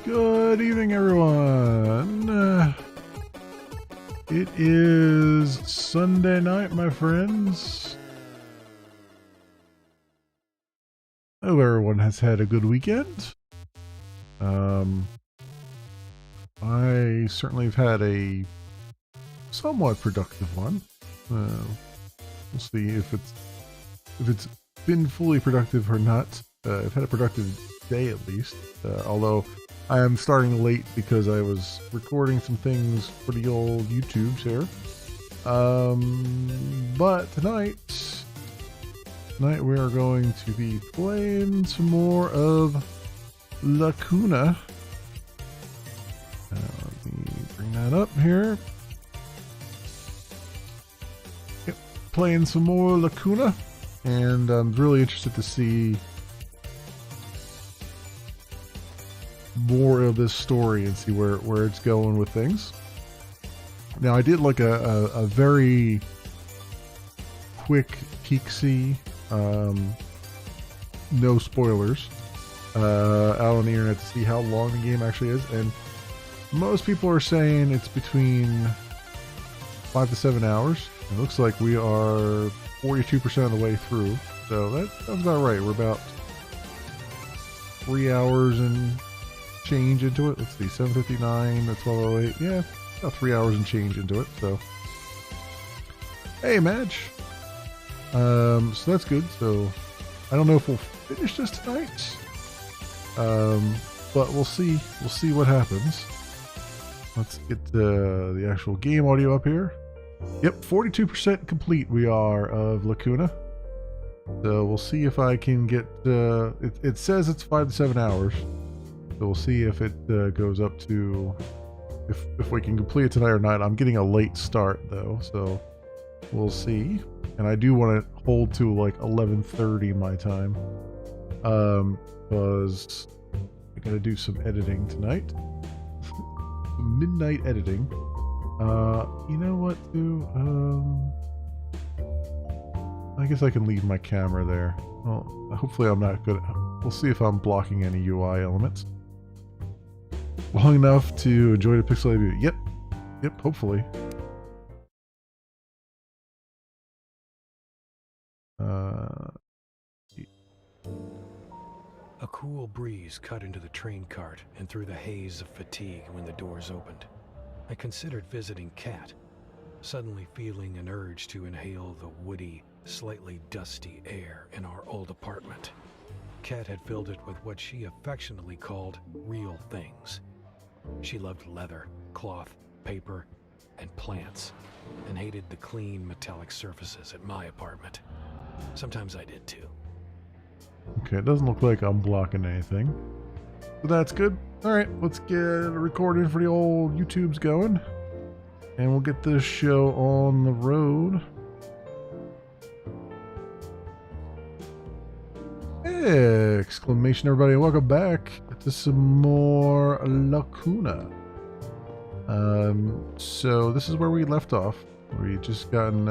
Good evening, everyone. It is Sunday night, my friends. I hope everyone has had a good weekend. I certainly have had a somewhat productive one. We'll see if it's been fully productive or not. I've had a productive day at least, although I am starting late because I was recording some things for the old YouTubes here. But tonight we are going to be playing some more of Lacuna. Let me bring that up here. Yep, playing some more Lacuna, and I'm really interested to see more of this story and see where it's going with things. Now, I did like a very quick peek-see, no spoilers, out on the internet to see how long the game actually is, and most people are saying it's between 5 to 7 hours. It looks like we are 42% of the way through, so that's about right. We're about 3 hours and change into it. Let's see, 7:59 to 12:08. Yeah, about 3 hours and change into it. So, hey, Madge. So that's good. So, I don't know if we'll finish this tonight. But we'll see. We'll see what happens. Let's get the actual game audio up here. Yep, 42% complete we are of Lacuna. So we'll see if I can get. It says it's 5 to 7 hours. So we'll see if it goes up to, if we can complete it tonight or not. I'm getting a late start though, so we'll see. And I do want to hold to like 11:30 my time, because I gotta do some editing tonight. Some midnight editing. You know what, too? I guess I can leave my camera there. Well, hopefully I'm not good. We'll see if I'm blocking any UI elements. Long enough to enjoy the pixelated view. Yep, hopefully. A cool breeze cut into the train cart and through the haze of fatigue when the doors opened. I considered visiting Kat, suddenly feeling an urge to inhale the woody, slightly dusty air in our old apartment. Kat had filled it with what she affectionately called real things. She loved leather, cloth, paper, and plants, and hated the clean metallic surfaces at my apartment. Sometimes I did too. Okay, it doesn't look like I'm blocking anything. So that's good. Alright, let's get a recording for the old YouTubes going. And we'll get this show on the road. Exclamation, everybody. Welcome back to some more Lacuna. So this is where we left off. We just gotten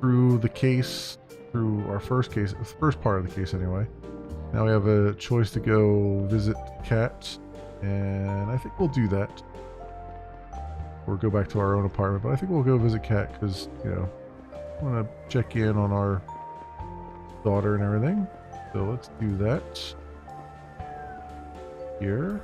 through the case, through our first case, the first part of the case anyway. Now we have a choice to go visit Kat, and I think we'll do that. Or go back to our own apartment, but I think we'll go visit Kat because, you know, I want to check in on our daughter and everything. So let's do that. Here.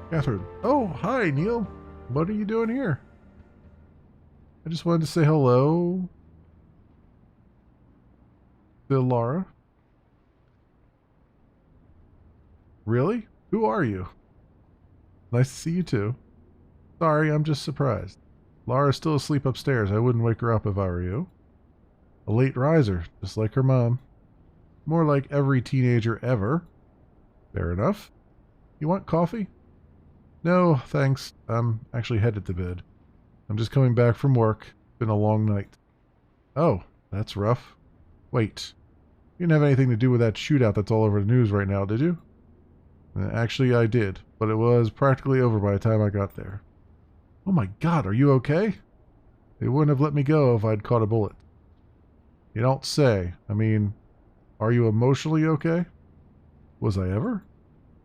Catherine. Oh, hi, Neil. What are you doing here? I just wanted to say hello to Laura. Really? Who are you? Nice to see you too. Sorry, I'm just surprised. Laura's still asleep upstairs. I wouldn't wake her up if I were you. A late riser, just like her mom. More like every teenager ever. Fair enough. You want coffee? No, thanks. I'm actually headed to bed. I'm just coming back from work. Been a long night. Oh, that's rough. Wait. You didn't have anything to do with that shootout that's all over the news right now, did you? Actually, I did, but it was practically over by the time I got there. Oh my God, are you okay? They wouldn't have let me go if I'd caught a bullet. You don't say. I mean, are you emotionally okay? Was I ever?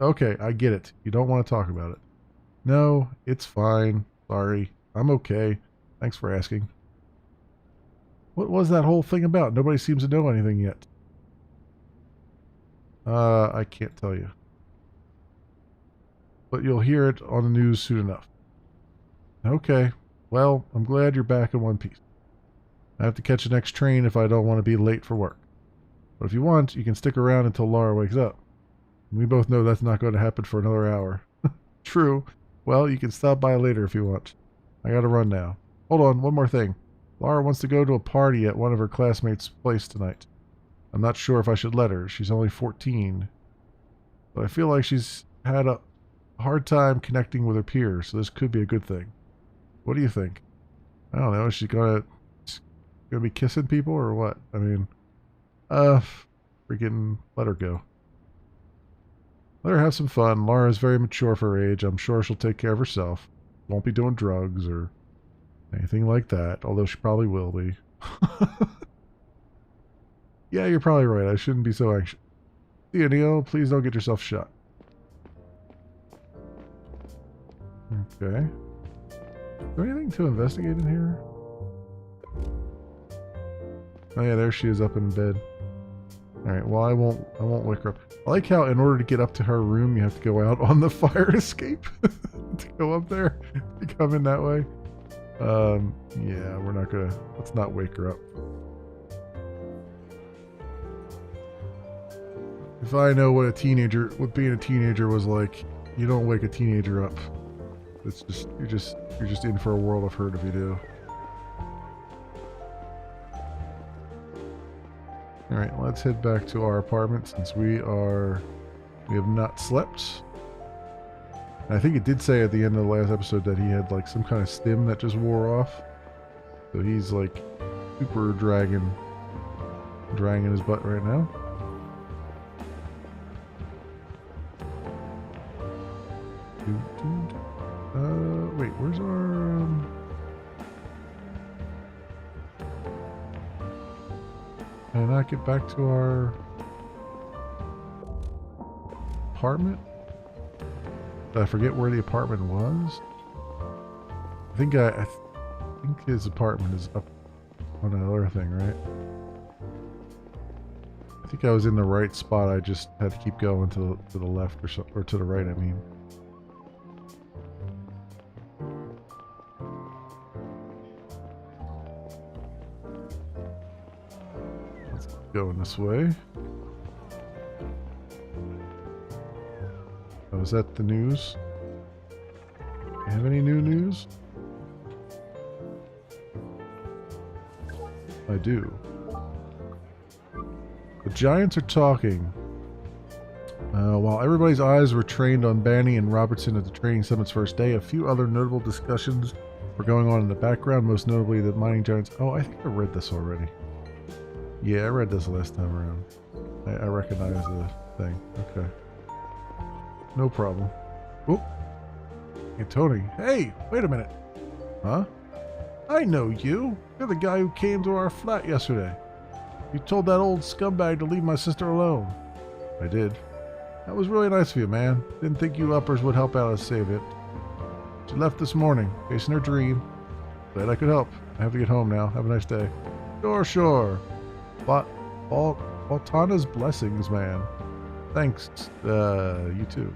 Okay, I get it. You don't want to talk about it. No, it's fine. Sorry. I'm okay. Thanks for asking. What was that whole thing about? Nobody seems to know anything yet. I can't tell you. But you'll hear it on the news soon enough. Okay. Well, I'm glad you're back in one piece. I have to catch the next train if I don't want to be late for work. But if you want, you can stick around until Laura wakes up. We both know that's not going to happen for another hour. True. Well, you can stop by later if you want. I gotta run now. Hold on, one more thing. Laura wants to go to a party at one of her classmates' place tonight. I'm not sure if I should let her. She's only 14. But I feel like she's had a hard time connecting with her peers, so this could be a good thing. What do you think? I don't know. Is she gonna be kissing people or what? I mean, freaking let her go. Let her have some fun. Laura's very mature for her age. I'm sure she'll take care of herself. Won't be doing drugs or anything like that, although she probably will be. Yeah, you're probably right. I shouldn't be so anxious. See you, Neil. Please don't get yourself shot. Okay. Is there anything to investigate in here? Oh yeah, there she is up in bed. Alright, well I won't wake her up. I like how in order to get up to her room you have to go out on the fire escape to go up there. To come in that way. Yeah, we're not gonna let's not wake her up. If I know what being a teenager was like, you don't wake a teenager up. It's just you're just in for a world of hurt if you do. Alright, let's head back to our apartment since we have not slept. And I think it did say at the end of the last episode that he had like some kind of stim that just wore off. So he's like super dragging his butt right now. Wait, where's our Can I not get back to our apartment? Did I forget where the apartment was? I think his apartment is up on that other thing, right? I think I was in the right spot. I just had to keep going to the left or to the right, I mean. Going this way. Oh, is that the news? Do you have any new news? I do. The Giants are talking. While everybody's eyes were trained on Banny and Robertson at the training summit's first day, a few other notable discussions were going on in the background, most notably the mining giants. Oh, I think I read this already. Yeah, I read this last time around. I recognize the thing. Okay. No problem. Oh. Hey, Tony. Hey, wait a minute. Huh? I know you. You're the guy who came to our flat yesterday. You told that old scumbag to leave my sister alone. I did. That was really nice of you, man. Didn't think you uppers would help out us save it. She left this morning, facing her dream. Glad I could help. I have to get home now. Have a nice day. Sure. But Altana's blessings, man. Thanks. You too.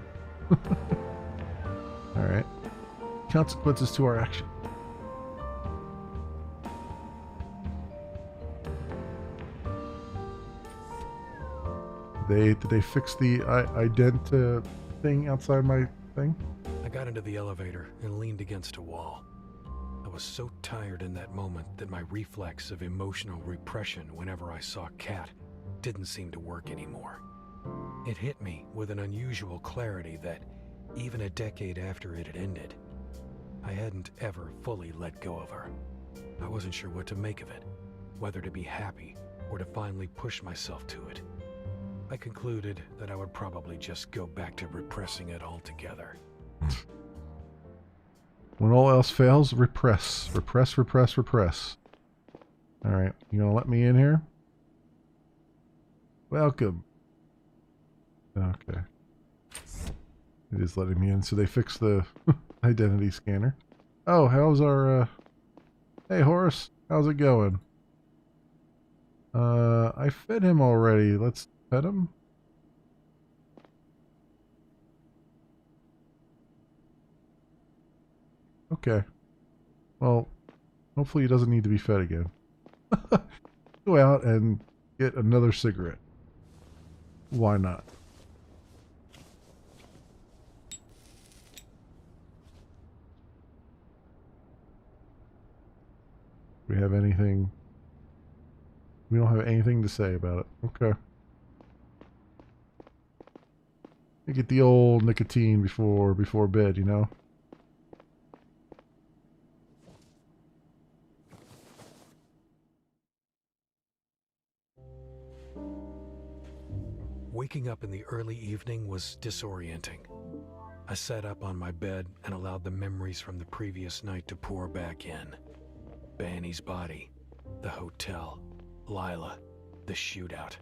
Alright. Consequences to our action. Did they fix the ident thing outside my thing? I got into the elevator and leaned against a wall. I was so tired in that moment that my reflex of emotional repression whenever I saw Kat didn't seem to work anymore. It hit me with an unusual clarity that, even a decade after it had ended, I hadn't ever fully let go of her. I wasn't sure what to make of it, whether to be happy or to finally push myself to it. I concluded that I would probably just go back to repressing it altogether. When all else fails, repress. Repress, repress, repress. Alright, you gonna let me in here? Welcome. Okay. It is letting me in, so they fixed the identity scanner. Oh, how's our, Hey, Horace. How's it going? I fed him already. Let's pet him. Okay. Well, hopefully he doesn't need to be fed again. Go out and get another cigarette. Why not? We have anything? We don't have anything to say about it. Okay. You get the old nicotine before bed, you know? Waking up in the early evening was disorienting. I sat up on my bed and allowed the memories from the previous night to pour back in. Banny's body, the hotel, Lila, the shootout.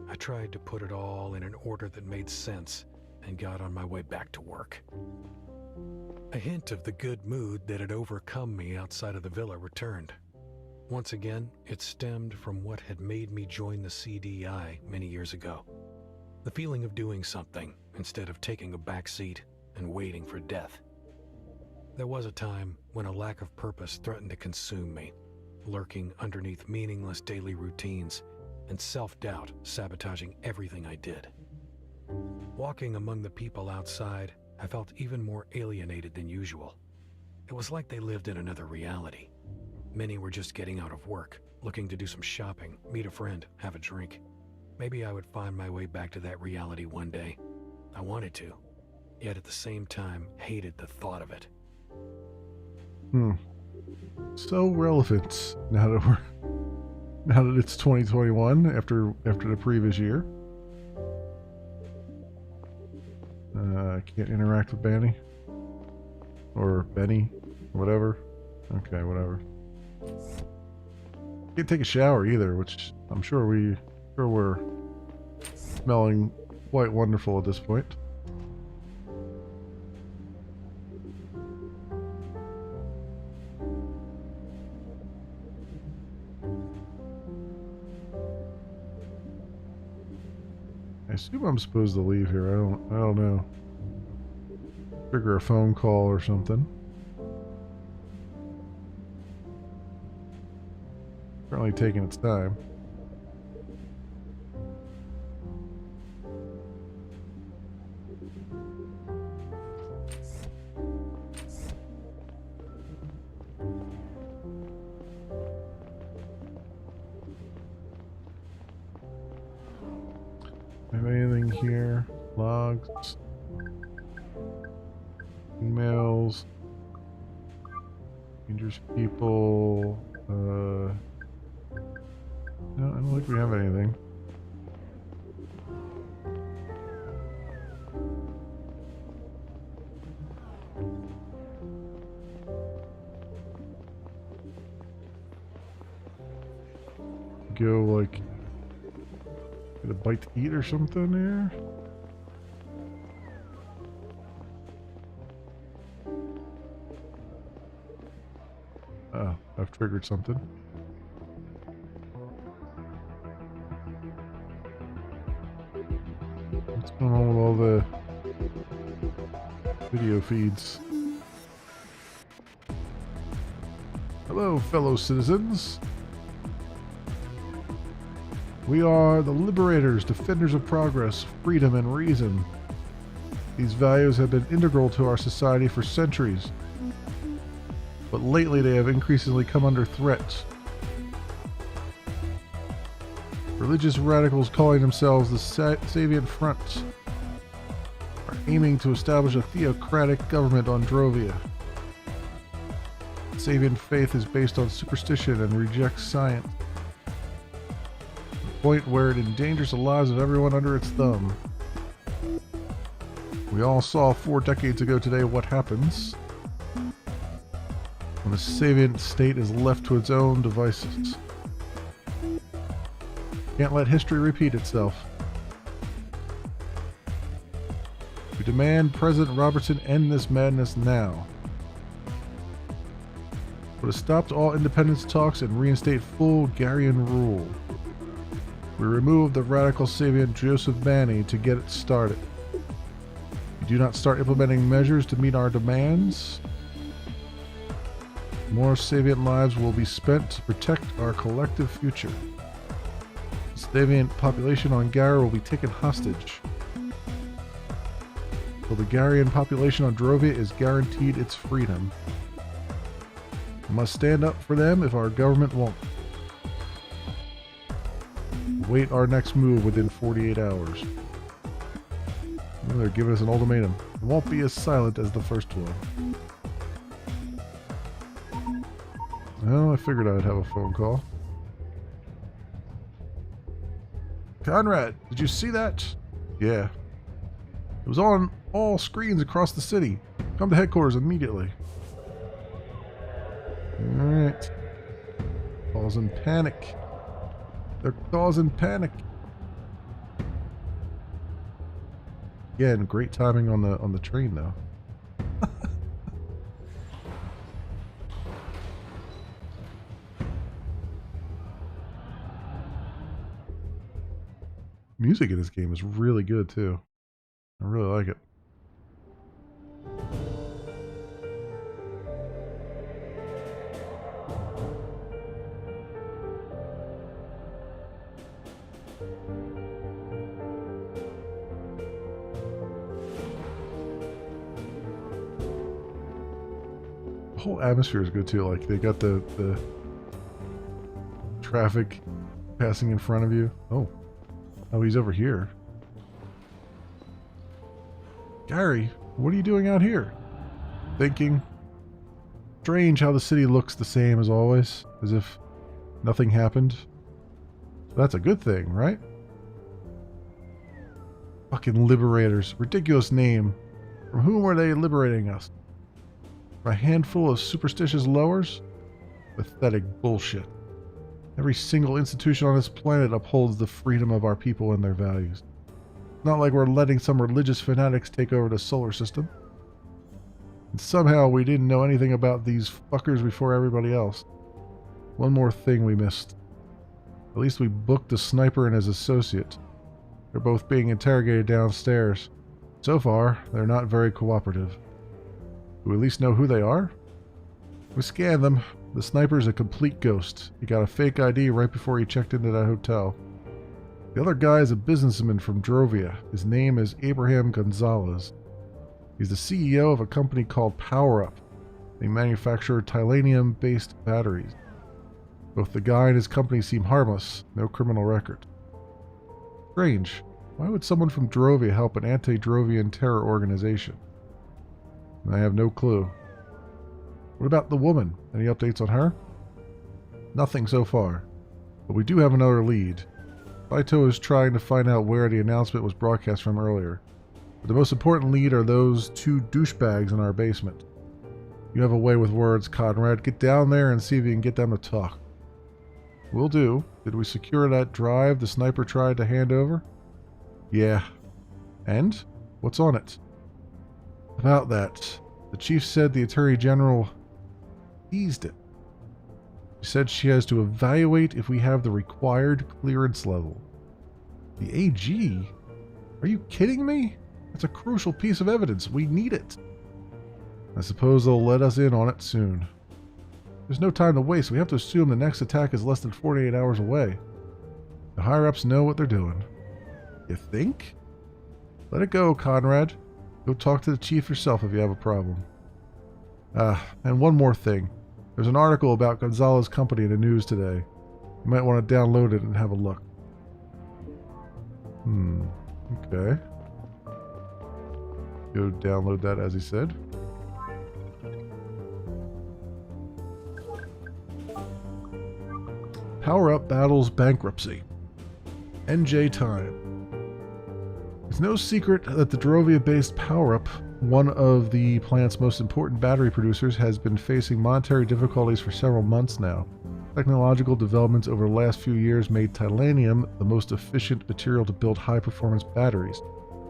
I tried to put it all in an order that made sense and got on my way back to work. A hint of the good mood that had overcome me outside of the villa returned. Once again, it stemmed from what had made me join the CDI many years ago. The feeling of doing something instead of taking a back seat and waiting for death. There was a time when a lack of purpose threatened to consume me, lurking underneath meaningless daily routines and self-doubt sabotaging everything I did. Walking among the people outside, I felt even more alienated than usual. It was like they lived in another reality. Many were just getting out of work, looking to do some shopping, meet a friend, have a drink. Maybe I would find my way back to that reality one day. I wanted to, yet at the same time hated the thought of it. So relevant now that it's 2021 after the previous year. I can't interact with Banny or Benny, whatever. Okay, whatever. Can't take a shower either, which I'm sure we're smelling quite wonderful at this point. I assume I'm supposed to leave here. I don't know. Trigger a phone call or something. Apparently taking its time. Have anything here? Logs, emails, dangerous people. No, I don't think we have anything. Go like get a bite to eat or something here. Oh, I've triggered something. What's going on with all the video feeds? Hello, fellow citizens. We are the liberators, defenders of progress, freedom, and reason. These values have been integral to our society for centuries, but lately they have increasingly come under threat. Religious radicals calling themselves the Savient Front are aiming to establish a theocratic government on Drovia. The Savient faith is based on superstition and rejects science, point where it endangers the lives of everyone under its thumb. We all saw 4 decades ago today what happens and the Savian state is left to its own devices. Can't let history repeat itself. We demand President Robertson end this madness now. Put a stop to all independence talks and reinstate full Garian rule. We remove the radical Savian Joseph Manny to get it started. If you do not start implementing measures to meet our demands, more Savian lives will be spent to protect our collective future. The Savian population on Gara will be taken hostage. So the Garian population on Drovia is guaranteed its freedom. We must stand up for them if our government won't. Wait our next move within 48 hours. Well, they're giving us an ultimatum. It won't be as silent as the first one. Well, I figured I'd have a phone call. Conrad, did you see that? Yeah. It was on all screens across the city. Come to headquarters immediately. Alright. Causing panic. They're causing panic. Again, great timing on the train though. Music in this game is really good too. I really like it. The whole atmosphere is good too. Like they got the traffic passing in front of you. Oh, he's over here. Gary, what are you doing out here? Thinking. Strange how the city looks the same as always, as if nothing happened. That's a good thing, right? Fucking liberators. Ridiculous name. From whom are they liberating us? From a handful of superstitious lowers? Pathetic bullshit. Every single institution on this planet upholds the freedom of our people and their values. Not like we're letting some religious fanatics take over the solar system. And somehow we didn't know anything about these fuckers before everybody else. One more thing we missed. At least we booked the sniper and his associate. They're both being interrogated downstairs. So far, they're not very cooperative. Do we at least know who they are? We scanned them. The sniper's a complete ghost. He got a fake ID right before he checked into that hotel. The other guy is a businessman from Drovia. His name is Abraham Gonzalez. He's the CEO of a company called Power Up. They manufacture titanium-based batteries. Both the guy and his company seem harmless. No criminal record. Strange. Why would someone from Drovia help an anti-Drovian terror organization? I have no clue. What about the woman? Any updates on her? Nothing so far. But we do have another lead. Saito is trying to find out where the announcement was broadcast from earlier. But the most important lead are those two douchebags in our basement. You have a way with words, Conrad. Get down there and see if you can get them to talk. Will do. Did we secure that drive the sniper tried to hand over? Yeah. And? What's on it? About that. The chief said the Attorney General seized it. She said she has to evaluate if we have the required clearance level. The AG? Are you kidding me? That's a crucial piece of evidence. We need it. I suppose they'll let us in on it soon. There's no time to waste. We have to assume the next attack is less than 48 hours away. The higher-ups know what they're doing. You think? Let it go, Conrad. Go talk to the chief yourself if you have a problem. And one more thing. There's an article about Gonzalez's company in the news today. You might want to download it and have a look. Okay. Go download that as he said. Power Up battles bankruptcy. NJ time. It's no secret that the Drovia-based Power Up one of the plant's most important battery producers, has been facing monetary difficulties for several months now. Technological developments over the last few years made titanium the most efficient material to build high-performance batteries,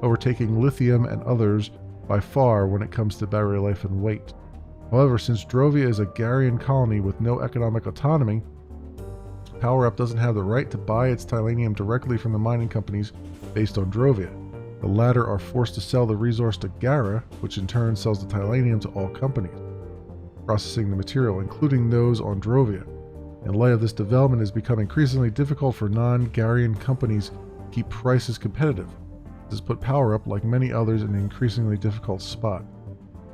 overtaking lithium and others by far when it comes to battery life and weight. However, since Drovia is a Garian colony with no economic autonomy, PowerUp doesn't have the right to buy its titanium directly from the mining companies based on Drovia. The latter are forced to sell the resource to Gara, which in turn sells the titanium to all companies processing the material, including those on Drovia. In light of this development, it has become increasingly difficult for non-Garian companies to keep prices competitive. This has put PowerUp, like many others, in an increasingly difficult spot.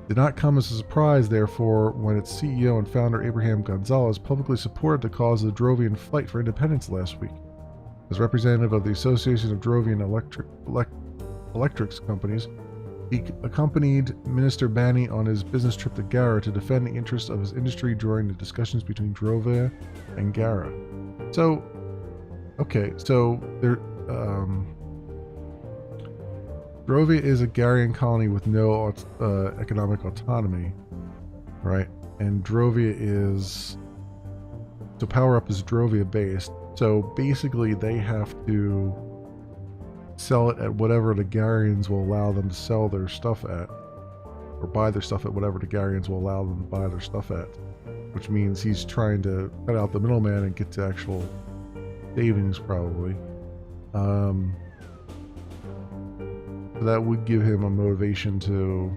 It did not come as a surprise, therefore, when its CEO and founder Abraham Gonzalez publicly supported the cause of the Drovian fight for independence last week. As representative of the Association of Drovian Electrics Companies, he accompanied Minister Bani on his business trip to Gara to defend the interests of his industry during the discussions between Drovia and Gara. So, okay, so Drovia is a Garian colony with no economic autonomy, right? And Drovia is... So PowerUp is Drovia based. So basically they have to sell it at whatever the Garians will allow them to sell their stuff at. Or buy their stuff at whatever the Garians will allow them to buy their stuff at. Which means he's trying to cut out the middleman and get to actual savings, probably. That would give him a motivation to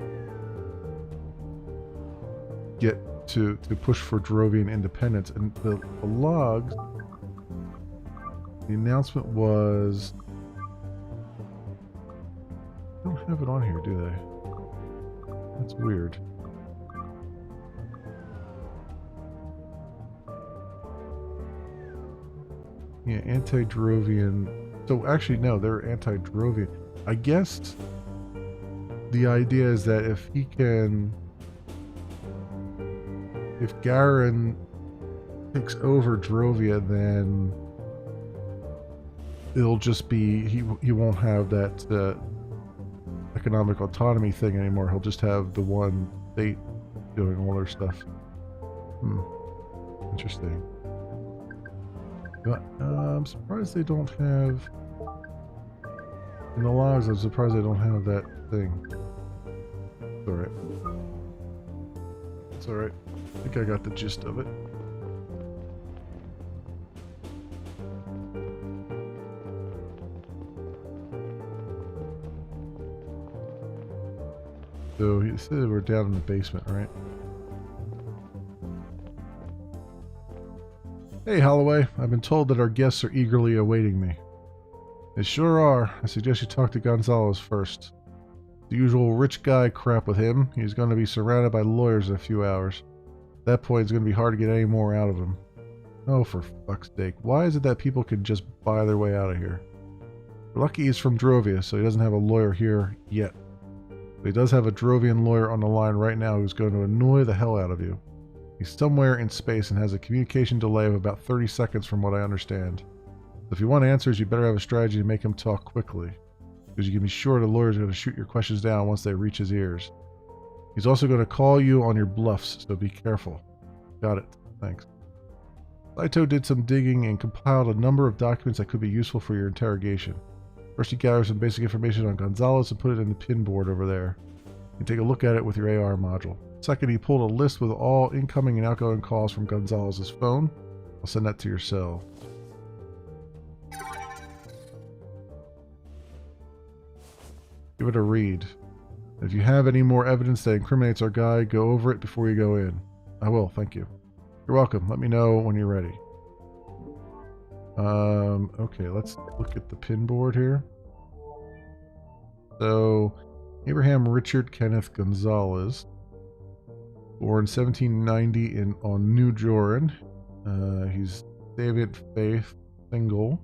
get to push for Drovian independence. And the logs, the announcement was... They don't have it on here, do they? That's weird. Yeah, anti-Drovian. So actually, no, they're anti-Drovian. I guess the idea is that if he can... If Garen takes over Drovia, then it'll just be... He won't have that economic autonomy thing anymore. He'll just have the one state doing all their stuff. Interesting. But I'm surprised they don't have... In the logs, I'm surprised they don't have that thing. It's alright. It's alright. I think I got the gist of it. So he said we're down in the basement, right? Hey, Holloway. I've been told that our guests are eagerly awaiting me. They sure are. I suggest you talk to Gonzalez first. The usual rich guy crap with him. He's going to be surrounded by lawyers in a few hours. At that point, it's going to be hard to get any more out of him. Oh, for fuck's sake. Why is it that people can just buy their way out of here? We're lucky he's from Drovia, so he doesn't have a lawyer here yet. But he does have a Drovian lawyer on the line right now who's going to annoy the hell out of you. He's somewhere in space and has a communication delay of about 30 seconds from what I understand. So if you want answers, you better have a strategy to make him talk quickly, because you can be sure the lawyer's going to shoot your questions down once they reach his ears. He's also going to call you on your bluffs, so be careful. Got it. Thanks. Saito did some digging and compiled a number of documents that could be useful for your interrogation. First, he gathered some basic information on Gonzalez and put it in the pin board over there. You can take a look at it with your AR module. Second, he pulled a list with all incoming and outgoing calls from Gonzalez's phone. I'll send that to your cell. Give it a read. If you have any more evidence that incriminates our guy, go over it before you go in. I will, thank you. You're welcome. Let me know when you're ready. Okay, let's look at the pin board here. So, Abraham Richard Kenneth Gonzalez, born 1790 on New Joran. He's David Faith, single.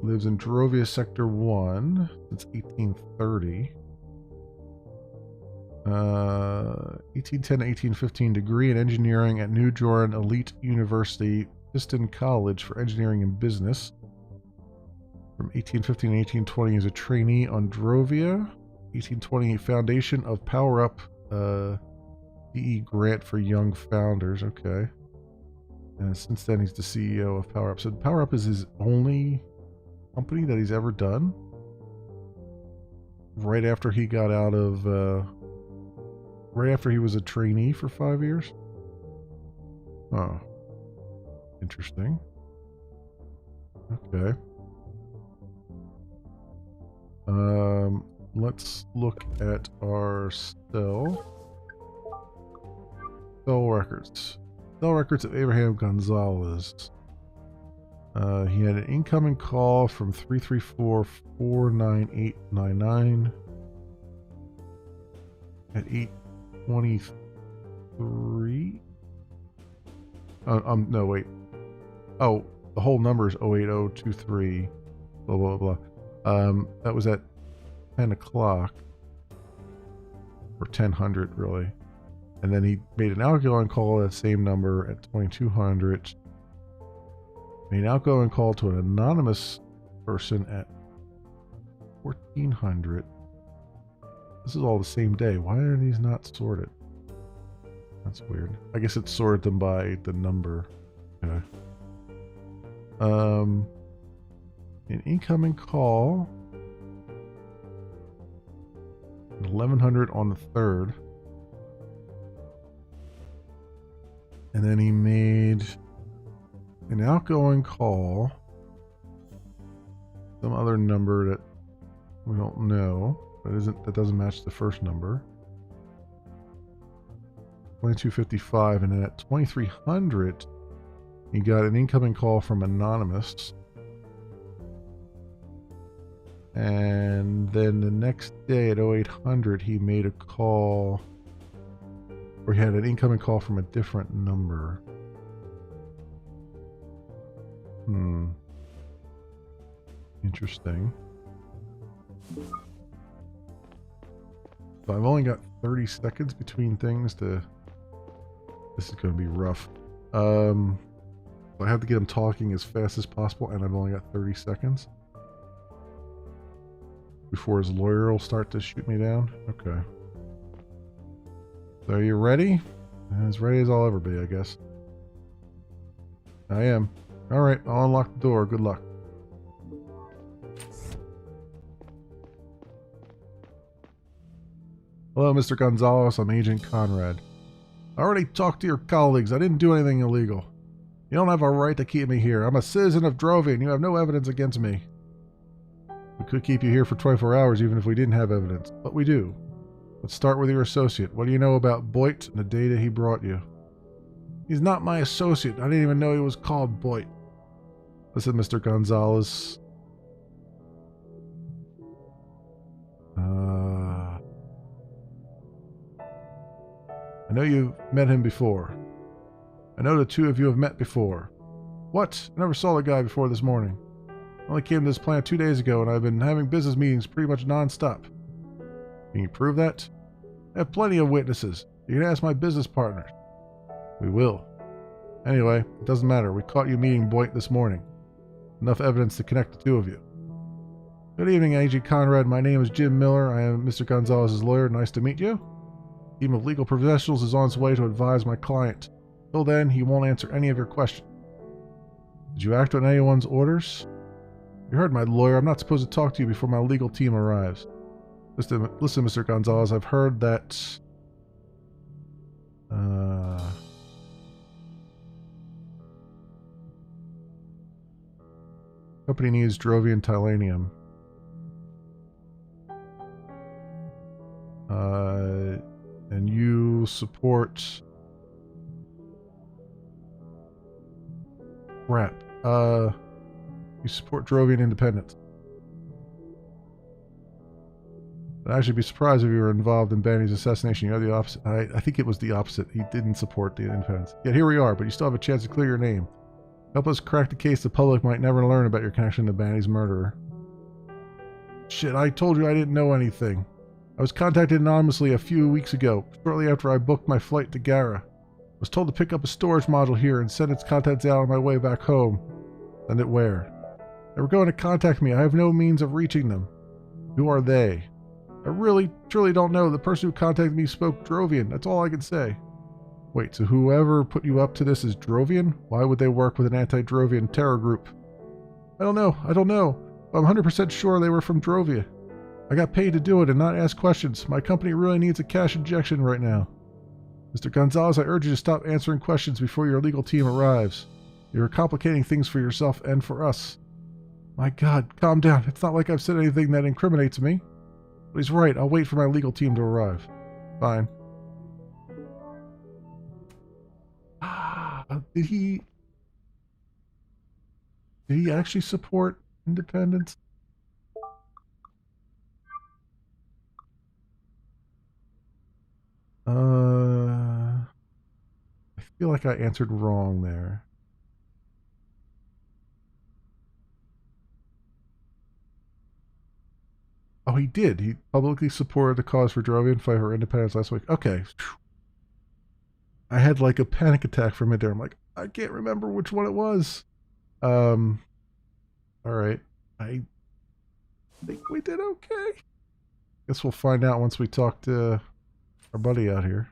Lives in Drovia Sector 1 since 1830. 1810 to 1815, degree in engineering at New Joran Elite University, Piston College for Engineering and Business. From 1815 to 1820, he was a trainee on Drovia. 1828 Foundation of Power Up DE grant for young founders. Okay. And since then, he's the CEO of Power Up. So Power Up is his only company that he's ever done. Right after he got out of, right after he was a trainee for 5 years. Oh, interesting. Okay. Let's look at our cell records. Cell records of Abraham Gonzalez. He had an incoming call from 334-49899 at 8:23. No, wait. Oh, the whole number is 08023. Blah blah blah. That was at 10 o'clock or 1000 really, and then he made an outgoing call at the same number at 2200. Made an outgoing call to an anonymous person at 1400. This is all the same day. Why are these not sorted? That's weird. I guess it sorted them by the number. Okay. An incoming call at 1100 on the 3rd. And then he made an outgoing call, some other number that we don't know, that doesn't match the first number. 2255, and then at 2300 he got an incoming call from anonymous. And then the next day at 0800 he made a call, or he had an incoming call from a different number. Interesting. So I've only got 30 seconds between things to... This is going to be rough. I have to get him talking as fast as possible, and I've only got 30 seconds before his lawyer will start to shoot me down. Okay. So are you ready? As ready as I'll ever be, I guess. I am. Alright, I'll unlock the door. Good luck. Hello, Mr. Gonzalez. I'm Agent Conrad. I already talked to your colleagues. I didn't do anything illegal. You don't have a right to keep me here. I'm a citizen of Drovia, and you have no evidence against me. We could keep you here for 24 hours even if we didn't have evidence, but we do. Let's start with your associate. What do you know about Boyd and the data he brought you? He's not my associate. I didn't even know he was called Boyd. Listen, Mr. Gonzalez. I know you've met him before. I know the two of you have met before. What? I never saw the guy before this morning. I only came to this plant 2 days ago, and I've been having business meetings pretty much non-stop. Can you prove that? I have plenty of witnesses. You can ask my business partners. We will. Anyway, it doesn't matter. We caught you meeting Boyd this morning. Enough evidence to connect the two of you. Good evening, Agent Conrad. My name is Jim Miller. I am Mr. Gonzalez's lawyer. Nice to meet you. A team of legal professionals is on its way to advise my client. Till then, he won't answer any of your questions. Did you act on anyone's orders? You heard my lawyer. I'm not supposed to talk to you before my legal team arrives. Listen, Mr. Gonzalez, I've heard that... company needs Drovian Tilenium. And you support... Crap. You support Drovian independence. I'd actually be surprised if you were involved in Banny's assassination. You're the opposite. I think it was the opposite. He didn't support the independence. Yet here we are, but you still have a chance to clear your name. Help us crack the case the public might never learn about your connection to Banny's murderer. Shit, I told you I didn't know anything. I was contacted anonymously a few weeks ago, shortly after I booked my flight to Gara. I was told to pick up a storage module here and send its contents out on my way back home. Send it where? They were going to contact me. I have no means of reaching them. Who are they? I really, truly don't know. The person who contacted me spoke Drovian. That's all I can say. Wait, so whoever put you up to this is Drovian? Why would they work with an anti-Drovian terror group? I don't know. But I'm 100% sure they were from Drovia. I got paid to do it and not ask questions. My company really needs a cash injection right now. Mr. Gonzalez, I urge you to stop answering questions before your legal team arrives. You're complicating things for yourself and for us. My God, calm down. It's not like I've said anything that incriminates me. But he's right. I'll wait for my legal team to arrive. Fine. Did he actually support independence? I feel like I answered wrong there. Oh, he did. He publicly supported the cause for Drovian fight for independence last week. Okay. I had like a panic attack for a minute there. I'm like, I can't remember which one it was. All right. I think we did okay. Guess we'll find out once we talk to our buddy out here.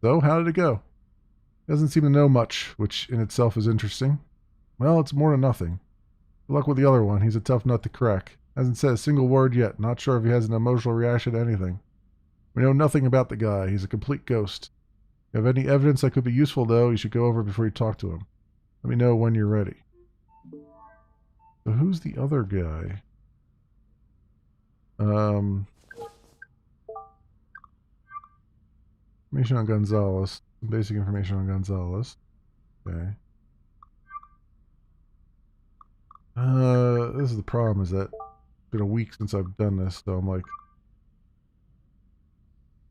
So, how did it go? Doesn't seem to know much, which in itself is interesting. Well, it's more than nothing. Good luck with the other one. He's a tough nut to crack. Hasn't said a single word yet. Not sure if he has an emotional reaction to anything. We know nothing about the guy. He's a complete ghost. If you have any evidence that could be useful, though, you should go over before you talk to him. Let me know when you're ready. So who's the other guy? Information on Gonzalez. Some basic information on Gonzalez. Okay. This is the problem, is that it's been a week since I've done this, so I'm like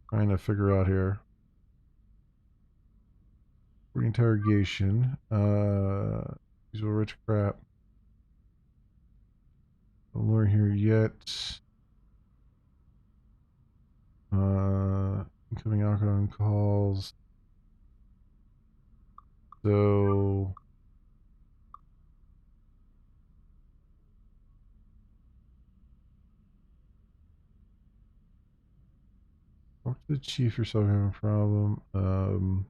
trying to figure out here. Reinterrogation. These were rich crap. Don't learn here yet. Incoming alcohol calls. So talk to the chief or something, having a problem.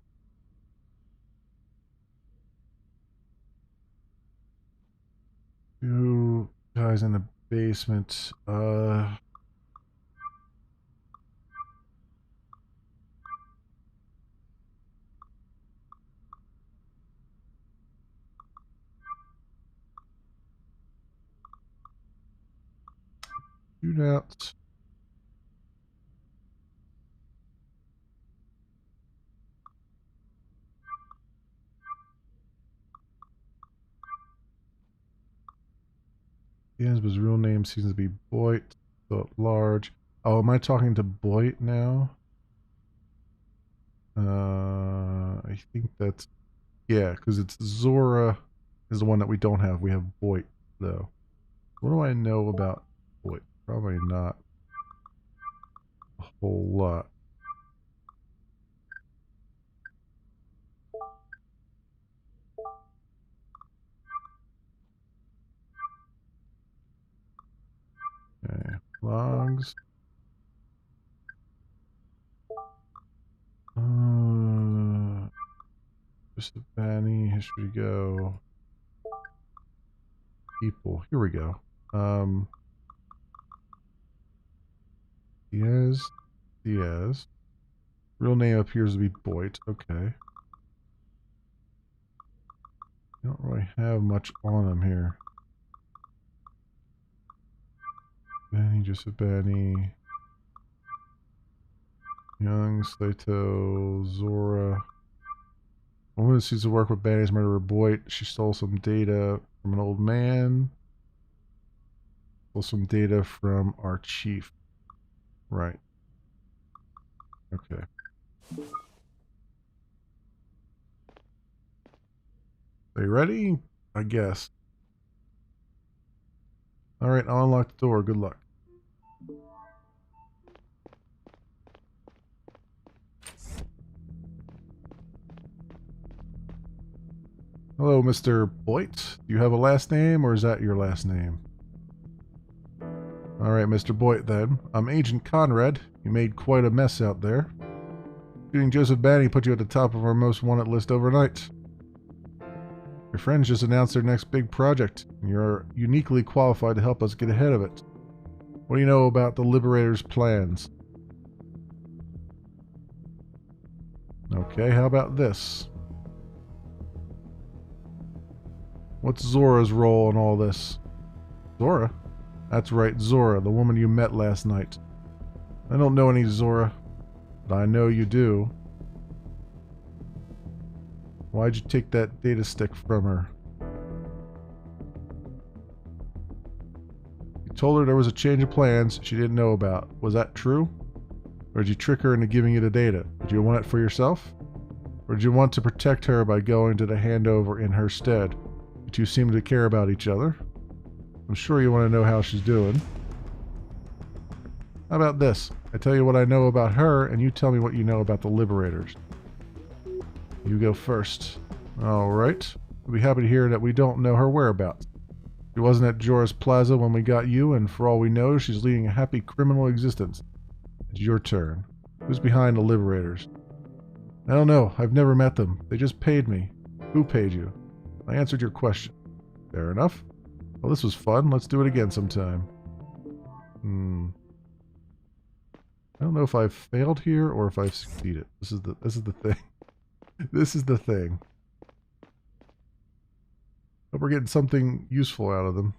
Two guys in the basement. Shootouts. Yes, but his real name seems to be Boyd, so at large. Oh, am I talking to Boyd now? I think that's, yeah, because it's Zora is the one that we don't have. We have Boyd, though. What do I know about Boyd? Probably not a whole lot. Okay, logs. Just a Banny, history go. People, here we go. Diaz. Real name appears to be Boyd. Okay. You don't really have much on him here. Benny, Joseph Benny. Young, Slato, Zora. A woman sees to work with Benny's murderer Boyd. She stole some data from an old man. Stole some data from our chief. Right. Okay. Are you ready? I guess. Alright, I'll unlock the door. Good luck. Hello, Mr. Boyd. Do you have a last name, or is that your last name? Alright, Mr. Boyd then. I'm Agent Conrad. You made quite a mess out there. Shooting Joseph Banning put you at the top of our most wanted list overnight. Your friends just announced their next big project, and you're uniquely qualified to help us get ahead of it. What do you know about the Liberator's plans? Okay, how about this? What's Zora's role in all this? Zora? That's right, Zora, the woman you met last night. I don't know any Zora, but I know you do. Why'd you take that data stick from her? You told her there was a change of plans she didn't know about. Was that true? Or did you trick her into giving you the data? Did you want it for yourself? Or did you want to protect her by going to the handover in her stead? You two seem to care about each other. I'm sure you want to know how she's doing. How about this? I tell you what I know about her, and you tell me what you know about the Liberators. You go first. Alright. We'll be happy to hear that we don't know her whereabouts. She wasn't at Jora's Plaza when we got you, and for all we know, she's leading a happy criminal existence. It's your turn. Who's behind the Liberators? I don't know. I've never met them. They just paid me. Who paid you? I answered your question. Fair enough. Well, this was fun. Let's do it again sometime. I don't know if I've failed here or if I've succeeded. This is the thing. This is the thing. Hope we're getting something useful out of them.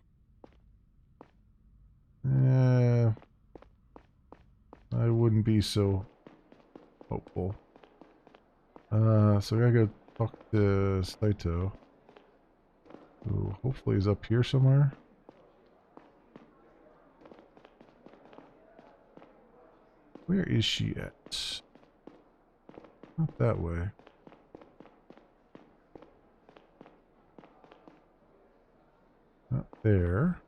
I wouldn't be so hopeful. So we gotta go talk to Saito. Who hopefully is up here somewhere. Where is she at? Not that way. Not there.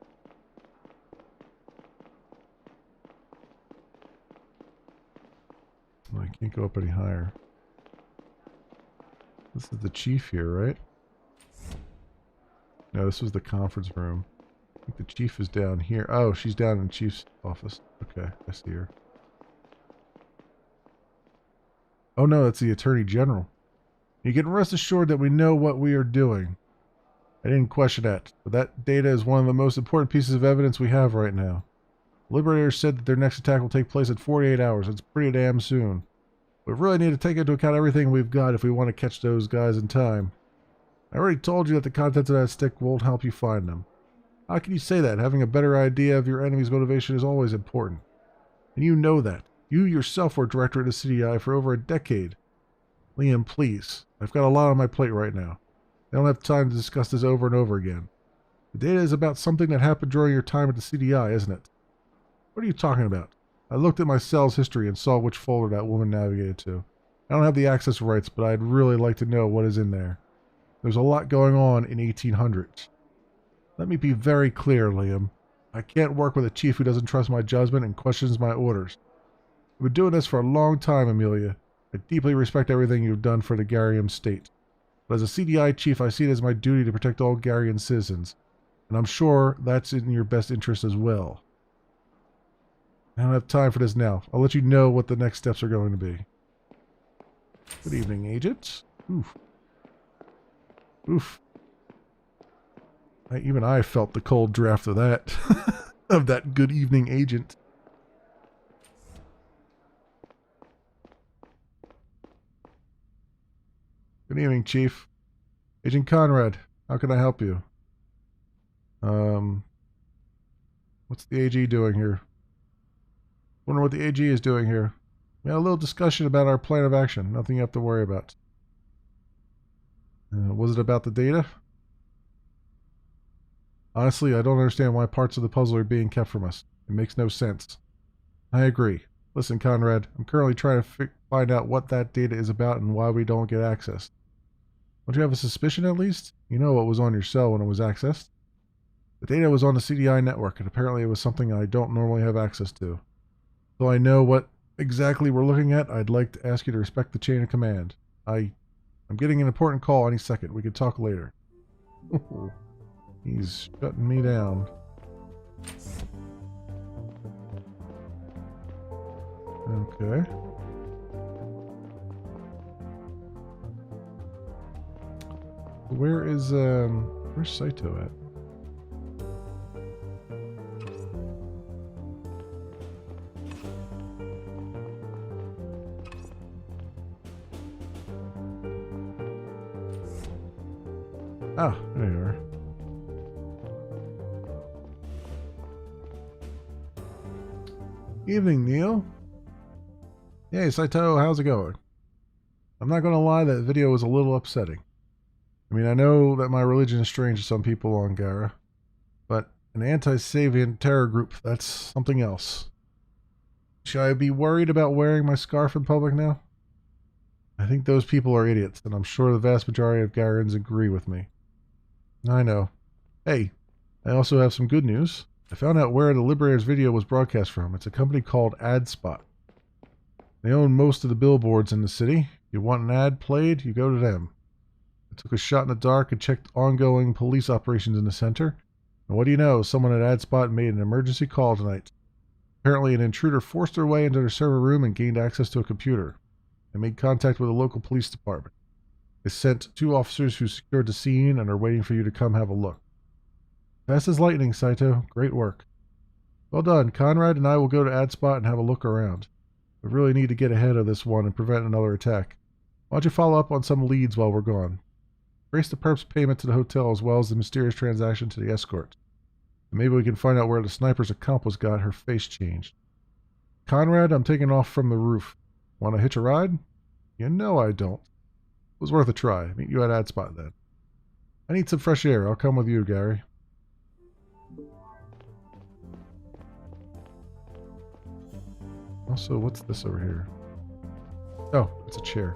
I can't go up any higher. This is the chief here, right? No, this was the conference room. I think the chief is down here. Oh, she's down in the chief's office. Okay, I see her. Oh no, it's the Attorney General. You can rest assured that we know what we are doing. I didn't question that, but that data is one of the most important pieces of evidence we have right now. Liberators said that their next attack will take place in 48 hours. It's pretty damn soon. We really need to take into account everything we've got if we want to catch those guys in time. I already told you that the contents of that stick won't help you find them. How can you say that? Having a better idea of your enemy's motivation is always important. And you know that. You yourself were director of the CDI for over a decade. Liam, please. I've got a lot on my plate right now. I don't have time to discuss this over and over again. The data is about something that happened during your time at the CDI, isn't it? What are you talking about? I looked at my cell's history and saw which folder that woman navigated to. I don't have the access rights, but I'd really like to know what is in there. There's a lot going on in 1800. Let me be very clear, Liam. I can't work with a chief who doesn't trust my judgment and questions my orders. I've been doing this for a long time, Amelia. I deeply respect everything you've done for the Garium state. But as a CDI chief, I see it as my duty to protect all Garian citizens. And I'm sure that's in your best interest as well. I don't have time for this now. I'll let you know what the next steps are going to be. Good evening, agent. Oof. Oof. Even I felt the cold draft of that. Of that good evening, agent. Good evening, Chief. Agent Conrad, how can I help you? What's the AG doing here? Wonder what the AG is doing here. We had a little discussion about our plan of action. Nothing you have to worry about. Was it about the data? Honestly, I don't understand why parts of the puzzle are being kept from us. It makes no sense. I agree. Listen, Conrad, I'm currently trying to find out what that data is about and why we don't get access. Don't you have a suspicion at least? You know what was on your cell when it was accessed? The data was on the CDI network, and apparently it was something I don't normally have access to. So I know what exactly we're looking at. I'd like to ask you to respect the chain of command. I'm getting an important call any second. We could talk later. He's shutting me down. Okay. Where's Saito at? Ah, there you are. Evening, Neil. Hey, Saito, how's it going? I'm not going to lie, that video was a little upsetting. I mean, I know that my religion is strange to some people on Gara, but an anti-Sabian terror group, that's something else. Should I be worried about wearing my scarf in public now? I think those people are idiots, and I'm sure the vast majority of Garans agree with me. I know. Hey, I also have some good news. I found out where the Liberators video was broadcast from. It's a company called AdSpot. They own most of the billboards in the city. You want an ad played, you go to them. I took a shot in the dark and checked ongoing police operations in the center. And what do you know? Someone at AdSpot made an emergency call tonight. Apparently an intruder forced their way into their server room and gained access to a computer. They made contact with the local police department. They sent 2 officers who secured the scene and are waiting for you to come have a look. Fast as lightning, Saito. Great work. Well done. Conrad and I will go to AdSpot and have a look around. We really need to get ahead of this one and prevent another attack. Why don't you follow up on some leads while we're gone? Trace the perp's payment to the hotel as well as the mysterious transaction to the escort. And maybe we can find out where the sniper's accomplice got her face changed. Conrad, I'm taking off from the roof. Want to hitch a ride? You know I don't. It was worth a try. Meet you at AdSpot then. I need some fresh air. I'll come with you, Gary. Also, what's this over here? Oh, it's a chair.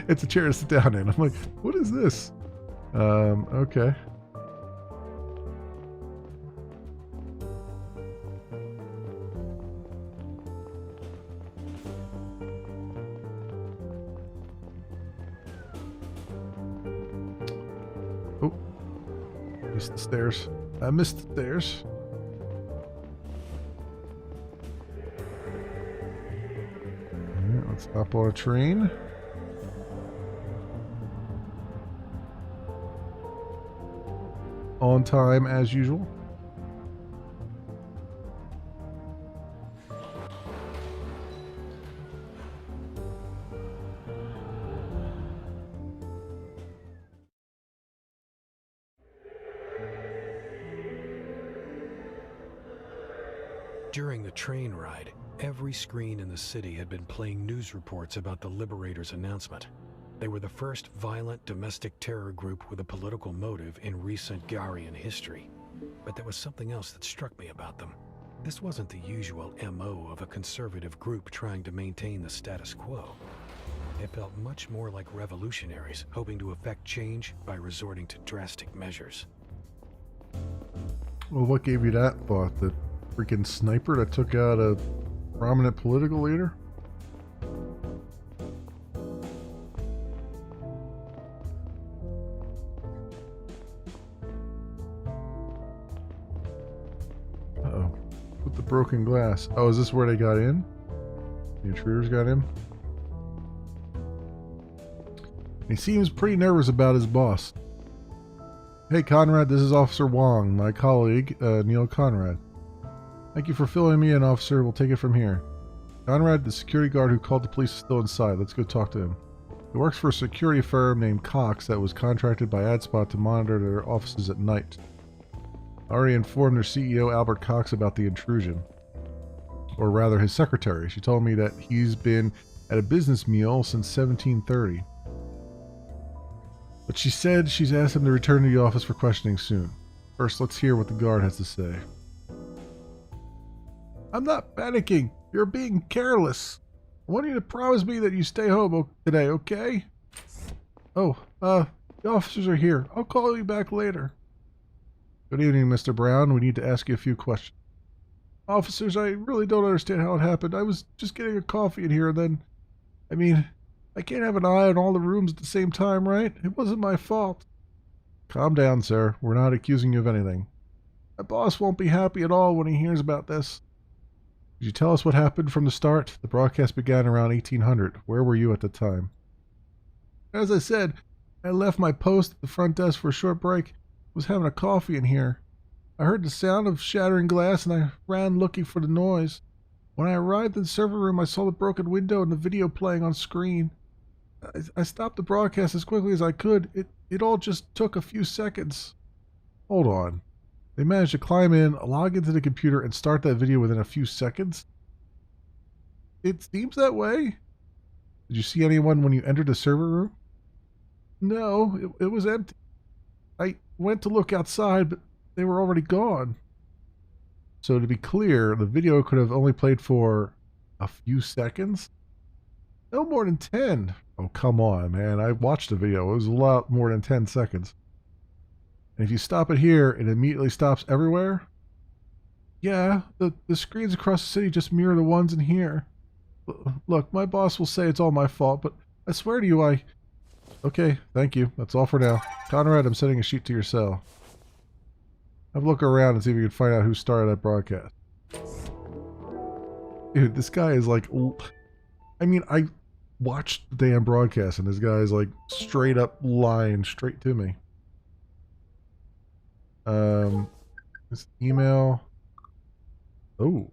It's a chair to sit down in. I'm like, what is this? Okay. Oh, missed the stairs. I missed the stairs. Let's hop on a train. On time as usual. During the train ride, every screen in the city had been playing news reports about the Liberators' announcement. They were the first violent domestic terror group with a political motive in recent Garian history. But there was something else that struck me about them. This wasn't the usual MO of a conservative group trying to maintain the status quo. It felt much more like revolutionaries hoping to effect change by resorting to drastic measures. Well, what gave you that thought? The freaking sniper that took out a prominent political leader? Uh-oh. With the broken glass. Oh, is this where they got in? The intruders got in? He seems pretty nervous about his boss. Hey, Conrad, this is Officer Wong, my colleague, Neil Conrad. Thank you for filling me in, officer. We'll take it from here. Conrad, the security guard who called the police is still inside. Let's go talk to him. He works for a security firm named Cox that was contracted by AdSpot to monitor their offices at night. I already informed their CEO, Albert Cox, about the intrusion. Or rather, his secretary. She told me that he's been at a business meal since 1730. But she said she's asked him to return to the office for questioning soon. First, let's hear what the guard has to say. I'm not panicking. You're being careless. I want you to promise me that you stay home today, okay? Oh, the officers are here. I'll call you back later. Good evening, Mr. Brown. We need to ask you a few questions. Officers, I really don't understand how it happened. I was just getting a coffee in here and then... I mean, I can't have an eye on all the rooms at the same time, right? It wasn't my fault. Calm down, sir. We're not accusing you of anything. My boss won't be happy at all when he hears about this. Could you tell us what happened from the start? The broadcast began around 1800. Where were you at the time? As I said, I left my post at the front desk for a short break. Was having a coffee in here. I heard the sound of shattering glass and I ran looking for the noise. When I arrived in the server room, I saw the broken window and the video playing on screen. I stopped the broadcast as quickly as I could. It all just took a few seconds. Hold on. They managed to climb in, log into the computer, and start that video within a few seconds? It seems that way. Did you see anyone when you entered the server room? No, it was empty. I went to look outside, but they were already gone. So to be clear, the video could have only played for a few seconds? No more than 10. Oh, come on, man. I watched the video. It was a lot more than 10 seconds. And if you stop it here, it immediately stops everywhere? Yeah, the screens across the city just mirror the ones in here. Look, my boss will say it's all my fault, but I swear to you, Okay, thank you. That's all for now. Conrad, I'm sending a sheet to your cell. Have a look around and see if you can find out who started that broadcast. Dude, this guy is like... I mean, I watched the damn broadcast, and this guy is like straight up lying straight to me. This email... Oh.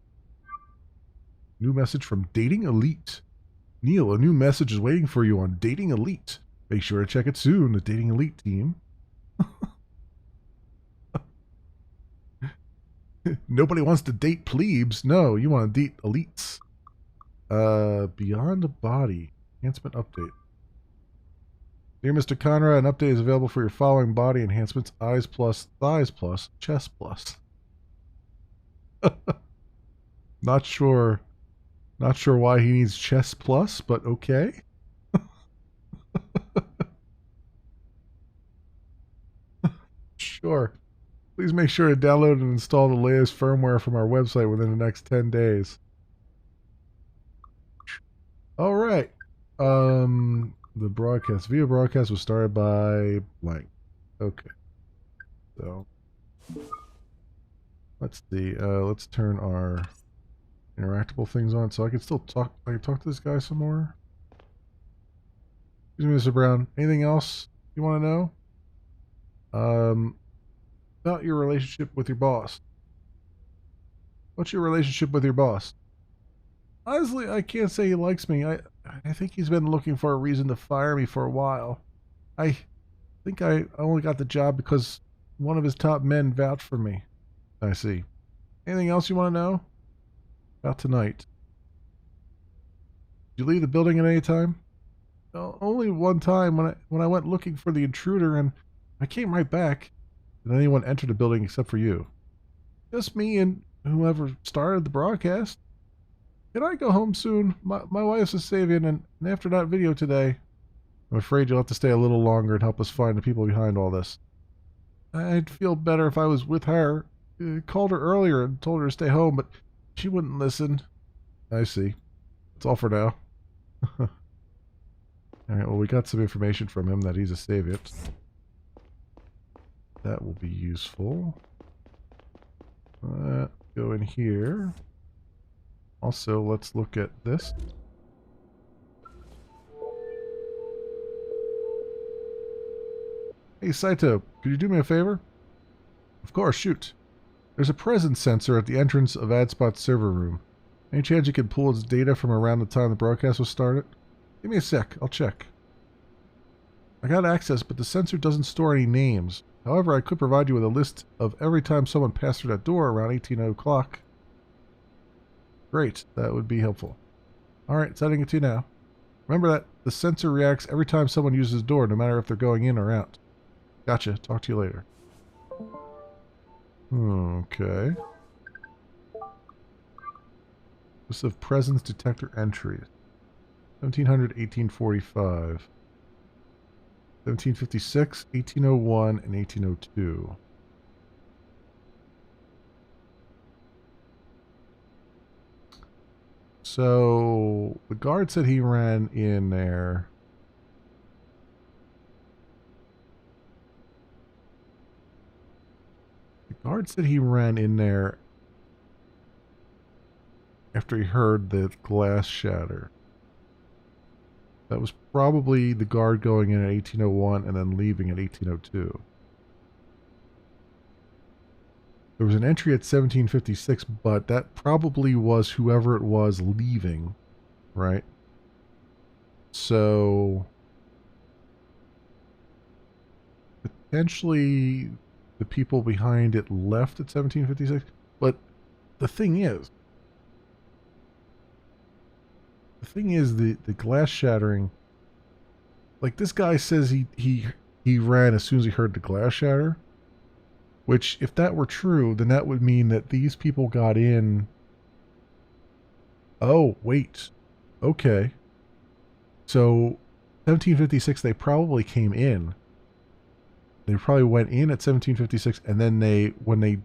New message from Dating Elite. Neil, a new message is waiting for you on Dating Elite. Make sure to check it soon, the Dating Elite team. Nobody wants to date plebes. No, you want to date elites. Beyond the Body. Enhancement update. Dear Mr. Conrad, an update is available for your following body enhancements: eyes plus, thighs plus, chest plus. Not sure why he needs chest plus, but okay. Sure. Please make sure to download and install the latest firmware from our website within the next 10 days. All right. The video broadcast was started by blank. Okay. So let's see. Let's turn our interactable things on so I can still talk. I can talk to this guy some more. Excuse me, Mr. Brown. Anything else you want to know? About your relationship with your boss. What's your relationship with your boss? Honestly, I can't say he likes me. I think he's been looking for a reason to fire me for a while. I think I only got the job because one of his top men vouched for me. I see. Anything else you want to know? About tonight. Did you leave the building at any time? No, only one time when I went looking for the intruder and I came right back. Did anyone enter the building except for you? Just me and whoever started the broadcast. Can I go home soon? My wife's a Savian, and after that video today, I'm afraid you'll have to stay a little longer and help us find the people behind all this. I'd feel better if I was with her. Called her earlier and told her to stay home, but she wouldn't listen. I see. That's all for now. Alright, well, we got some information from him that he's a Savian. That will be useful. Go in here. Also, let's look at this. Hey, Saito, could you do me a favor? Of course, shoot. There's a presence sensor at the entrance of AdSpot's server room. Any chance you can pull its data from around the time the broadcast was started? Give me a sec, I'll check. I got access, but the sensor doesn't store any names. However, I could provide you with a list of every time someone passed through that door around 18 o'clock. Great, that would be helpful. Alright, sending it to you now. Remember that the sensor reacts every time someone uses the door, no matter if they're going in or out. Gotcha, talk to you later. Okay. List of presence detector entries. 1700, 1845. 1756, 1801, and 1802. So, the guard said he ran in there. The guard said he ran in there after he heard the glass shatter. That was probably the guard going in at 1801 and then leaving at 1802. There was an entry at 1756, but that probably was whoever it was leaving, right? So potentially the people behind it left at 1756. But the thing is, the glass shattering. Like this guy says he ran as soon as he heard the glass shatter. Which, if that were true, then that would mean that these people got in. Oh, wait. Okay. So, 1756, they probably came in. They probably went in at 1756, and then when they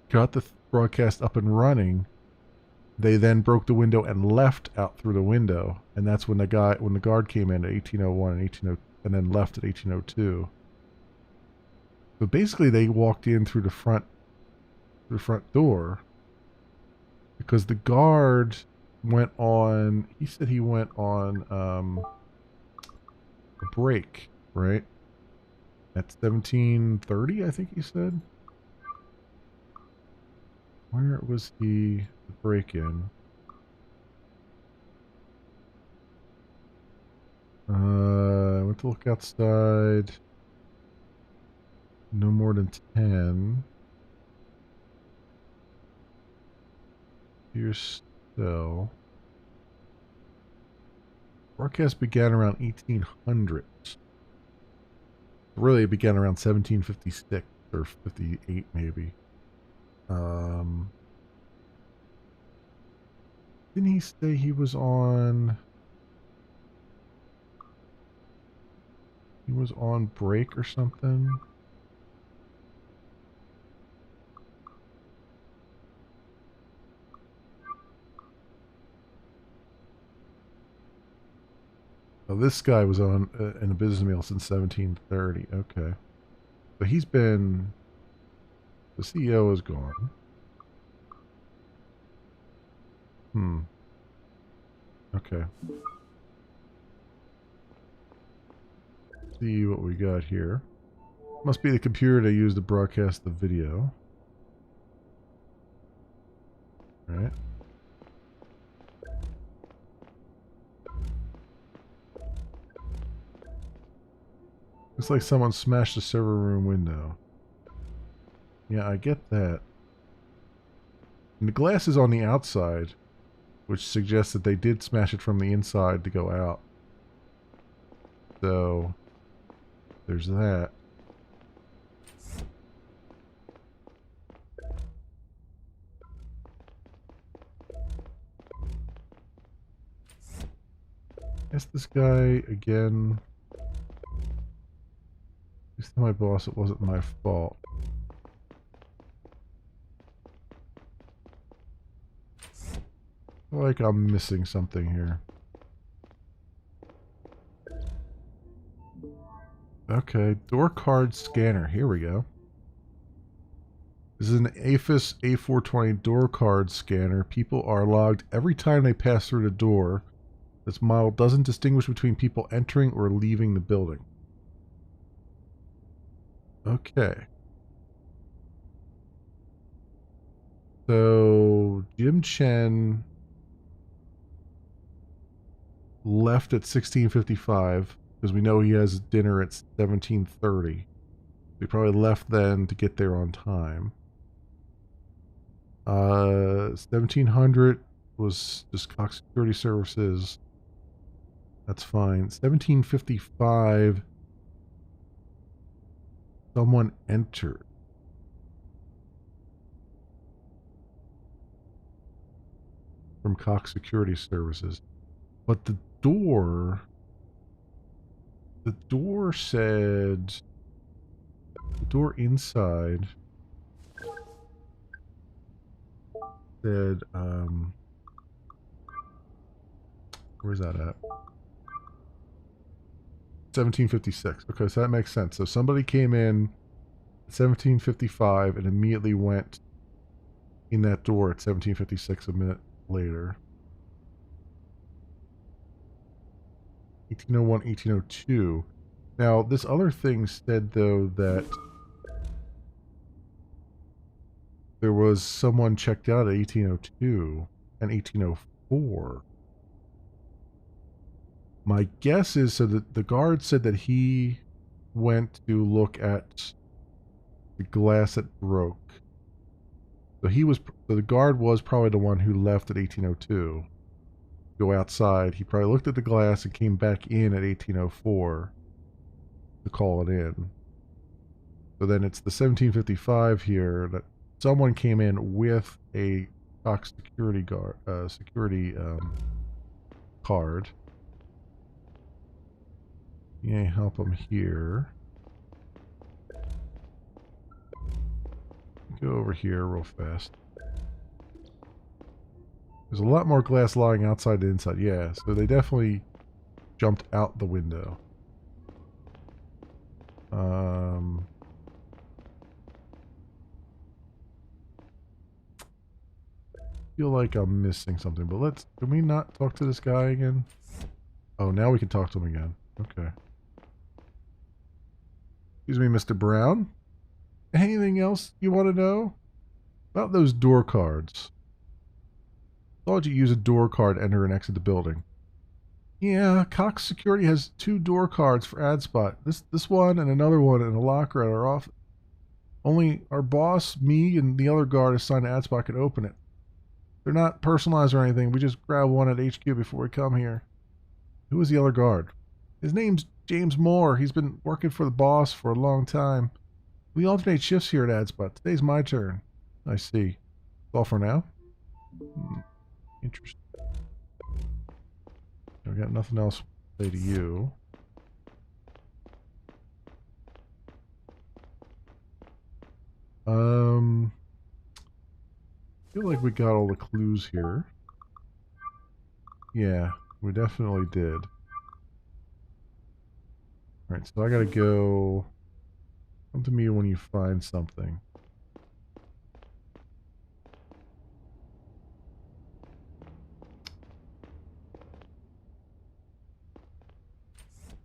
got the broadcast up and running, they then broke the window and left out through the window. And that's when the guard came in at 1801 and 1802, and then left at 1802. So basically, they walked in through the front door, because the guard went on. He said he went on a break, right? At 1730, I think he said. Where was he the break in? I went to look outside. No more than 10. Here's still. Broadcast began around 1800. Really, it began around 1756 or 58, maybe. Didn't he say he was on? He was on break or something? Oh, this guy was on in a business meal since 1730. Okay. But he's been... The CEO is gone. Okay. See what we got here. Must be the computer they used to broadcast the video. Right. Looks like someone smashed the server room window. Yeah, I get that. And the glass is on the outside, which suggests that they did smash it from the inside to go out. So, there's that. Ask this guy again. Please tell my boss it wasn't my fault. I feel like I'm missing something here. Okay, door card scanner. Here we go. This is an AFIS A420 door card scanner. People are logged every time they pass through the door. This model doesn't distinguish between people entering or leaving the building. Okay. So, Jim Chen left at 16:55 because we know he has dinner at 17:30. He probably left then to get there on time. 1700 was just Cox Security Services. That's fine. 1755, someone entered. From Cox Security Services. But the door said, the door inside said, where's that at? 1756. Okay, so that makes sense. So somebody came in at 1755 and immediately went in that door at 1756 a minute. later. 1801, 1802. Now, this other thing said, though, that there was someone checked out at 1802 and 1804. My guess is, so that the guard said that he went to look at the glass that broke. So the guard was probably the one who left at 1802. Go outside. He probably looked at the glass and came back in at 1804 to call it in. So then it's the 1755 here that someone came in with a Cox security guard, card. Yeah, help him here. Go over here real fast. There's a lot more glass lying outside than inside. Yeah, so they definitely jumped out the window. Feel like I'm missing something, but can we not talk to this guy again? Oh, now we can talk to him again. Okay. Excuse me, Mr. Brown. Anything else you want to know? About those door cards. Thought you use a door card to enter and exit the building. Yeah, Cox Security has 2 door cards for AdSpot. This one and another one in a locker at our office. Only our boss, me, and the other guard assigned to AdSpot can open it. They're not personalized or anything. We just grab one at HQ before we come here. Who is the other guard? His name's James Moore. He's been working for the boss for a long time. We alternate shifts here at AdSpot. Today's my turn. I see. That's all for now? Interesting. I got nothing else to say to you. I feel like we got all the clues here. Yeah, we definitely did. Alright, so I gotta go. Come to me when you find something.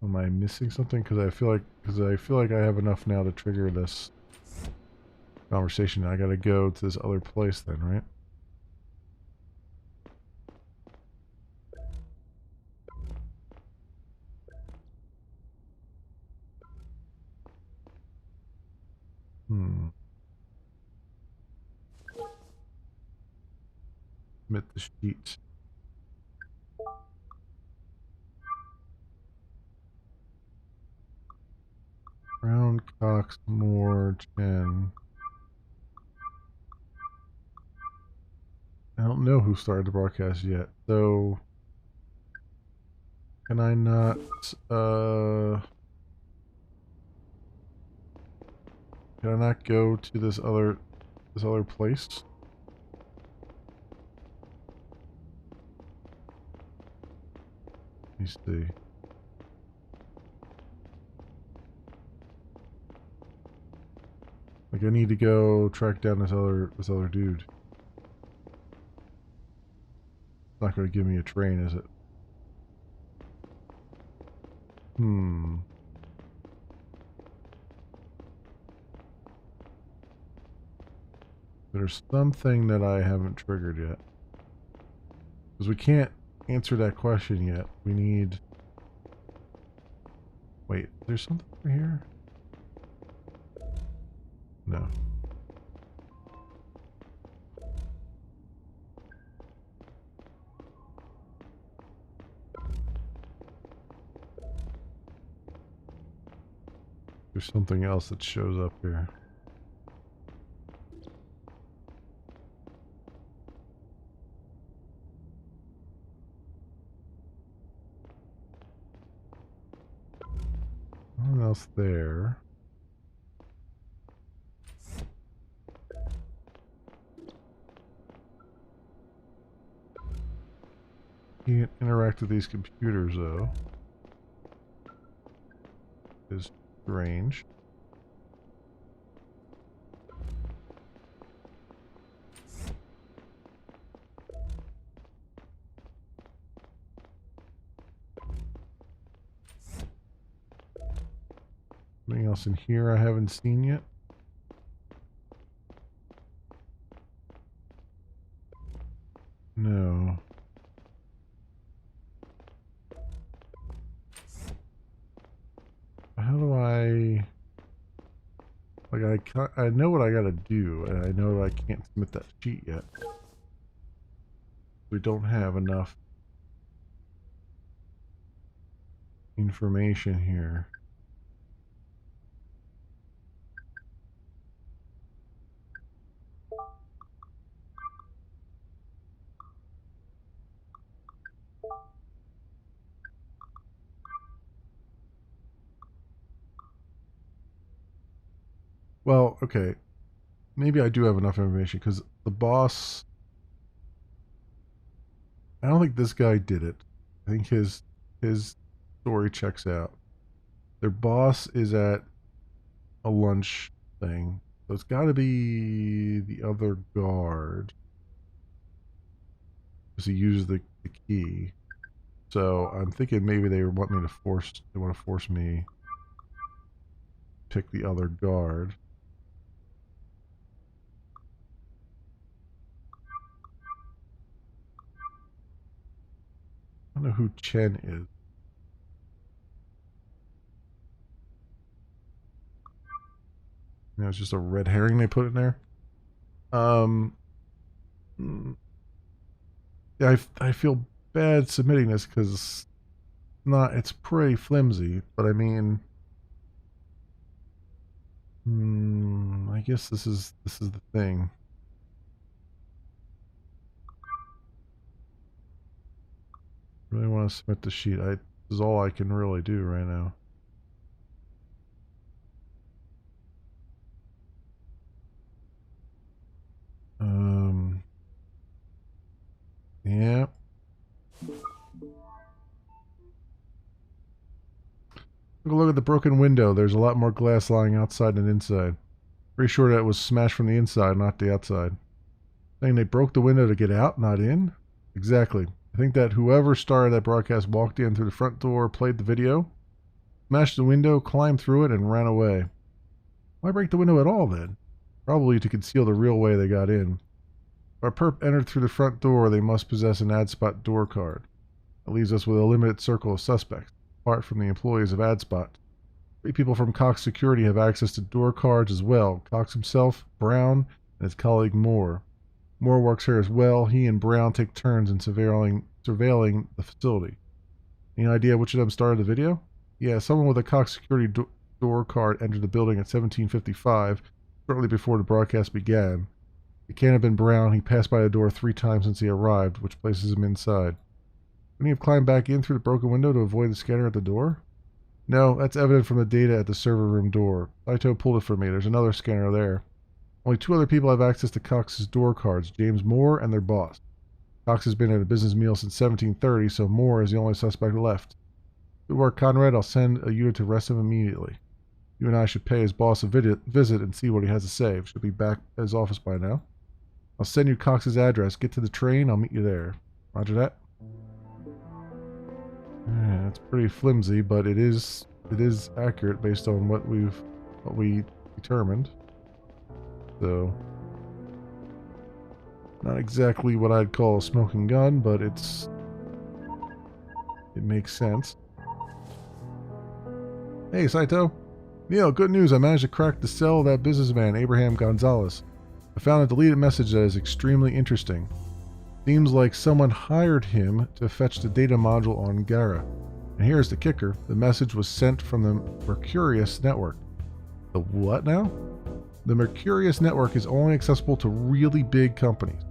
Am I missing something? Because I feel like I have enough now to trigger this conversation. I gotta go to this other place then, right? Submit the sheet. Brown, Cox, Moore, Chen. I don't know who started the broadcast yet, so can I not go to this other place? Let me see. Like I need to go track down this other dude. It's not going to give me a train, is it? There's something that I haven't triggered yet. Because we can't answer that question yet. We need... Wait, there's something over here? No. There's something else that shows up here. Nothing else there. Can't interact with these computers though. Is strange. Anything else in here I haven't seen yet? No. How do I... Like, I know what I gotta do, and I know I can't submit that sheet yet. We don't have enough information here. Well, okay. Maybe I do have enough information, because the boss... I don't think this guy did it. I think his story checks out. Their boss is at a lunch thing. So it's got to be the other guard. Because he used the key. So I'm thinking maybe they want to force me to pick the other guard. I don't know who Chen is. You know, it's just a red herring they put in there. Yeah, I feel bad submitting this because it's pretty flimsy, but I mean, I guess this is the thing. Really want to submit the sheet. This is all I can really do right now. Yeah. Take a look at the broken window. There's a lot more glass lying outside than inside. Pretty sure that was smashed from the inside, not the outside. Saying they broke the window to get out, not in? Exactly. I think that whoever started that broadcast walked in through the front door, played the video, smashed the window, climbed through it, and ran away. Why break the window at all, then? Probably to conceal the real way they got in. If our perp entered through the front door, they must possess an AdSpot door card. That leaves us with a limited circle of suspects, apart from the employees of AdSpot. 3 people from Cox Security have access to door cards as well. Cox himself, Brown, and his colleague Moore. Moore works here as well. He and Brown take turns in surveilling the facility. Any idea which of them started the video? Yeah, someone with a Cox Security door card entered the building at 17:55, shortly before the broadcast began. It can't have been Brown. He passed by the door 3 times since he arrived, which places him inside. Couldn't he have climbed back in through the broken window to avoid the scanner at the door? No, that's evident from the data at the server room door. Saito pulled it for me. There's another scanner there. Only 2 other people have access to Cox's door cards, James Moore and their boss. Cox has been at a business meal since 17:30, so Moore is the only suspect left. Good work, Conrad. I'll send a unit to arrest him immediately. You and I should pay his boss a visit and see what he has to say. Should be back at his office by now. I'll send you Cox's address. Get to the train. I'll meet you there. Roger that. Yeah, it's pretty flimsy, but it is accurate based on what we determined. So, not exactly what I'd call a smoking gun, but it makes sense. Hey, Saito. Neil, good news. I managed to crack the cell of that businessman, Abraham Gonzalez. I found a deleted message that is extremely interesting. Seems like someone hired him to fetch the data module on Gara. And here's the kicker. The message was sent from the Mercurius network. The what now? The Mercurius network is only accessible to really big companies.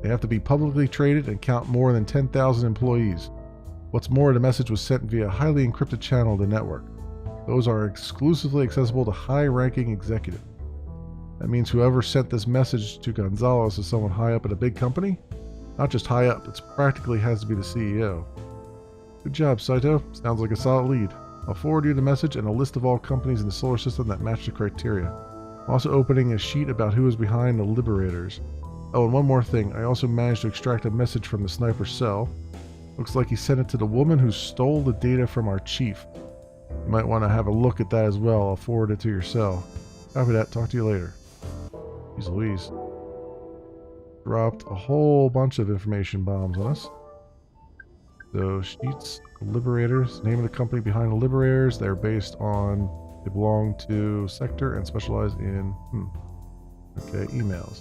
They have to be publicly traded and count more than 10,000 employees. What's more, the message was sent via a highly encrypted channel of the network. Those are exclusively accessible to high-ranking executives. That means whoever sent this message to Gonzalez is someone high up at a big company? Not just high up, it practically has to be the CEO. Good job, Saito. Sounds like a solid lead. I'll forward you the message and a list of all companies in the solar system that match the criteria. I'm also opening a sheet about who is behind the Liberators. Oh, and one more thing. I also managed to extract a message from the sniper's cell. Looks like he sent it to the woman who stole the data from our chief. You might want to have a look at that as well. I'll forward it to your cell. Copy that. Talk to you later. Jeez Louise. Dropped a whole bunch of information bombs on us. So, Sheets, Liberators. Name of the company behind the Liberators. They're based on... They belong to Sector and specialize in... Okay, emails.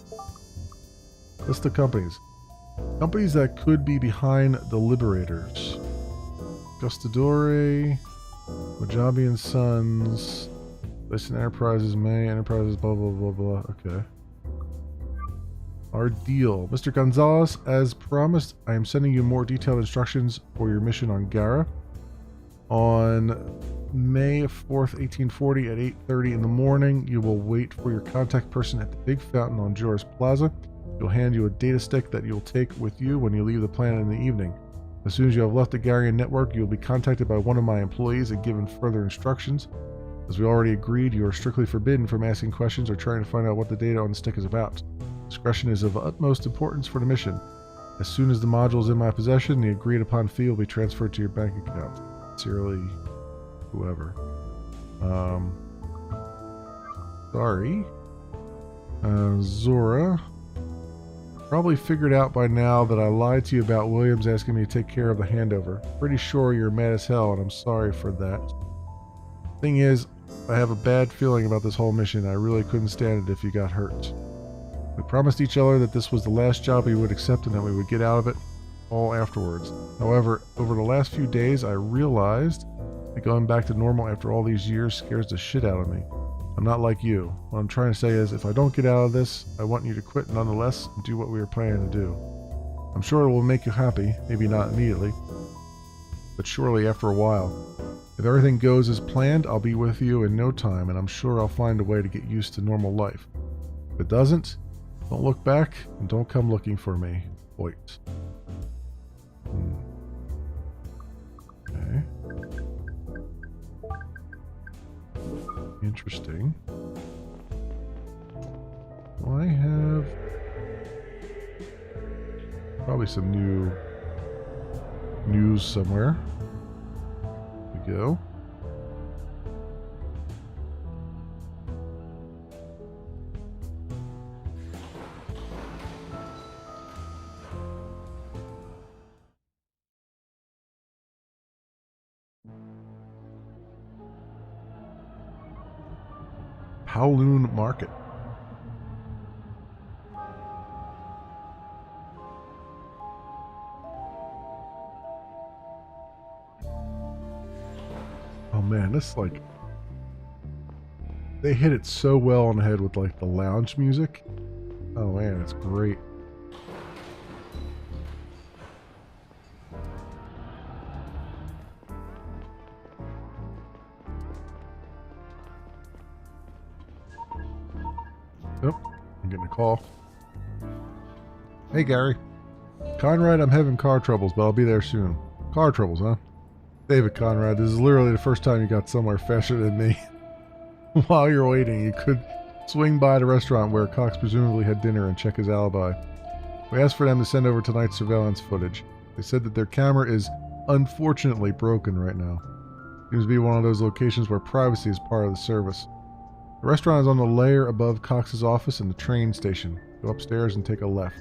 List of companies. Companies that could be behind the Liberators. Gustadore, Wajabi and Sons, Listen Enterprises, May Enterprises, blah blah blah blah. Okay. Our deal. Mr. Gonzalez, as promised, I am sending you more detailed instructions for your mission on Gara. On May 4th, 1840 at 8:30 in the morning, you will wait for your contact person at the big fountain on Joris Plaza. He'll hand you a data stick that you'll take with you when you leave the planet in the evening. As soon as you have left the Garian network, you'll be contacted by one of my employees and given further instructions. As we already agreed, you are strictly forbidden from asking questions or trying to find out what the data on the stick is about. Discretion is of utmost importance for the mission. As soon as the module is in my possession, the agreed upon fee will be transferred to your bank account. Sincerely, whoever. Sorry. Zora. Probably figured out by now that I lied to you about Williams asking me to take care of the handover. Pretty sure you're mad as hell, and I'm sorry for that. Thing is, I have a bad feeling about this whole mission. I really couldn't stand it if you got hurt. We promised each other that this was the last job we would accept and that we would get out of it all afterwards. However, over the last few days, I realized that going back to normal after all these years scares the shit out of me. I'm not like you. What I'm trying to say is, if I don't get out of this, I want you to quit nonetheless and do what we were planning to do. I'm sure it will make you happy, maybe not immediately, but surely after a while. If everything goes as planned, I'll be with you in no time, and I'm sure I'll find a way to get used to normal life. If it doesn't, don't look back and don't come looking for me. Wait. Okay. Interesting. Well, I have probably some new news somewhere. Here we go. Kowloon Market. Oh man, this like they hit it so well on the head with like the lounge music. Oh man, it's great. Oh, I'm getting a call. Hey Gary. Conrad, I'm having car troubles, but I'll be there soon. Car troubles, huh? David Conrad, this is literally the first time you got somewhere faster than me. While you're waiting, you could swing by the restaurant where Cox presumably had dinner and check his alibi. We asked for them to send over tonight's surveillance footage. They said that their camera is unfortunately broken right now. Seems to be one of those locations where privacy is part of the service. The restaurant is on the layer above Cox's office and the train station. Go upstairs and take a left.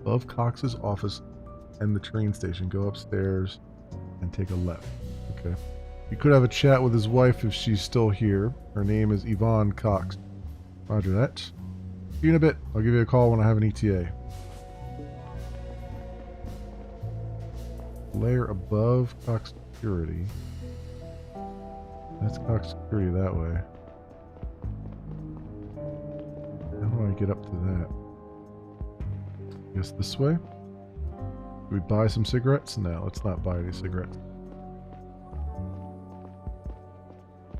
Above Cox's office and the train station. Go upstairs and take a left. Okay. You could have a chat with his wife if she's still here. Her name is Yvonne Cox. Roger that. See you in a bit. I'll give you a call when I have an ETA. Layer above Cox Security. That's Cox Security that way. How do I get up to that? I guess this way? Do we buy some cigarettes? No, let's not buy any cigarettes.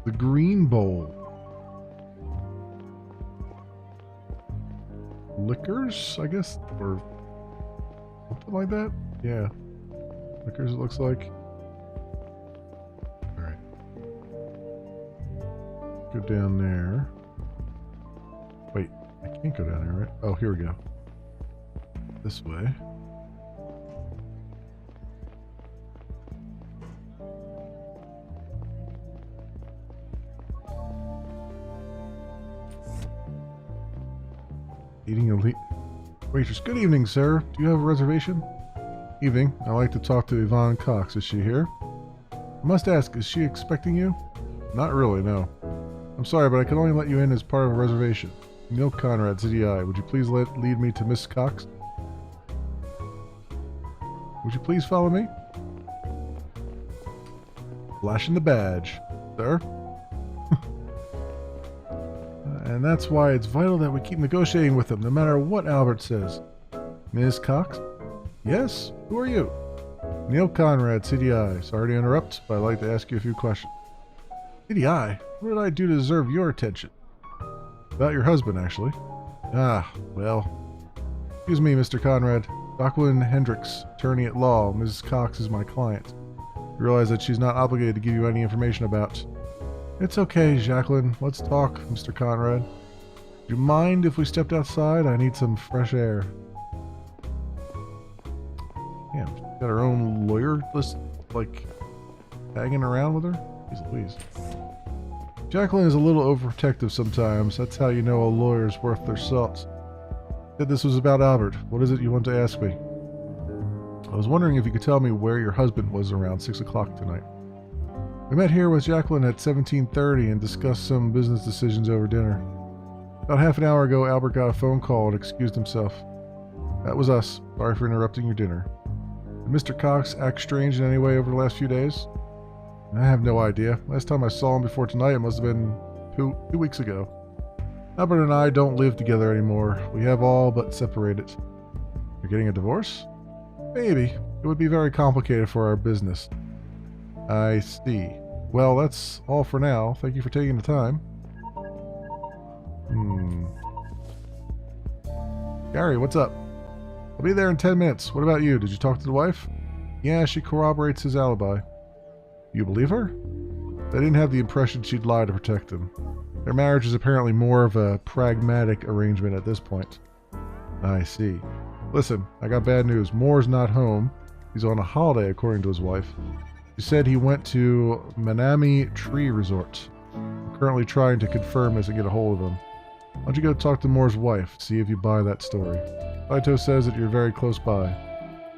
The Green Bowl. Liquors, I guess? Or something like that? Yeah. Liquors, it looks like. Alright. Go down there. Wait, I can't go down there, right? Oh, here we go. This way. creatures. Good evening, sir. Do you have a reservation? Evening. I'd like to talk to Yvonne Cox. Is she here? I must ask, is she expecting you? Not really, no. I'm sorry, but I can only let you in as part of a reservation. Neil Conrad, CDI. Would you please lead me to Miss Cox? Would you please follow me? Flashing the badge, sir. And that's why it's vital that we keep negotiating with them, no matter what Albert says. Ms. Cox? Yes? Who are you? Neil Conrad, CDI. Sorry to interrupt, but I'd like to ask you a few questions. CDI? What did I do to deserve your attention? About your husband, actually. Ah, well. Excuse me, Mr. Conrad. Jacqueline Hendricks, attorney at law. Mrs. Cox is my client. You realize that she's not obligated to give you any information about. It's okay, Jacqueline. Let's talk, Mr. Conrad. Do you mind if we stepped outside? I need some fresh air. Damn, she's got her own lawyer list, like, hanging around with her? Jeez Louise. Jacqueline is a little overprotective sometimes. That's how you know a lawyer's worth their salt. Said this was about Albert. What is it you want to ask me? I was wondering if you could tell me where your husband was around 6 o'clock tonight. We met here with Jacqueline at 17:30 and discussed some business decisions over dinner. About half an hour ago, Albert got a phone call and excused himself. That was us. Sorry for interrupting your dinner. Did Mr. Cox act strange in any way over the last few days? I have no idea. Last time I saw him before tonight, it must have been two weeks ago. Albert and I don't live together anymore. We have all but separated. You're getting a divorce? Maybe. It would be very complicated for our business. I see. Well, that's all for now. Thank you for taking the time. Gary, what's up? I'll be there in 10 minutes. What about you? Did you talk to the wife? Yeah, she corroborates his alibi. You believe her? I didn't have the impression she'd lie to protect him. Their marriage is apparently more of a pragmatic arrangement at this point. I see. Listen, I got bad news. Moore's not home. He's on a holiday, according to his wife. She said he went to Manami Tree Resort. I'm currently trying to confirm this and get a hold of him. Why don't you go talk to Moore's wife, see if you buy that story. Saito says that you're very close by.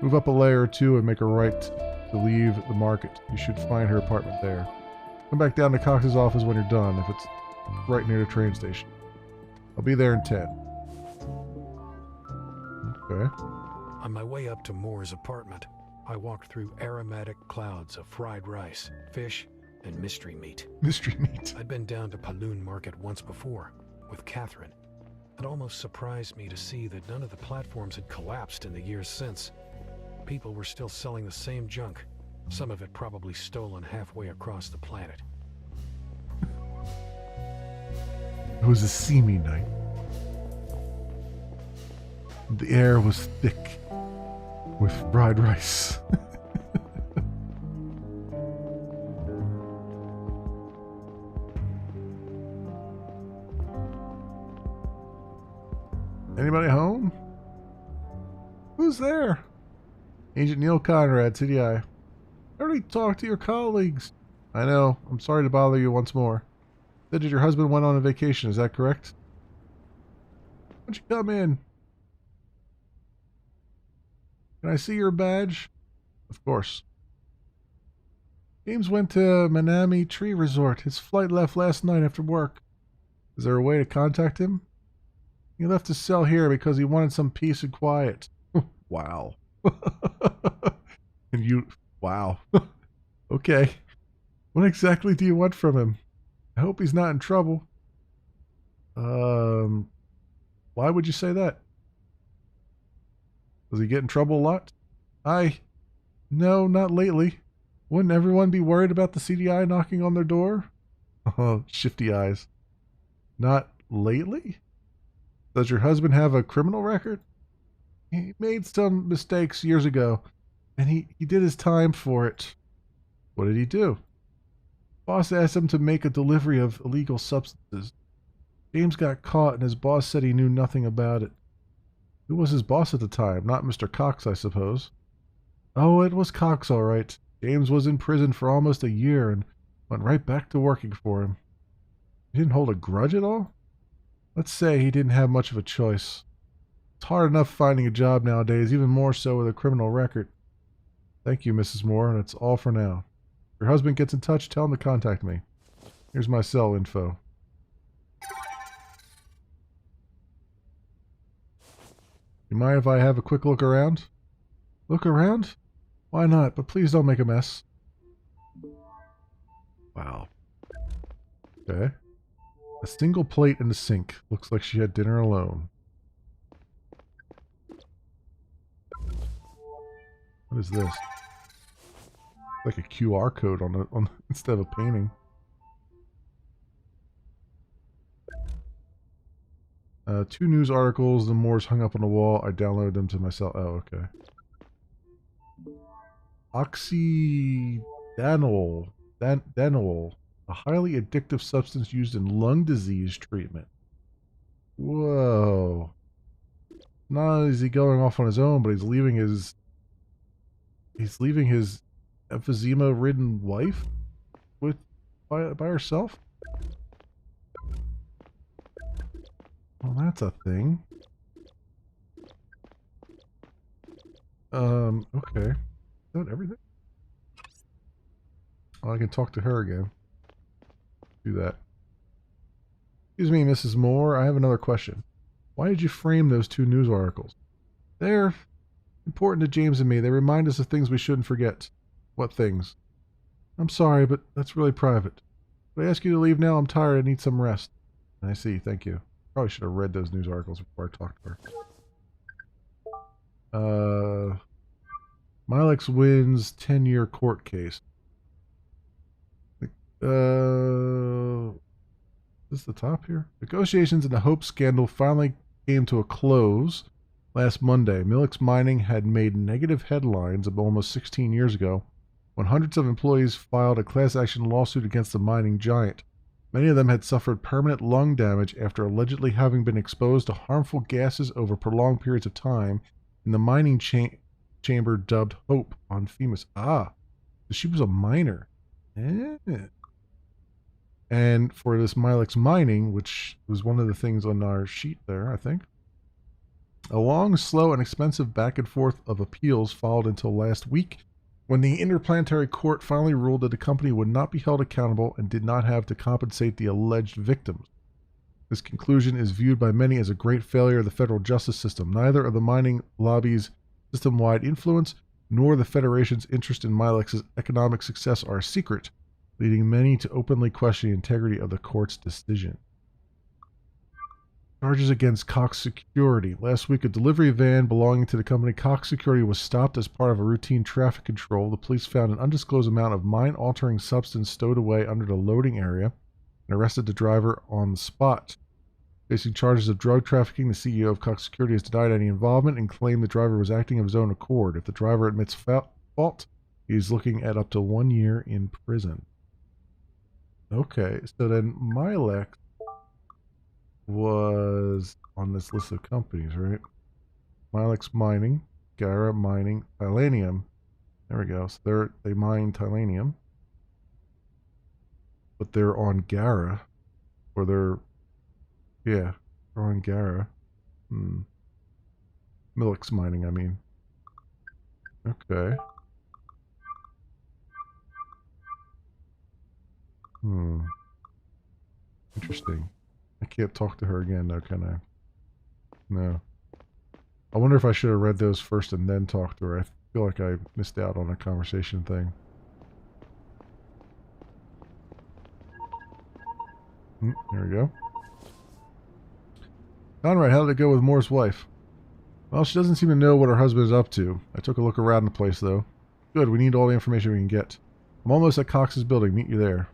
Move up a layer or two and make a right to leave the market. You should find her apartment there. Come back down to Cox's office when you're done, if it's right near the train station. I'll be there in 10. Okay. On my way up to Moore's apartment, I walked through aromatic clouds of fried rice, fish, and mystery meat. Mystery meat. I'd been down to Paloon Market once before, with Catherine. It almost surprised me to see that none of the platforms had collapsed in the years since. People were still selling the same junk, some of it probably stolen halfway across the planet. It was a seamy night. The air was thick with fried rice. Anybody home? Who's there? Agent Neil Conrad, CDI. I already talked to your colleagues. I know. I'm sorry to bother you once more. Said that your husband went on a vacation, is that correct? Why don't you come in? Can I see your badge? Of course. James went to Manami Tree Resort. His flight left last night after work. Is there a way to contact him? He left his cell here because he wanted some peace and quiet. Wow. And you... Wow. Okay. What exactly do you want from him? I hope he's not in trouble. Why would you say that? Does he get in trouble a lot? No, not lately. Wouldn't everyone be worried about the CDI knocking on their door? Oh, shifty eyes. Not lately? Does your husband have a criminal record? He made some mistakes years ago, and he did his time for it. What did he do? Boss asked him to make a delivery of illegal substances. James got caught, and his boss said he knew nothing about it. Who was his boss at the time? Not Mr. Cox, I suppose. Oh, it was Cox, all right. James was in prison for almost a year and went right back to working for him. He didn't hold a grudge at all? Let's say he didn't have much of a choice. It's hard enough finding a job nowadays, even more so with a criminal record. Thank you, Mrs. Moore. That's all for now. If your husband gets in touch, tell him to contact me. Here's my cell info. You mind if I have a quick look around? Look around? Why not? But please don't make a mess. Wow. Okay. A single plate in the sink. Looks like she had dinner alone. What is this? Like a QR code on instead of a painting. Two news articles. The Moors hung up on the wall. I downloaded them to myself. Oh, okay. Oxydanol. Danol. A highly addictive substance used in lung disease treatment. Whoa. Not only is he going off on his own, but he's leaving his emphysema-ridden wife with by herself. Well, that's a thing. Okay. Is that everything? Oh, I can talk to her again. Do that. Excuse me, Mrs. Moore. I have another question. Why did you frame those two news articles? They're important to James and me. They remind us of things we shouldn't forget. What things? I'm sorry, but that's really private. If I ask you to leave now, I'm tired. I need some rest. I see. Thank you. Probably should have read those news articles before I talked to her. Milex wins 10-year court case. Is this the top here? Negotiations in the Hope scandal finally came to a close last Monday. Milex Mining had made negative headlines almost 16 years ago when hundreds of employees filed a class action lawsuit against the mining giant. Many of them had suffered permanent lung damage after allegedly having been exposed to harmful gases over prolonged periods of time in the mining chamber dubbed Hope on FEMA's. Ah, she was a miner. Eh. And for this Milex Mining, which was one of the things on our sheet there, I think, a long, slow, and expensive back and forth of appeals followed until last week when the Interplanetary Court finally ruled that the company would not be held accountable and did not have to compensate the alleged victims. This conclusion is viewed by many as a great failure of the federal justice system. Neither of the mining lobby's system-wide influence nor the Federation's interest in Milex's economic success are a secret, leading many to openly question the integrity of the court's decision. Charges against Cox Security. Last week, a delivery van belonging to the company Cox Security was stopped as part of a routine traffic control. The police found an undisclosed amount of mine-altering substance stowed away under the loading area and arrested the driver on the spot. Facing charges of drug trafficking, the CEO of Cox Security has denied any involvement and claimed the driver was acting of his own accord. If the driver admits fault, he's looking at up to 1 year in prison. Okay, so then Milex was on this list of companies, right? Milex Mining, Gara Mining, Titanium. There we go. So they mine Titanium, but they're on Gara, or they're on Gara. Milex Mining, I mean. Okay. Interesting. I can't talk to her again, though, can I? No. I wonder if I should have read those first and then talked to her. I feel like I missed out on a conversation thing. There we go. Conrad, how did it go with Moore's wife? Well, she doesn't seem to know what her husband is up to. I took a look around the place, though. Good, we need all the information we can get. I'm almost at Cox's building. Meet you there.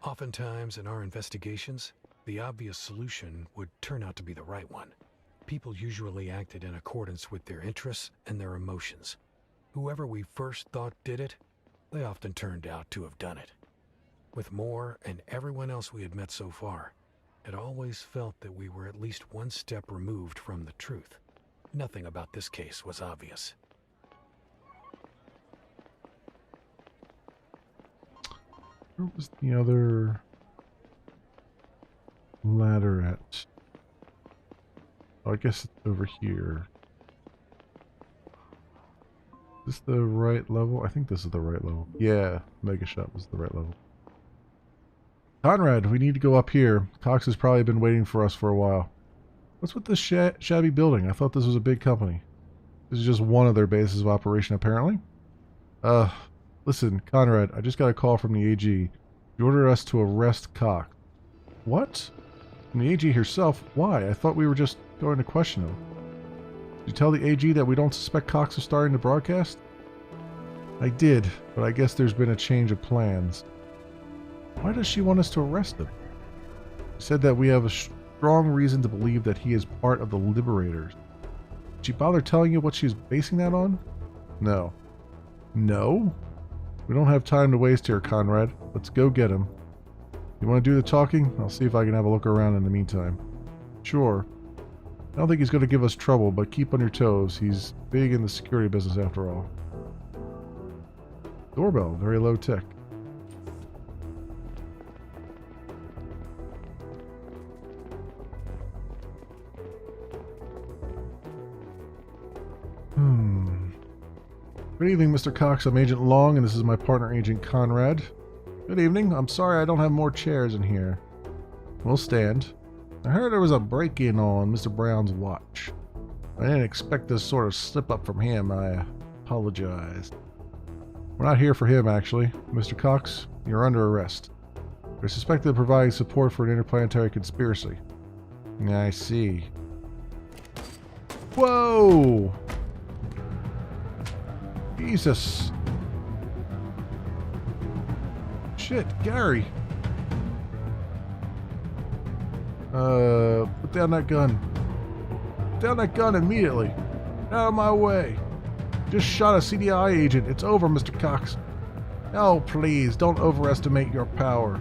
Oftentimes in our investigations, the obvious solution would turn out to be the right one. People usually acted in accordance with their interests and their emotions. Whoever we first thought did it, they often turned out to have done it. With Moore and everyone else we had met so far, it always felt that we were at least one step removed from the truth. Nothing about this case was obvious. Where was the other ladder at? Oh, I guess it's over here. Is this the right level? I think this is the right level. Yeah, Mega Shop is the right level. Conrad, we need to go up here. Cox has probably been waiting for us for a while. What's with this shabby building? I thought this was a big company. This is just one of their bases of operation, apparently. Uh, listen, Conrad, I just got a call from the AG. She ordered us to arrest Cox. What? From the AG herself? Why? I thought we were just going to question him. Did you tell the AG that we don't suspect Cox of starting to broadcast? I did, but I guess there's been a change of plans. Why does she want us to arrest him? She said that we have a strong reason to believe that he is part of the Liberators. Did she bother telling you what she's basing that on? No. No? We don't have time to waste here, Conrad. Let's go get him. You want to do the talking? I'll see if I can have a look around in the meantime. Sure. I don't think he's going to give us trouble, but keep on your toes. He's big in the security business after all. Doorbell, very low tech. Good evening, Mr. Cox. I'm Agent Long, and this is my partner, Agent Conrad. Good evening. I'm sorry I don't have more chairs in here. We'll stand. I heard there was a break-in on Mr. Brown's watch. I didn't expect this sort of slip-up from him. I apologize. We're not here for him, actually. Mr. Cox, you're under arrest. We're suspected of providing support for an interplanetary conspiracy. I see. Whoa! Jesus. Shit, Gary. Put down that gun. Put down that gun immediately. Out of my way. Just shot a CDI agent. It's over, Mr. Cox. Oh, please, don't overestimate your power.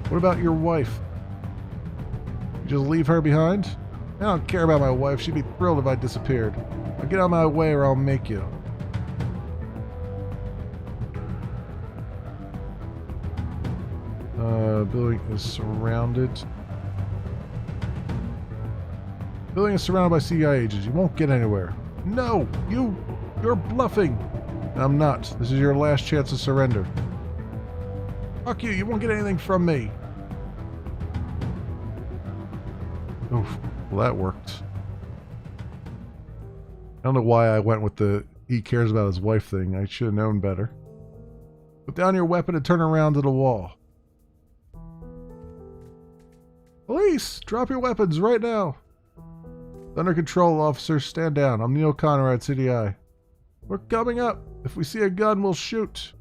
What about your wife? You just leave her behind? I don't care about my wife. She'd be thrilled if I disappeared. Now get out of my way or I'll make you. Building is surrounded. Building is surrounded by CIA agents. You won't get anywhere. No! You're bluffing! I'm not. This is your last chance to surrender. Fuck you! You won't get anything from me! Oof. Well, that worked. I don't know why I went with the he cares about his wife thing. I should have known better. Put down your weapon and turn around to the wall. Police! Drop your weapons right now! Under control, officers. Stand down. I'm Neil Conrad, CDI. We're coming up. If we see a gun, we'll shoot.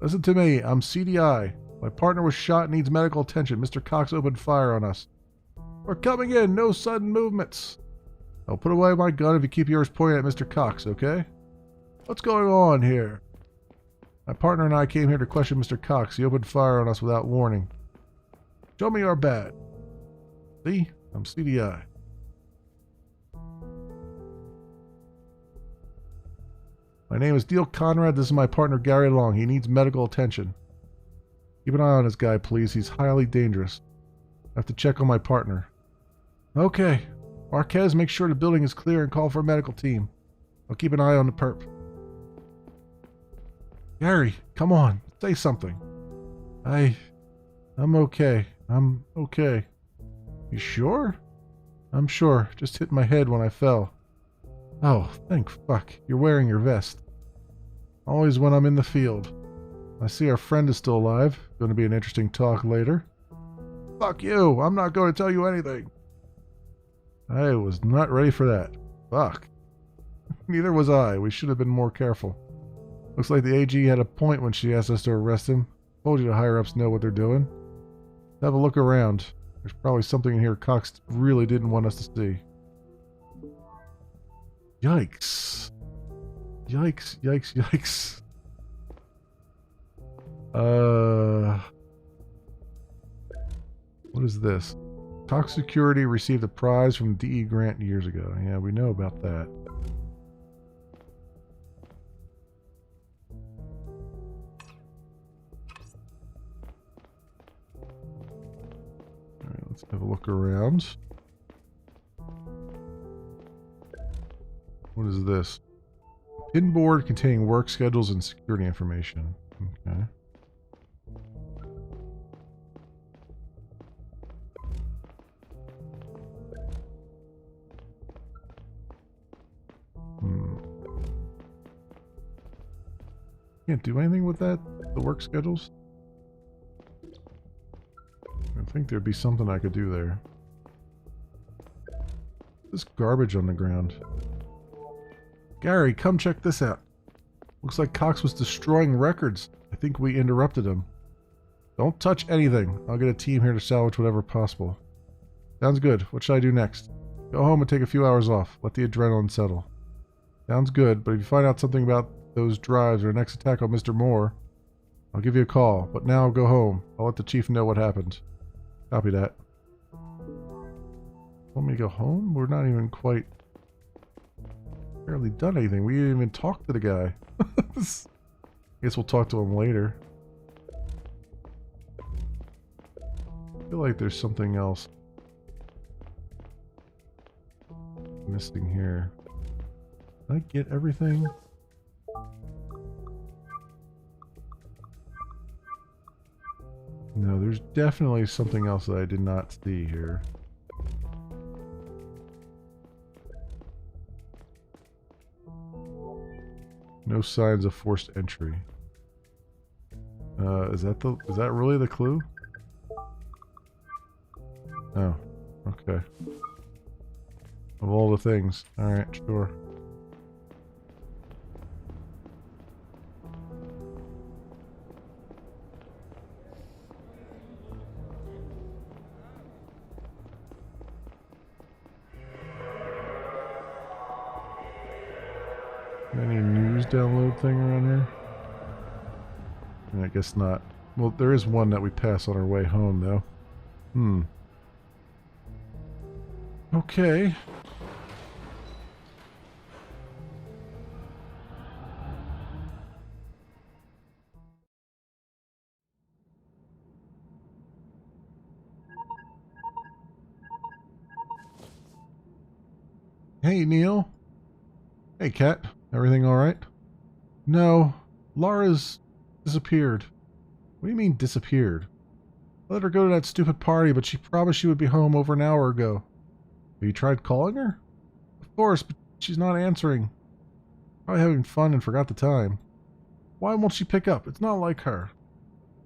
Listen to me. I'm CDI. My partner was shot and needs medical attention. Mr. Cox opened fire on us. We're coming in. No sudden movements. I'll put away my gun if you keep yours pointed at Mr. Cox, okay? What's going on here? My partner and I came here to question Mr. Cox. He opened fire on us without warning. Show me your badge. See? I'm CDI. My name is Neil Conrad. This is my partner, Gary Long. He needs medical attention. Keep an eye on this guy, please. He's highly dangerous. I have to check on my partner. Okay. Marquez, make sure the building is clear and call for a medical team. I'll keep an eye on the perp. Gary, come on. Say something. I'm okay. I'm okay. You sure? I'm sure. Just hit my head when I fell. Oh, thank fuck. You're wearing your vest. Always when I'm in the field. I see our friend is still alive. Going to be an interesting talk later. Fuck you. I'm not going to tell you anything. I was not ready for that. Fuck. Neither was I. We should have been more careful. Looks like the AG had a point when she asked us to arrest him. Told you the higher-ups know what they're doing. Have a look around. There's probably something in here Cox really didn't want us to see. Yikes. Yikes, yikes, yikes. What is this? Cox Security received a prize from the DE grant years ago. Yeah, we know about that. Alright, Let's have a look around. What is this? Pinboard containing work schedules and security information. Okay. Can't do anything with that? The work schedules? I think there'd be something I could do there. This garbage on the ground. Gary, come check this out. Looks like Cox was destroying records. I think we interrupted him. Don't touch anything. I'll get a team here to salvage whatever possible. Sounds good. What should I do next? Go home and take a few hours off. Let the adrenaline settle. Sounds good, but if you find out something about those drives or next attack on Mr. Moore, I'll give you a call. But now go home. I'll let the chief know what happened. Copy that. Want me to go home? We're not even quite... barely done anything. We didn't even talk to the guy. Guess we'll talk to him later. I feel like there's something else missing here. Did I get everything? No, there's definitely something else that I did not see here. No signs of forced entry. Is that really the clue? Oh, okay. Of all the things. Alright, sure. Any news download thing around here? I guess not. Well, there is one that we pass on our way home, though. Okay. Hey, Neil. Hey, Kat. Everything alright? No. Laura's disappeared. What do you mean, disappeared? I let her go to that stupid party, but she promised she would be home over an hour ago. Have you tried calling her? Of course, but she's not answering. Probably having fun and forgot the time. Why won't she pick up? It's not like her.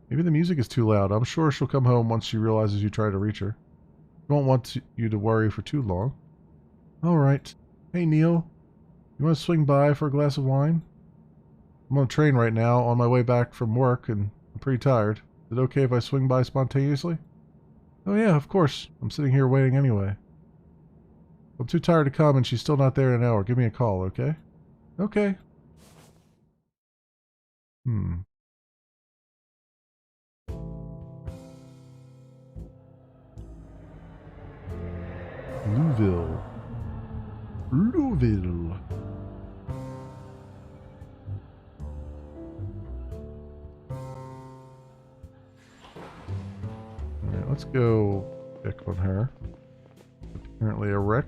Maybe the music is too loud. I'm sure she'll come home once she realizes you try to reach her. I won't want you to worry for too long. Alright. Hey, Neil. You want to swing by for a glass of wine? I'm on a train right now, on my way back from work, and I'm pretty tired. Is it okay if I swing by spontaneously? Oh yeah, of course. I'm sitting here waiting anyway. I'm too tired to come and she's still not there in an hour. Give me a call, okay? Okay. Louisville. Louisville. Alright, let's go check on her. Apparently a wreck.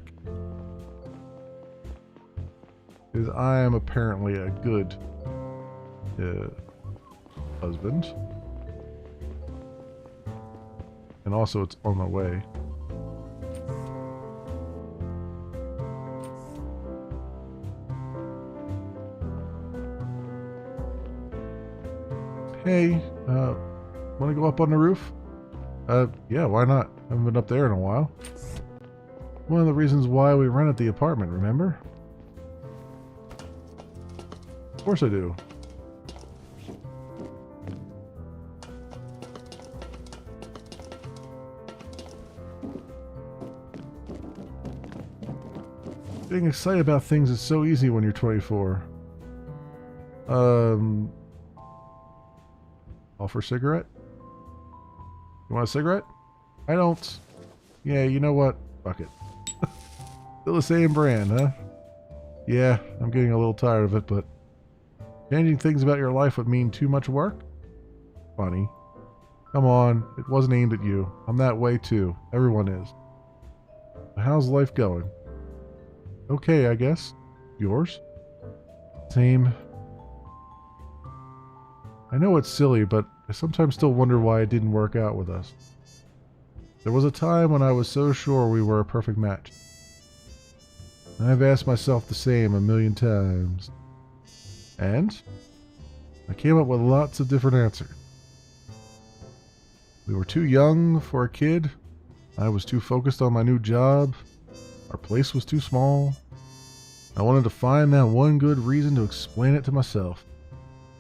Because I am apparently a good husband. And also it's on my way. Hey, want to go up on the roof? Yeah, why not? Haven't been up there in a while. One of the reasons why we rented the apartment, remember? Of course I do. Getting excited about things is so easy when you're 24. Offer a cigarette? You want a cigarette? I don't. Yeah, you know what? Fuck it. Still the same brand, huh? Yeah, I'm getting a little tired of it, but changing things about your life would mean too much work? Funny. Come on, it wasn't aimed at you. I'm that way too. Everyone is. How's life going? Okay, I guess. Yours? Same. I know it's silly, but I sometimes still wonder why it didn't work out with us. There was a time when I was so sure we were a perfect match. I've asked myself the same a million times. And I came up with lots of different answers. We were too young for a kid. I was too focused on my new job. Our place was too small. I wanted to find that one good reason to explain it to myself.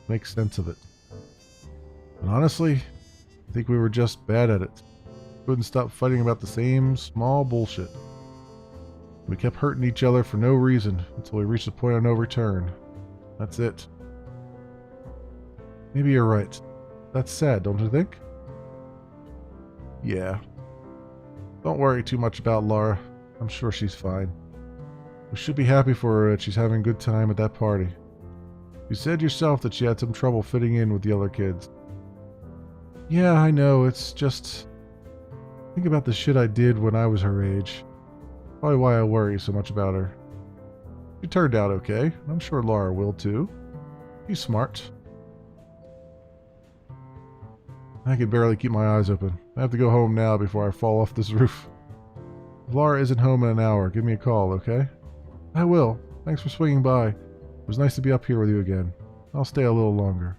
Make sense of it. And honestly, I think we were just bad at it. Couldn't stop fighting about the same small bullshit. We kept hurting each other for no reason until we reached the point of no return. That's it. Maybe you're right. That's sad, don't you think? Yeah. Don't worry too much about Laura. I'm sure she's fine. We should be happy for her that she's having a good time at that party. You said yourself that she had some trouble fitting in with the other kids. Yeah, I know. It's just... Think about the shit I did when I was her age. Probably why I worry so much about her. She turned out okay. I'm sure Laura will too. She's smart. I can barely keep my eyes open. I have to go home now before I fall off this roof. If Laura isn't home in an hour, give me a call, okay? I will. Thanks for swinging by. It was nice to be up here with you again. I'll stay a little longer.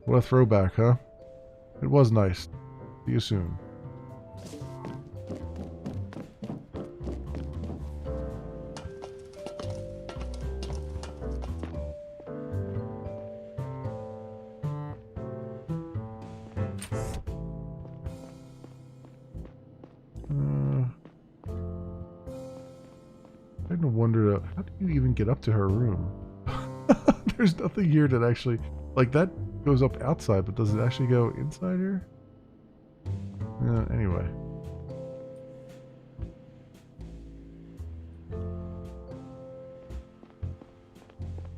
What a throwback, huh? It was nice. See you soon. I wonder, how do you even get up to her room? There's nothing here that actually, like that goes up outside, but does it actually go inside here? Anyway.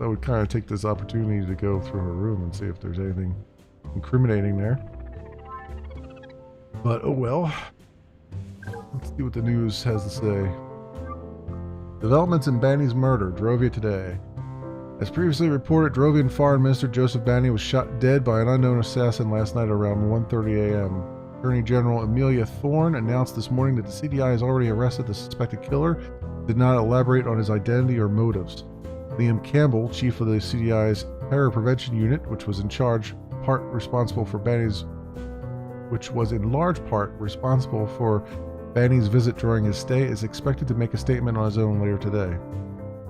I would kind of take this opportunity to go through her room and see if there's anything incriminating there. But oh well. Let's see what the news has to say. Developments in Banny's murder, Drovia today. As previously reported, Drovian Foreign Minister Joseph Banny was shot dead by an unknown assassin last night around 1:30 a.m. Attorney General Amelia Thorne announced this morning that the CDI has already arrested the suspected killer, did not elaborate on his identity or motives. Liam Campbell, chief of the CDI's Terror Prevention Unit, which was in large part responsible for Banny's visit during his stay, is expected to make a statement on his own later today.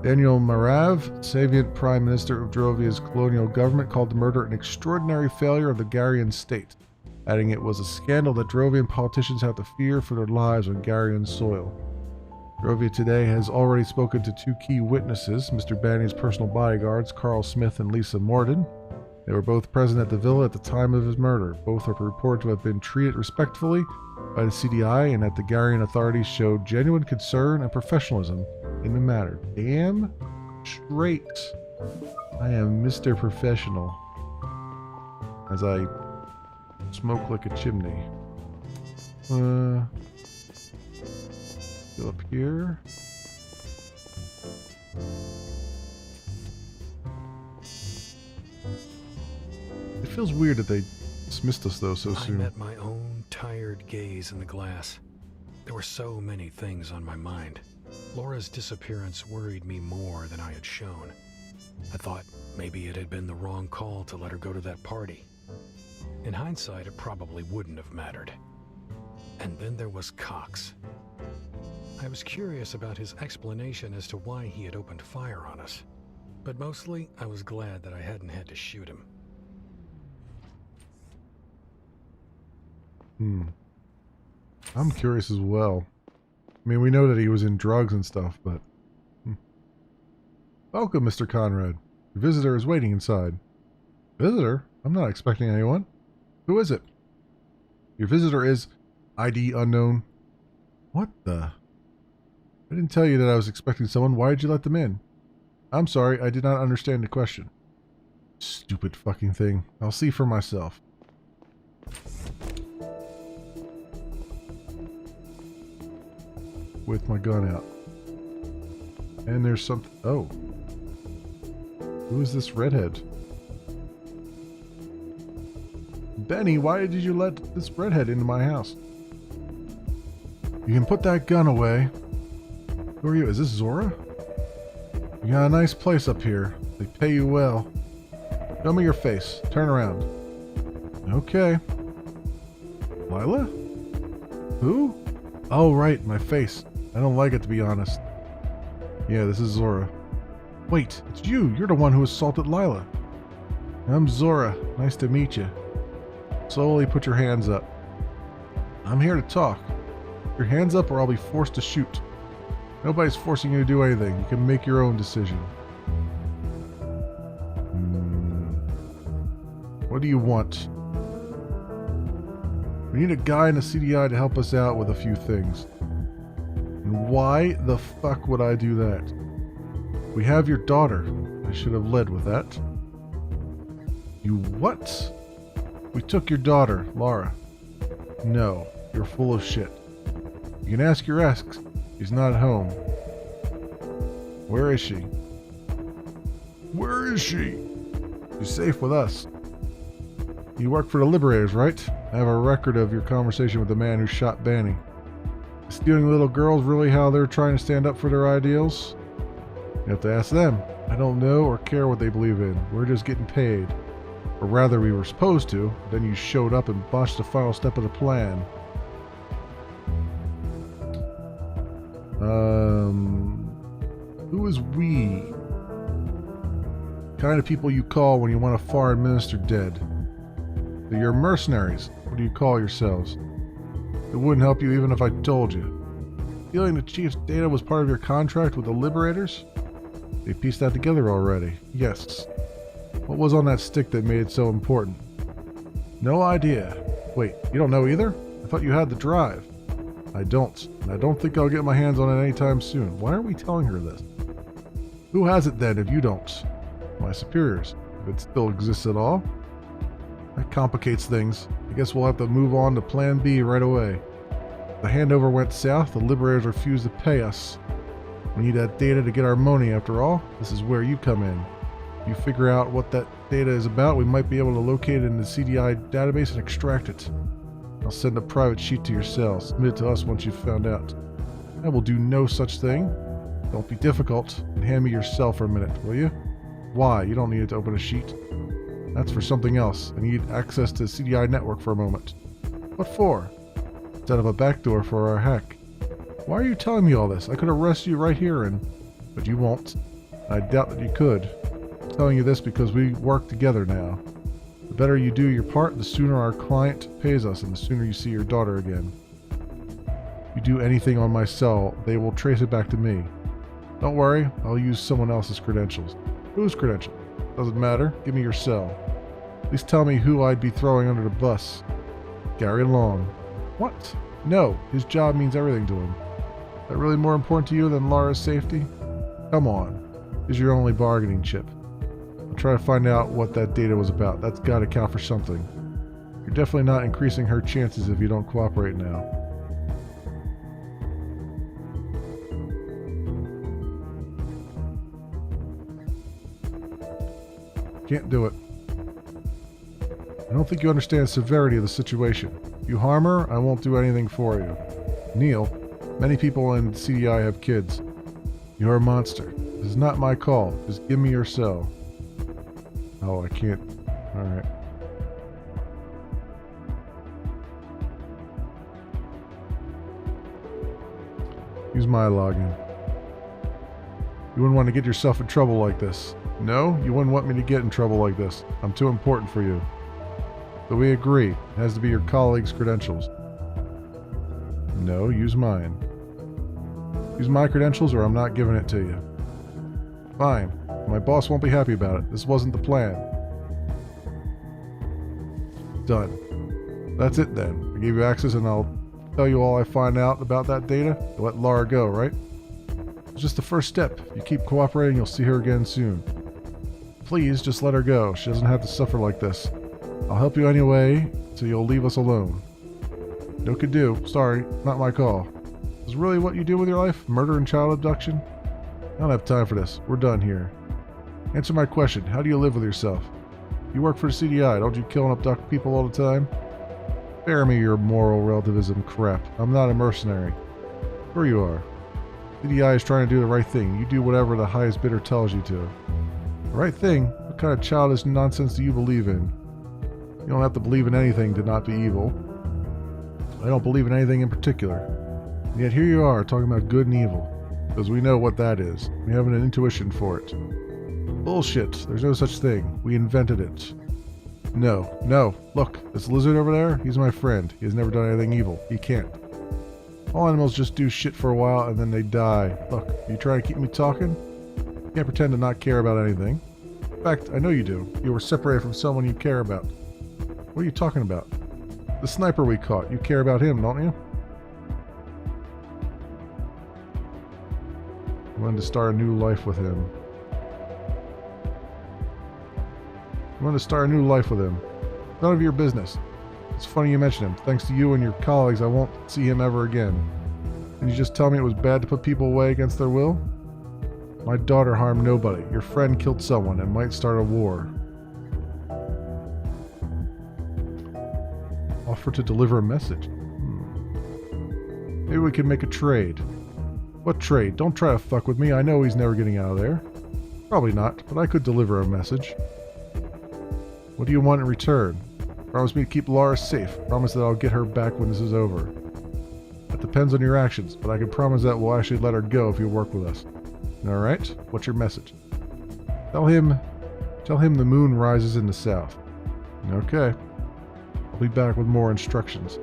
Daniel Marav, Savient Prime Minister of Drovia's colonial government, called the murder an extraordinary failure of the Garian state, adding it was a scandal that Drovian politicians have to fear for their lives on Garian soil. Drovia today has already spoken to two key witnesses, Mr. Banny's personal bodyguards, Carl Smith and Lisa Morden. They were both present at the villa at the time of his murder. Both are reported to have been treated respectfully by the CDI and that the Garian authorities showed genuine concern and professionalism in the matter. Damn straight. I am Mr. Professional. As I smoke like a chimney. Go up here. It feels weird that they dismissed us though so soon. I met my own tired gaze in the glass. There were so many things on my mind. Laura's disappearance worried me more than I had shown. I thought maybe it had been the wrong call to let her go to that party. In hindsight, it probably wouldn't have mattered. And then there was Cox. I was curious about his explanation as to why he had opened fire on us. But mostly, I was glad that I hadn't had to shoot him. I'm curious as well. I mean, we know that he was in drugs and stuff, but... Welcome, Mr. Conrad. Your visitor is waiting inside. Visitor? I'm not expecting anyone. Who is it? Your visitor is... ID unknown. What the... I didn't tell you that I was expecting someone. Why did you let them in? I'm sorry, I did not understand the question. Stupid fucking thing. I'll see for myself. with my gun out. And there's something... Oh. Who is this redhead? Benny, why did you let this redhead into my house? You can put that gun away. Who are you? Is this Zora? You got a nice place up here. They pay you well. Show me your face. Turn around. Okay. Lila? Who? Oh, right, my face. I don't like it, to be honest. Yeah, this is Zora. Wait, it's you. You're the one who assaulted Lila. I'm Zora. Nice to meet you. Slowly put your hands up. I'm here to talk. Your hands up or I'll be forced to shoot. Nobody's forcing you to do anything. You can make your own decision. What do you want? We need a guy in the CDI to help us out with a few things. And why the fuck would I do that? We have your daughter. I should have led with that. You what? We took your daughter, Lara. No, you're full of shit. You can ask your ex. She's not at home. Where is she? Where is she? She's safe with us. You work for the Liberators, right? I have a record of your conversation with the man who shot Banny. Is stealing little girls really how they're trying to stand up for their ideals? You have to ask them. I don't know or care what they believe in. We're just getting paid. Or rather, we were supposed to. Then you showed up and botched the final step of the plan. Who is we? Kind of people you call when you want a foreign minister dead. You're mercenaries. What do you call yourselves? It wouldn't help you even if I told you. Feeling the chief's data was part of your contract with the Liberators? They pieced that together already. Yes. What was on that stick that made it so important? No idea. Wait, you don't know either? I thought you had the drive. I don't, and I don't think I'll get my hands on it anytime soon. Why aren't we telling her this? Who has it then if you don't? My superiors, if it still exists at all. That complicates things. I guess we'll have to move on to Plan B right away. The handover went south, the Liberators refused to pay us. We need that data to get our money after all. This is where you come in. If you figure out what that data is about, we might be able to locate it in the CDI database and extract it. I'll send a private sheet to your cell. Submit it to us once you've found out. I will do no such thing. Don't be difficult and hand me your cell for a minute, will you? Why? You don't need it to open a sheet. That's for something else. I need access to the CDI network for a moment. What for? Set up a backdoor for our hack. Why are you telling me all this? I could arrest you right here but you won't. I doubt that you could. I'm telling you this because we work together now. The better you do your part, the sooner our client pays us and the sooner you see your daughter again. If you do anything on my cell, they will trace it back to me. Don't worry, I'll use someone else's credentials. Whose credentials? Doesn't matter. Give me your cell. Please tell me who I'd be throwing under the bus. Gary Long. What? No, his job means everything to him. Is that really more important to you than Lara's safety? Come on. He's your only bargaining chip. I'll try to find out what that data was about. That's got to count for something. You're definitely not increasing her chances if you don't cooperate now. Can't do it. I don't think you understand the severity of the situation. If you harm her, I won't do anything for you. Neil, many people in CDI have kids. You're a monster. This is not my call. Just give me your cell. Oh, I can't. Alright. Use my login. You wouldn't want to get yourself in trouble like this. No, you wouldn't want me to get in trouble like this. I'm too important for you. So we agree. It has to be your colleague's credentials. No, use mine. Use my credentials or I'm not giving it to you. Fine. My boss won't be happy about it. This wasn't the plan. Done. That's it then. I gave you access and I'll tell you all I find out about that data. You'll let Lara go, right? It's just the first step. If you keep cooperating, you'll see her again soon. Please, just let her go. She doesn't have to suffer like this. I'll help you anyway, so you'll leave us alone. No could do. Sorry, not my call. Is really what you do with your life? Murder and child abduction? I don't have time for this. We're done here. Answer my question. How do you live with yourself? You work for the CDI. Don't you kill and abduct people all the time? Spare me your moral relativism crap. I'm not a mercenary. Sure you are. CDI is trying to do the right thing. You do whatever the highest bidder tells you to. The right thing? What kind of childish nonsense do you believe in? You don't have to believe in anything to not be evil. I don't believe in anything in particular. And yet here you are talking about good and evil. Because we know what that is. We have an intuition for it. Bullshit. There's no such thing. We invented it. No. Look, this lizard over there, he's my friend. He has never done anything evil. He can't. All animals just do shit for a while and then they die. Look, you trying to keep me talking? You can't pretend to not care about anything. In fact, I know you do. You were separated from someone you care about. What are you talking about? The sniper we caught. You care about him, don't you? I wanted to start a new life with him. None of your business. It's funny you mention him. Thanks to you and your colleagues, I won't see him ever again. Can you just tell me it was bad to put people away against their will? My daughter harmed nobody. Your friend killed someone and might start a war. Offer to deliver a message. Maybe we can make a trade. What trade? Don't try to fuck with me. I know he's never getting out of there. Probably not, but I could deliver a message. What do you want in return? Promise me to keep Laura safe. Promise that I'll get her back when this is over. That depends on your actions, but I can promise that we'll actually let her go if you work with us. Alright? What's your message? Tell him the moon rises in the south. Okay. I'll be back with more instructions.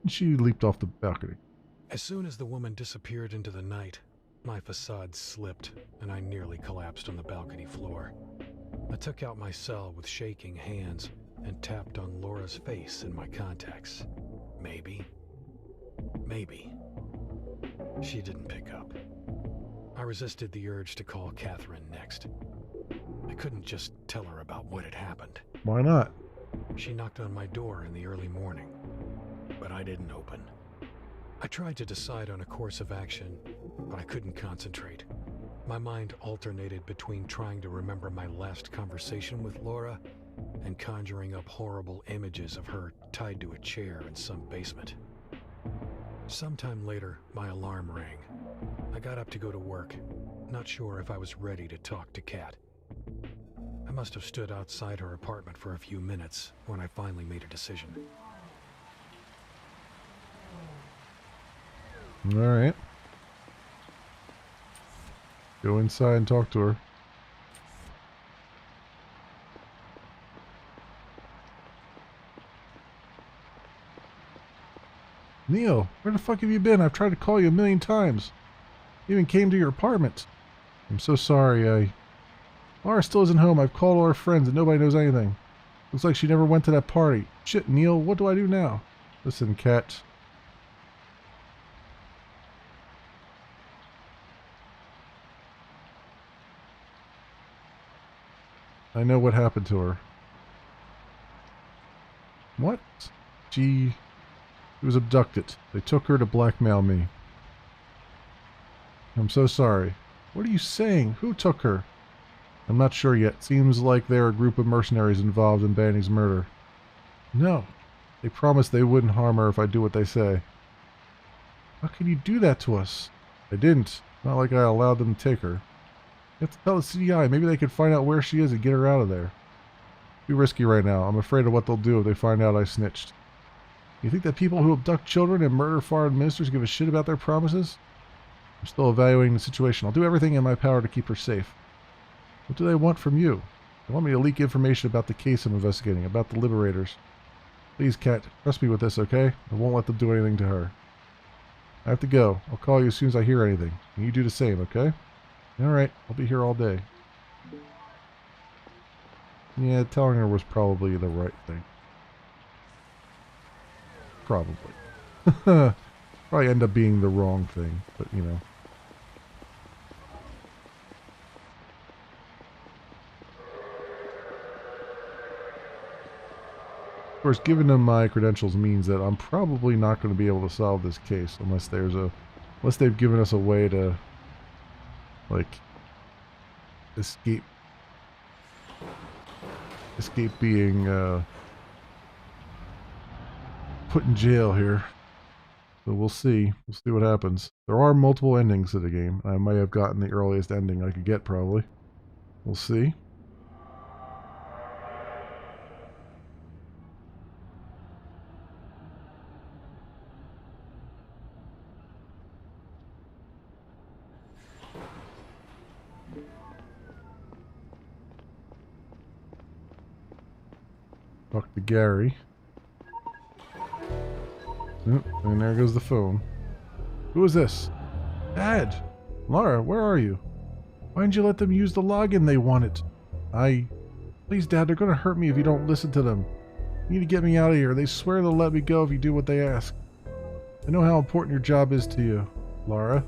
And she leaped off the balcony. As soon as the woman disappeared into the night, my facade slipped, and I nearly collapsed on the balcony floor. I took out my cell with shaking hands and tapped on Laura's face in my contacts. Maybe. She didn't pick up. I resisted the urge to call Catherine next. I couldn't just tell her about what had happened. Why not? She knocked on my door in the early morning, but I didn't open. I tried to decide on a course of action, but I couldn't concentrate. My mind alternated between trying to remember my last conversation with Laura and conjuring up horrible images of her tied to a chair in some basement. Sometime later, my alarm rang. I got up to go to work, not sure if I was ready to talk to Kat. I must have stood outside her apartment for a few minutes when I finally made a decision. Alright. Go inside and talk to her. Neil, where the fuck have you been? I've tried to call you a million times. I even came to your apartment. I'm so sorry, Laura still isn't home. I've called all her friends and nobody knows anything. Looks like she never went to that party. Shit, Neil, what do I do now? Listen, Kat. I know what happened to her. What? She was abducted. They took her to blackmail me. I'm so sorry. What are you saying? Who took her? I'm not sure yet. Seems like they're a group of mercenaries involved in Banny's murder. No. They promised they wouldn't harm her if I do what they say. How can you do that to us? I didn't. Not like I allowed them to take her. You have to tell the CDI. Maybe they could find out where she is and get her out of there. Too risky right now. I'm afraid of what they'll do if they find out I snitched. You think that people who abduct children and murder foreign ministers give a shit about their promises? I'm still evaluating the situation. I'll do everything in my power to keep her safe. What do they want from you? They want me to leak information about the case I'm investigating, about the liberators. Please, Kat, trust me with this, okay? I won't let them do anything to her. I have to go. I'll call you as soon as I hear anything. And you do the same, okay? Alright, I'll be here all day. Yeah, telling her was probably the right thing. Probably. Probably end up being the wrong thing, but you know. Of course, giving them my credentials means that I'm probably not going to be able to solve this case unless they've given us a way to, like, escape being put in jail here. So we'll see. We'll see what happens. There are multiple endings to the game. I might have gotten the earliest ending I could get, probably. We'll see. Talk to Gary. Oh, and there goes the phone. Who is this? Dad! Lara, where are you? Why didn't you let them use the login they wanted? Please, Dad, they're gonna hurt me if you don't listen to them. You need to get me out of here. They swear they'll let me go if you do what they ask. I know how important your job is to you, Lara.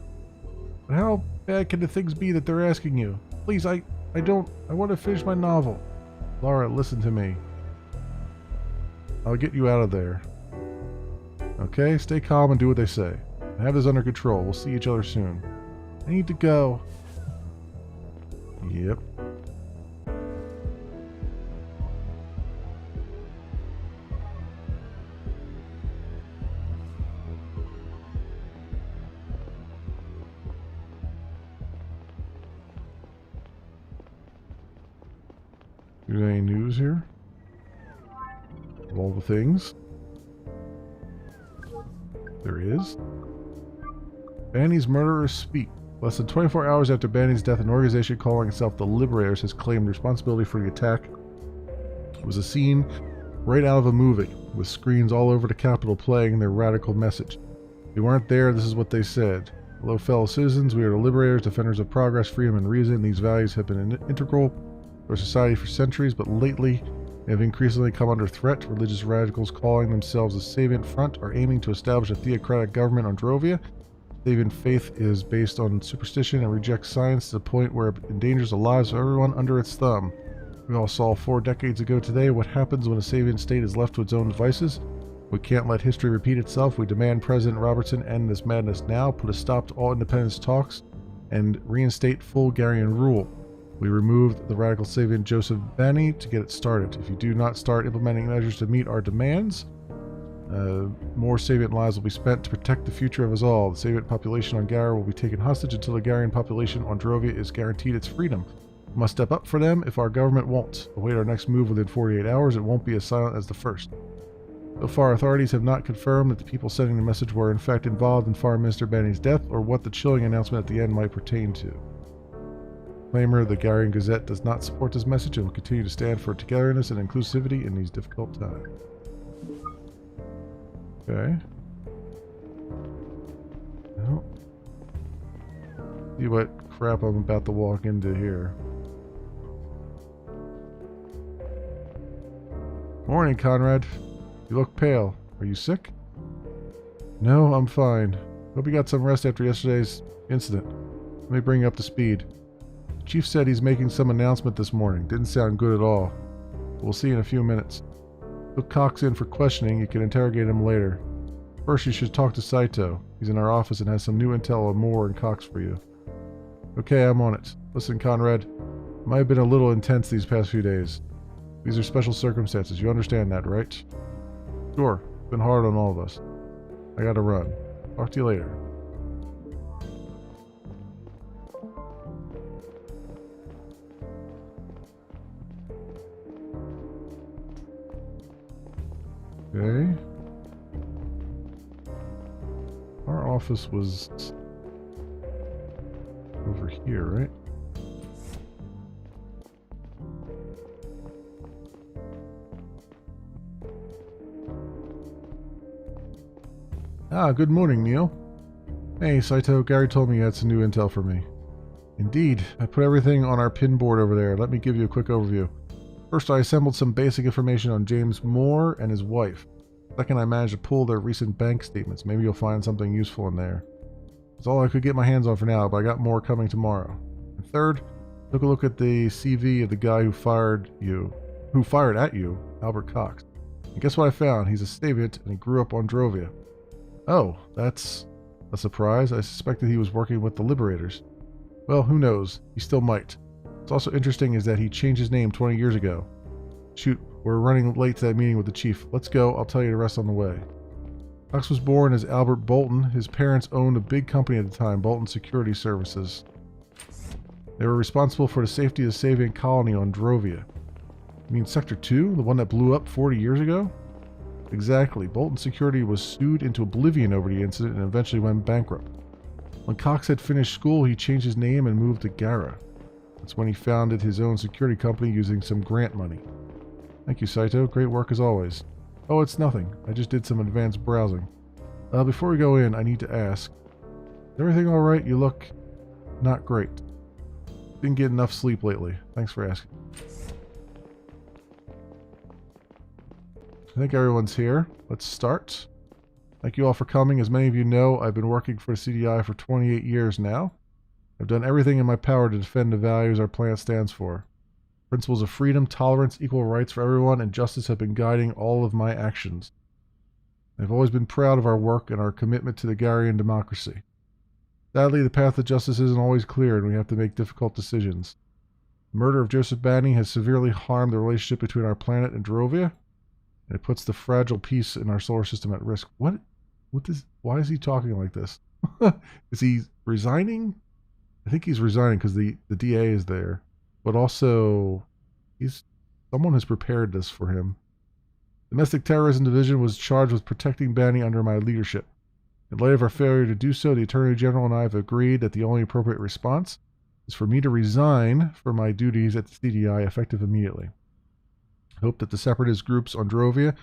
But how bad can the things be that they're asking you? Please, I want to finish my novel. Lara, listen to me. I'll get you out of there. Okay, stay calm and do what they say. I have this under control. We'll see each other soon. I need to go. Yep. Is there any news here? Of all the things? There is. Banny's murderers speak. Less than 24 hours after Banny's death, an organization calling itself the Liberators has claimed responsibility for the attack. It was a scene right out of a movie, with screens all over the Capitol playing their radical message. If you weren't there, this is what they said. Hello, fellow citizens. We are the Liberators, defenders of progress, freedom, and reason. These values have been integral to our society for centuries, but lately they have increasingly come under threat. Religious radicals calling themselves the Savient Front are aiming to establish a theocratic government on Drovia. Savient faith is based on superstition and rejects science to the point where it endangers the lives of everyone under its thumb. We all saw 4 decades ago today what happens when a Savient state is left to its own devices. We can't let history repeat itself. We demand President Robertson end this madness now, put a stop to all independence talks, and reinstate full Garian rule. We removed the radical Savient Joseph Banny to get it started. If you do not start implementing measures to meet our demands, more Savient lives will be spent to protect the future of us all. The Savient population on Gara will be taken hostage until the Garian population on Drovia is guaranteed its freedom. We must step up for them if our government won't. Await our next move within 48 hours. It won't be as silent as the first. So far, authorities have not confirmed that the people sending the message were in fact involved in Foreign Minister Banny's death or what the chilling announcement at the end might pertain to. Disclaimer, the Garian Gazette does not support this message and will continue to stand for togetherness and inclusivity in these difficult times. Okay. Well, see what crap I'm about to walk into here. Morning, Conrad. You look pale. Are you sick? No, I'm fine. Hope you got some rest after yesterday's incident. Let me bring you up to speed. The chief said he's making some announcement this morning. Didn't sound good at all. We'll see in a few minutes. Took Cox in for questioning. You can interrogate him later. First, you should talk to Saito. He's in our office and has some new intel on Moore and Cox for you. Okay, I'm on it. Listen, Conrad. It might have been a little intense these past few days. These are special circumstances. You understand that, right? Sure. It's been hard on all of us. I gotta run. Talk to you later. Okay. Our office was over here, right? Ah, good morning, Neil. Hey, Saito, Gary told me you had some new intel for me. Indeed. I put everything on our pin board over there. Let me give you a quick overview. First, I assembled some basic information on James Moore and his wife. Second, I managed to pull their recent bank statements. Maybe you'll find something useful in there. That's all I could get my hands on for now, but I got more coming tomorrow. And third, took a look at the CV of the guy who fired at you, Albert Cox. And guess what I found? He's a Staviot and he grew up on Drovia. Oh, that's a surprise. I suspected he was working with the Liberators. Well, who knows? He still might. What's also interesting is that he changed his name 20 years ago. Shoot, we're running late to that meeting with the chief. Let's go. I'll tell you the rest on the way. Cox was born as Albert Bolton. His parents owned a big company at the time, Bolton Security Services. They were responsible for the safety of the Savian colony on Drovia. You mean Sector 2? The one that blew up 40 years ago? Exactly. Bolton Security was sued into oblivion over the incident and eventually went bankrupt. When Cox had finished school, he changed his name and moved to Gara. That's when he founded his own security company using some grant money. Thank you, Saito. Great work as always. Oh, it's nothing. I just did some advanced browsing. Before we go in, I need to ask. Is everything alright? You look not great. Didn't get enough sleep lately. Thanks for asking. I think everyone's here. Let's start. Thank you all for coming. As many of you know, I've been working for CDI for 28 years now. I've done everything in my power to defend the values our planet stands for. Principles of freedom, tolerance, equal rights for everyone, and justice have been guiding all of my actions. I've always been proud of our work and our commitment to the Garian democracy. Sadly, the path to justice isn't always clear, and we have to make difficult decisions. The murder of Joseph Banning has severely harmed the relationship between our planet and Drovia, and it puts the fragile peace in our solar system at risk. Why is he talking like this? Is he resigning? I think he's resigning because the DA is there. But also, someone has prepared this for him. Domestic Terrorism Division was charged with protecting Banning under my leadership. In light of our failure to do so, the Attorney General and I have agreed that the only appropriate response is for me to resign from my duties at the CDI effective immediately. I hope that the separatist groups on Drovia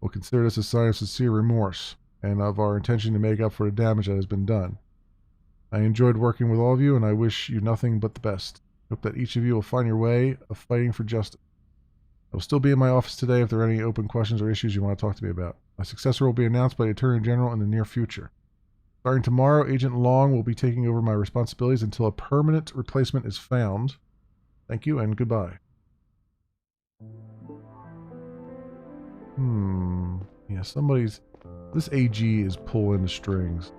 will consider this a sign of sincere remorse and of our intention to make up for the damage that has been done. I enjoyed working with all of you, and I wish you nothing but the best. I hope that each of you will find your way of fighting for justice. I will still be in my office today if there are any open questions or issues you want to talk to me about. My successor will be announced by the Attorney General in the near future. Starting tomorrow, Agent Long will be taking over my responsibilities until a permanent replacement is found. Thank you and goodbye. Yeah, this AG is pulling the strings.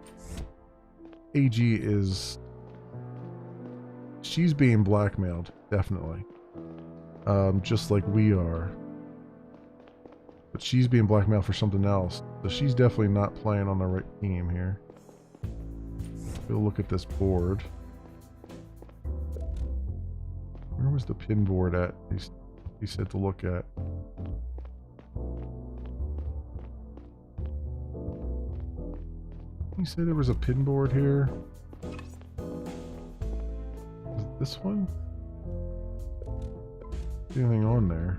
AG is... She's being blackmailed, definitely. Just like we are. But she's being blackmailed for something else. So she's definitely not playing on the right team here. We'll look at this board. Where was the pin board at? He said to look at. He said there was a pin board here. Is it this one? Anything on there?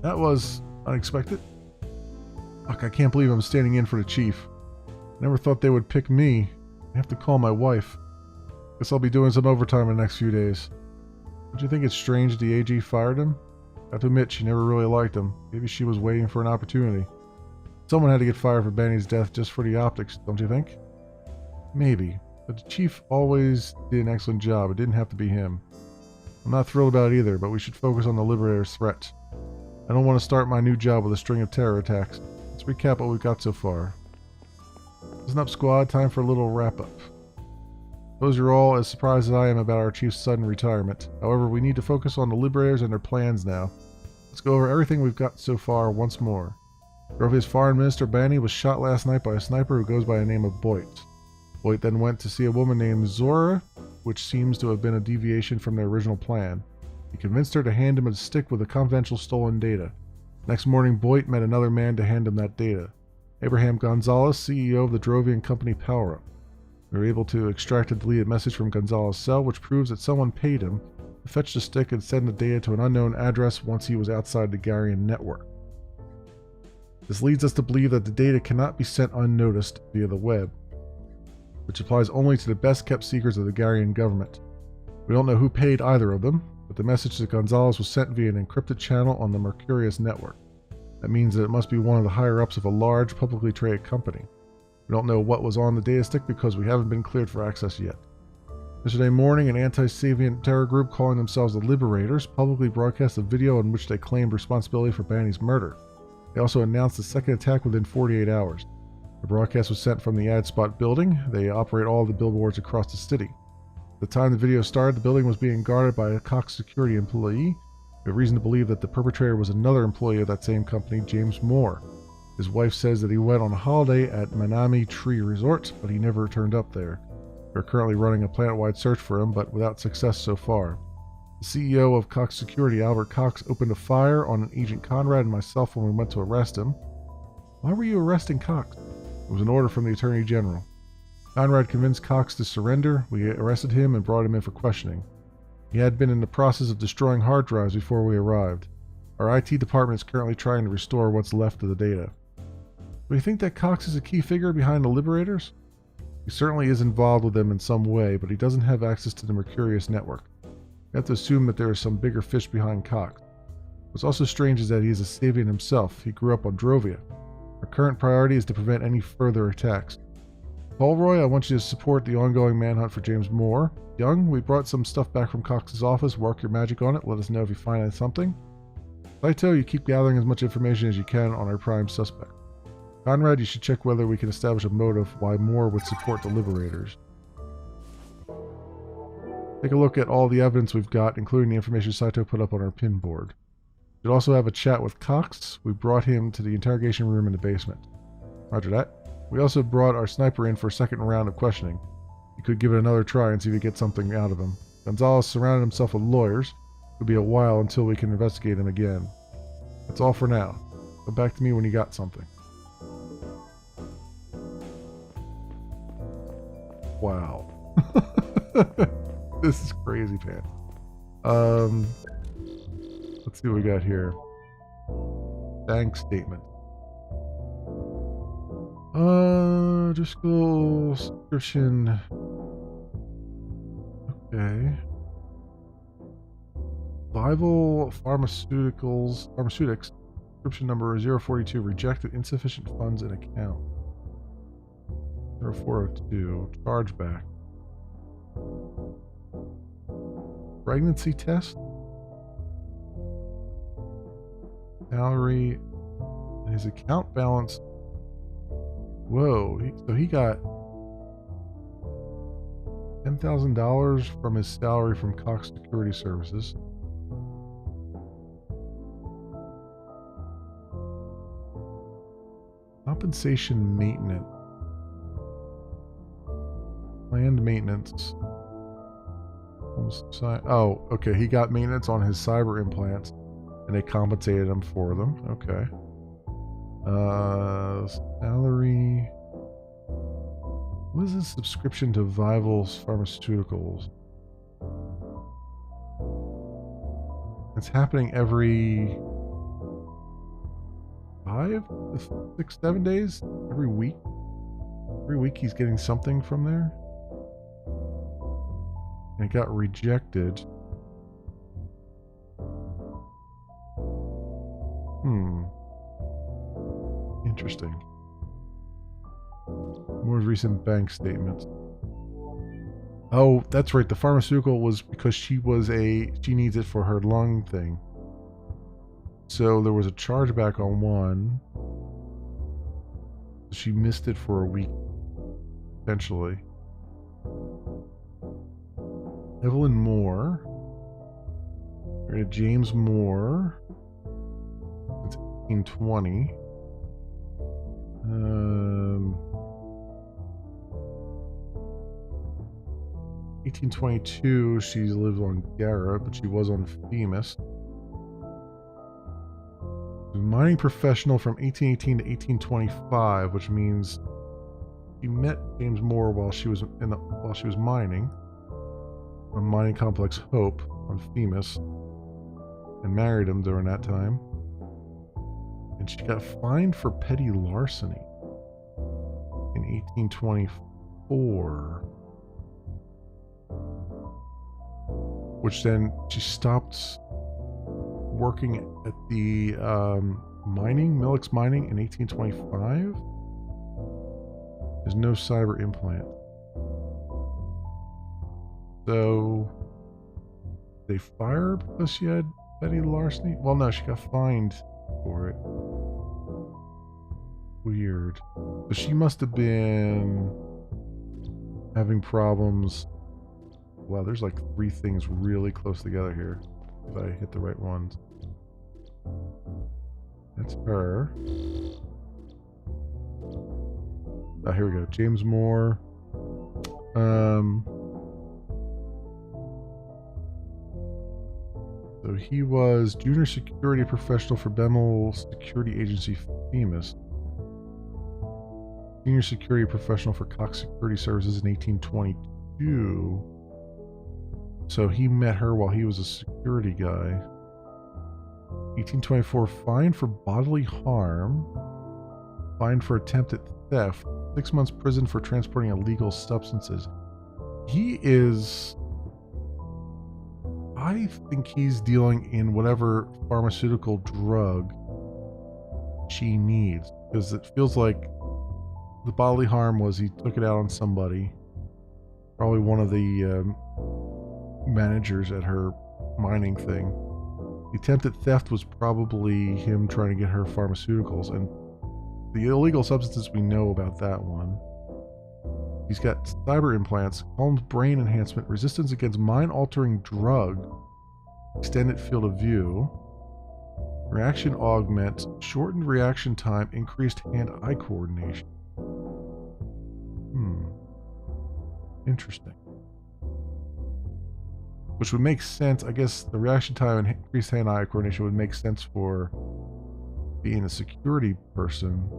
That was unexpected. Fuck, I can't believe I'm standing in for the chief. Never thought they would pick me. I have to call my wife. Guess I'll be doing some overtime in the next few days. Don't you think it's strange the AG fired him? I have to admit, she never really liked him. Maybe she was waiting for an opportunity. Someone had to get fired for Benny's death just for the optics, don't you think? Maybe. But the chief always did an excellent job. It didn't have to be him. I'm not thrilled about it either, but we should focus on the Liberator's threat. I don't want to start my new job with a string of terror attacks. Let's recap what we've got so far. Listen up, squad. Time for a little wrap-up. Suppose you're all as surprised as I am about our chief's sudden retirement. However, we need to focus on the Liberators and their plans now. Let's go over everything we've got so far once more. Drovia's Foreign Minister Banny was shot last night by a sniper who goes by the name of Boit. Boit then went to see a woman named Zora, which seems to have been a deviation from their original plan. He convinced her to hand him a stick with the confidential stolen data. Next morning, Boit met another man to hand him that data. Abraham Gonzalez, CEO of the Drovian company Power Up. We were able to extract a deleted message from Gonzalez's cell, which proves that someone paid him to fetch the stick and send the data to an unknown address once he was outside the Garian network. This leads us to believe that the data cannot be sent unnoticed via the web, which applies only to the best-kept secrets of the Garian government. We don't know who paid either of them, but the message to Gonzalez was sent via an encrypted channel on the Mercurius network. That means that it must be one of the higher-ups of a large, publicly traded company. We don't know what was on the data stick because we haven't been cleared for access yet. Yesterday morning, an anti-Savient terror group calling themselves the Liberators publicly broadcast a video in which they claimed responsibility for Banny's murder. They also announced a second attack within 48 hours. The broadcast was sent from the Ad Spot building. They operate all the billboards across the city. At the time the video started, the building was being guarded by a Cox security employee. We have reason to believe that the perpetrator was another employee of that same company, James Moore. His wife says that he went on a holiday at Manami Tree Resort, but he never turned up there. We're currently running a planet-wide search for him, but without success so far. The CEO of Cox Security, Albert Cox, opened a fire on an Agent Conrad and myself when we went to arrest him. Why were you arresting Cox? It was an order from the Attorney General. Conrad convinced Cox to surrender. We arrested him and brought him in for questioning. He had been in the process of destroying hard drives before we arrived. Our IT department is currently trying to restore what's left of the data. Do you think that Cox is a key figure behind the Liberators? He certainly is involved with them in some way, but he doesn't have access to the Mercurius network. We have to assume that there is some bigger fish behind Cox. What's also strange is that he is a Sabian himself. He grew up on Drovia. Our current priority is to prevent any further attacks. Paulroy, I want you to support the ongoing manhunt for James Moore. Young, we brought some stuff back from Cox's office. Work your magic on it. Let us know if you find something. Saito, you keep gathering as much information as you can on our prime suspect. Conrad, you should check whether we can establish a motive why Moore would support the Liberators. Take a look at all the evidence we've got, including the information Saito put up on our pin board. We should also have a chat with Cox. We brought him to the interrogation room in the basement. Roger that. We also brought our sniper in for a second round of questioning. You could give it another try and see if you get something out of him. Gonzalez surrounded himself with lawyers. It could be a while until we can investigate him again. That's all for now. Come back to me when you got something. Wow. This is crazy, pants. Let's see what we got here. Bank statement. School subscription. Okay. Vival Pharmaceutics. Subscription number 042. Rejected insufficient funds in account. 0402. Chargeback. Pregnancy test. Salary. His account balance. Whoa. So he got $10,000 from his salary from Cox Security Services. Compensation maintenance. Planned maintenance. Oh, okay. He got maintenance on his cyber implants, and they compensated him for them. Okay. Salary. What is his subscription to Vival's Pharmaceuticals? It's happening every 5, 6, 7 days? Every week? Every week he's getting something from there? And it got rejected. Interesting. More recent bank statements. Oh, that's right. The pharmaceutical was because she needs it for her lung thing. So there was a chargeback on one. She missed it for a week, potentially. Evelyn Moore. We're at James Moore. It's 1820. 1822, she lives on Gara, but she was on Themis. A mining professional from 1818 to 1825, which means she met James Moore while she was mining on mining complex Hope on Themis, and married him during that time. And she got fined for petty larceny in 1824. Which then she stopped working at the Millix Mining in 1825. There's no cyber implant. So, they fire her because she had petty larceny? Well, no, she got fined for it. Weird. So she must have been having problems. Wow, there's like 3 things really close together here. If I hit the right ones. That's her. Oh, here we go. James Moore. So he was junior security professional for Bemmel Security Agency FEMAS. Senior security professional for Cox Security Services in 1822. So he met her while he was a security guy. 1824, fined for bodily harm. Fined for attempted theft. 6 months prison for transporting illegal substances. He is... I think he's dealing in whatever pharmaceutical drug she needs. Because it feels like the bodily harm was he took it out on somebody. Probably one of the managers at her mining thing. The attempted theft was probably him trying to get her pharmaceuticals. And the illegal substances, we know about that one. He's got cyber implants, calmed brain enhancement, resistance against mind-altering drug, extended field of view, reaction augment, shortened reaction time, increased hand-eye coordination. Interesting. Which would make sense. I guess the reaction time and increased hand-eye coordination would make sense for being a security person.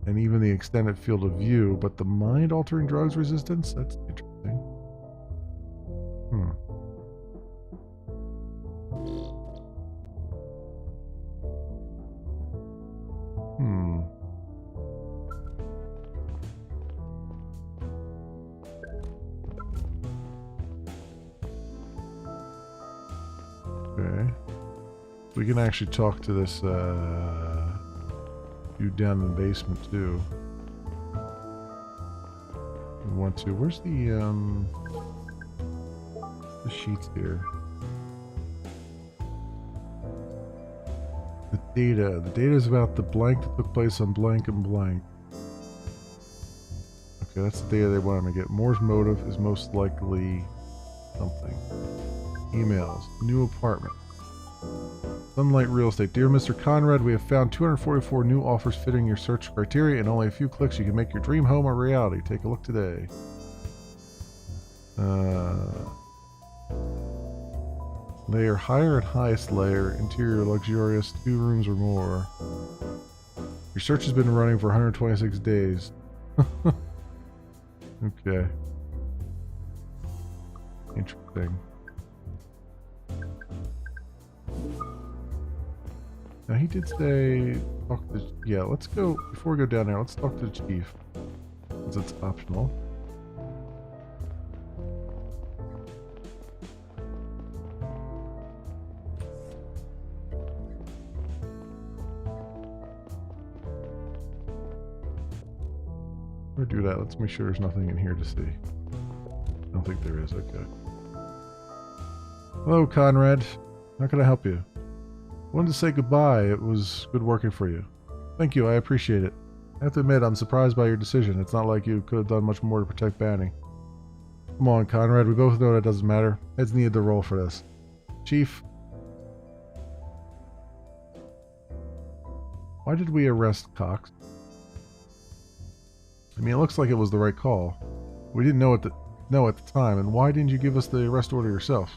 And even the extended field of view, but the mind-altering drugs resistance? That's interesting. Okay. We can actually talk to this, dude down in the basement too. We want to. Where's the sheets here? The data. The data is about the blank that took place on blank and blank. Okay, that's the data they want to get. Moore's motive is most likely something. Emails. New apartment. Sunlight Real Estate. Dear Mr. Conrad, we have found 244 new offers fitting your search criteria. In only a few clicks, you can make your dream home a reality. Take a look today. Layer higher and highest layer. Interior luxurious. 2 rooms or more. Your search has been running for 126 days. Okay. Interesting. Now he did say talk to yeah, let's go before we go down there, let's talk to the chief. Since it's optional. Or do that. Let's make sure there's nothing in here to see. I don't think there is, okay. Hello, Conrad. How can I help you? I wanted to say goodbye. It was good working for you. Thank you, I appreciate it. I have to admit, I'm surprised by your decision. It's not like you could have done much more to protect Banny. Come on, Conrad, we both know that doesn't matter. Ed's needed the role for this. Chief. Why did we arrest Cox? I mean, it looks like it was the right call. We didn't know at the time, and why didn't you give us the arrest order yourself?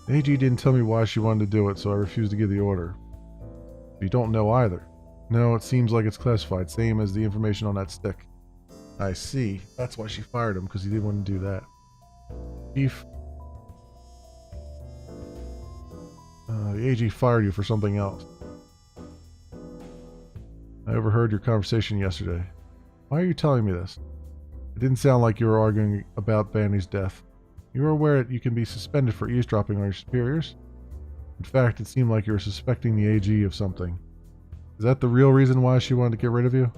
The AG didn't tell me why she wanted to do it, so I refused to give the order. You don't know either. No, it seems like it's classified, same as the information on that stick. I see. That's why she fired him, because he didn't want to do that. Chief. The AG fired you for something else. I overheard your conversation yesterday. Why are you telling me this? It didn't sound like you were arguing about Banny's death. You were aware that you can be suspended for eavesdropping on your superiors? In fact, it seemed like you were suspecting the AG of something. Is that the real reason why she wanted to get rid of you?